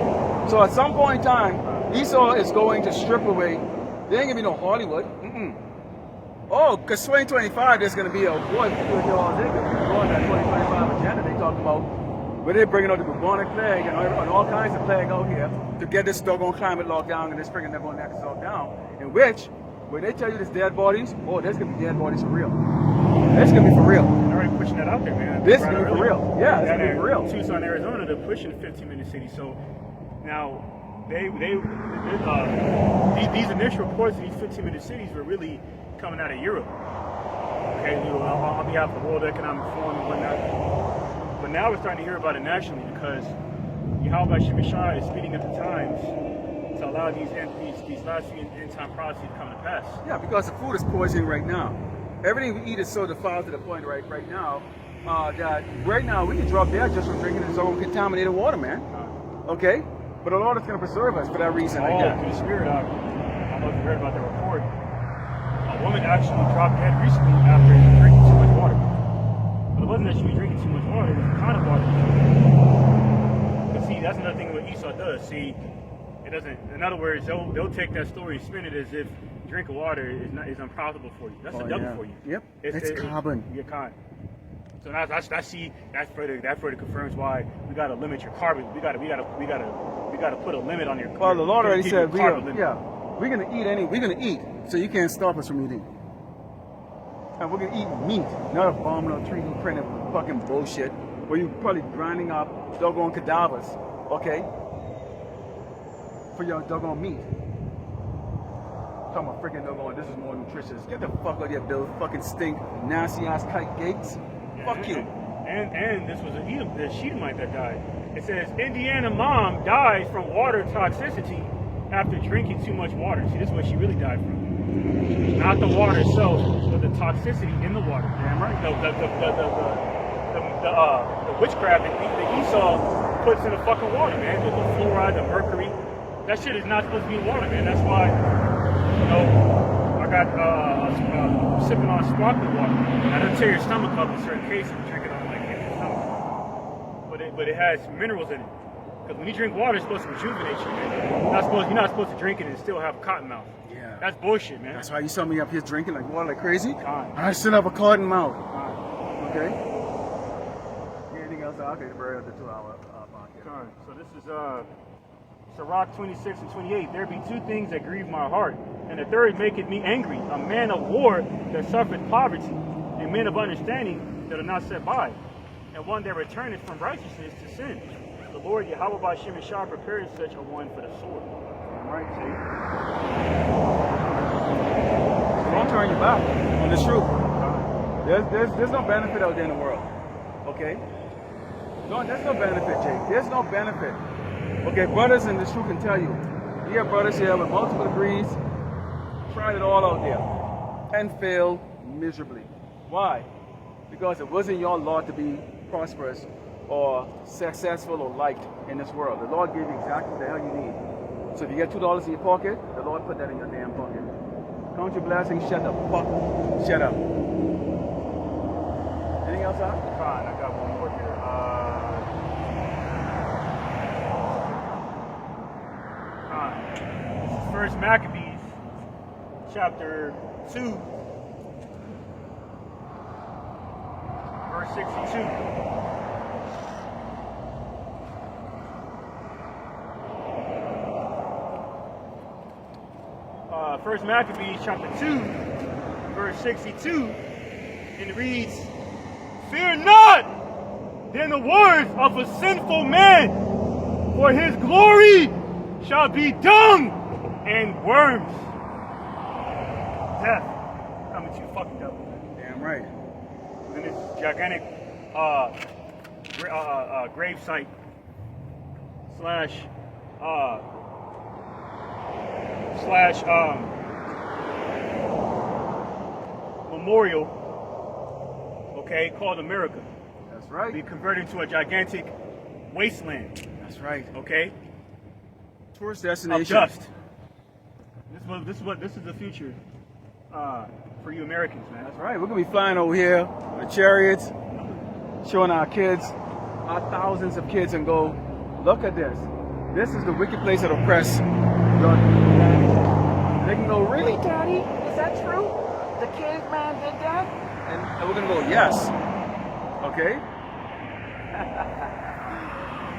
So at some point in time, Esau is going to strip away. There ain't gonna be no Hollywood. Oh, because 2025 there's gonna be a boy they're gonna be going that 2025 agenda they talk about where they're bringing out the bubonic plague and all kinds of plague out here to get this doggone climate locked down and this freaking never next locked down. In which, when they tell you there's dead bodies, oh, there's gonna be dead bodies for real. It's gonna be for real. They're already pushing that out there, man. This is gonna be for real. Yeah, it's gonna be for real. Tucson, Arizona, they're pushing 15-minute cities. So now these initial reports of these 15-minute cities were really coming out of Europe. Okay, on behalf of the World Economic Forum and whatnot. But now we're starting to hear about it nationally because Yahweh Shemeshah is speeding up the times to allow these last few end-time prophecies to come to pass. Yeah, because the food is poisoning right now. Everything we eat is so defiled to the point right now that right now we can drop dead just from drinking this own contaminated water, man. Okay? But the Lord is going to preserve us for that reason. Through the Spirit. I don't know if you heard about the report. A woman actually dropped dead recently after drinking too much water. But it wasn't that she was drinking too much water, it was the kind of water. But see, that's another thing what Esau does. See, it doesn't, in other words, they'll take that story and spin it as if drinking water is unprofitable for you. That's the devil for you. Yep. It's carbon. Yeah, carbon. So that further confirms why we gotta limit your carbon. We gotta put a limit on your. Well, the Lord already said we're gonna eat, so you can't stop us from eating. And we're gonna eat meat, not a bomb or tree printed fucking bullshit where you probably grinding up doggone cadavers, okay? For your doggone meat. Talking about freaking doggone, this is more nutritious. Get the fuck out of here, Bill. Fucking stink, nasty ass kite gates. Fuck you. And this was the Shedemite that died. It says Indiana mom died from water toxicity after drinking too much water. See, this is what she really died from. Not the water itself, but the toxicity in the water. Damn right. The witchcraft that Esau puts in the fucking water, man. The fluoride, the mercury. That shit is not supposed to be in water, man. That's why, I got sipping on sparkling water. Now, it'll tear your stomach up in certain cases. Drink it on like your stomach. But it has minerals in it. Because when you drink water, it's supposed to rejuvenate you, man. You're not supposed to drink it and still have a cotton mouth. Yeah. That's bullshit, man. That's why you saw me up here drinking like water like crazy. Fine. I still have a cotton mouth. Fine. Okay. Anything else? I'll get the 2 hour podcast. Fine. So this is Sirach 26 and 28. There be two things that grieve my heart, and the third maketh me angry. A man of war that suffereth poverty, and men of understanding that are not set by, and one that returneth from righteousness to sin. The Lord Yahweh Ba'Shem and Shah prepared such a one for the sword. Right, see? Don't turn your back on this truth. There's no benefit out there in the world. Okay? No, there's no benefit, Jake. There's no benefit. Okay, brothers in this truth can tell you. We have brothers here with multiple degrees, tried it all out there, and failed miserably. Why? Because it wasn't your lot to be prosperous or successful or liked in this world. The Lord gave you exactly what the hell you need. So if you get $2 in your pocket, the Lord put that in your damn pocket. Count your blessings, shut the fuck. Shut up. Anything else, Al? Fine, I got one more here. This is First Maccabees, chapter 2, verse 62. First Maccabees chapter 2, verse 62, and it reads, Fear not then the words of a sinful man, for his glory shall be dung and worms. Death coming to you, fucking devil. Damn right. In this gigantic grave site slash memorial, okay, called America. That's right. Be converted into a gigantic wasteland. That's right. Okay. Tourist Of destination. dust. This is the future for you Americans, man. That's right. We're gonna be flying over here with chariots, showing our kids, our thousands of kids, and go, look at this. This is the wicked place that oppress your humanity. They can go, really, Daddy? Is that true? The caveman did that? And we're gonna go, yes. Okay?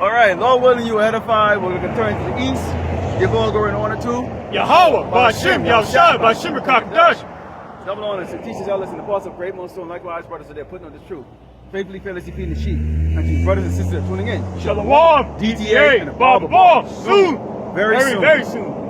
All right, Lord willing, you edified. We're gonna turn to the east. Give all glory and honor to Yahweh, Ba'Shem, Yahushua, Ba'Shem, Kakadash. Double honor to teachers, elders, and apostles of great most, likewise, brothers, so they're putting on this truth. Faithfully, fearlessly feeding the sheep. And to brothers and sisters that are tuning in. Shalom, DTA, and the Bible Ball, soon. Very soon. Very soon.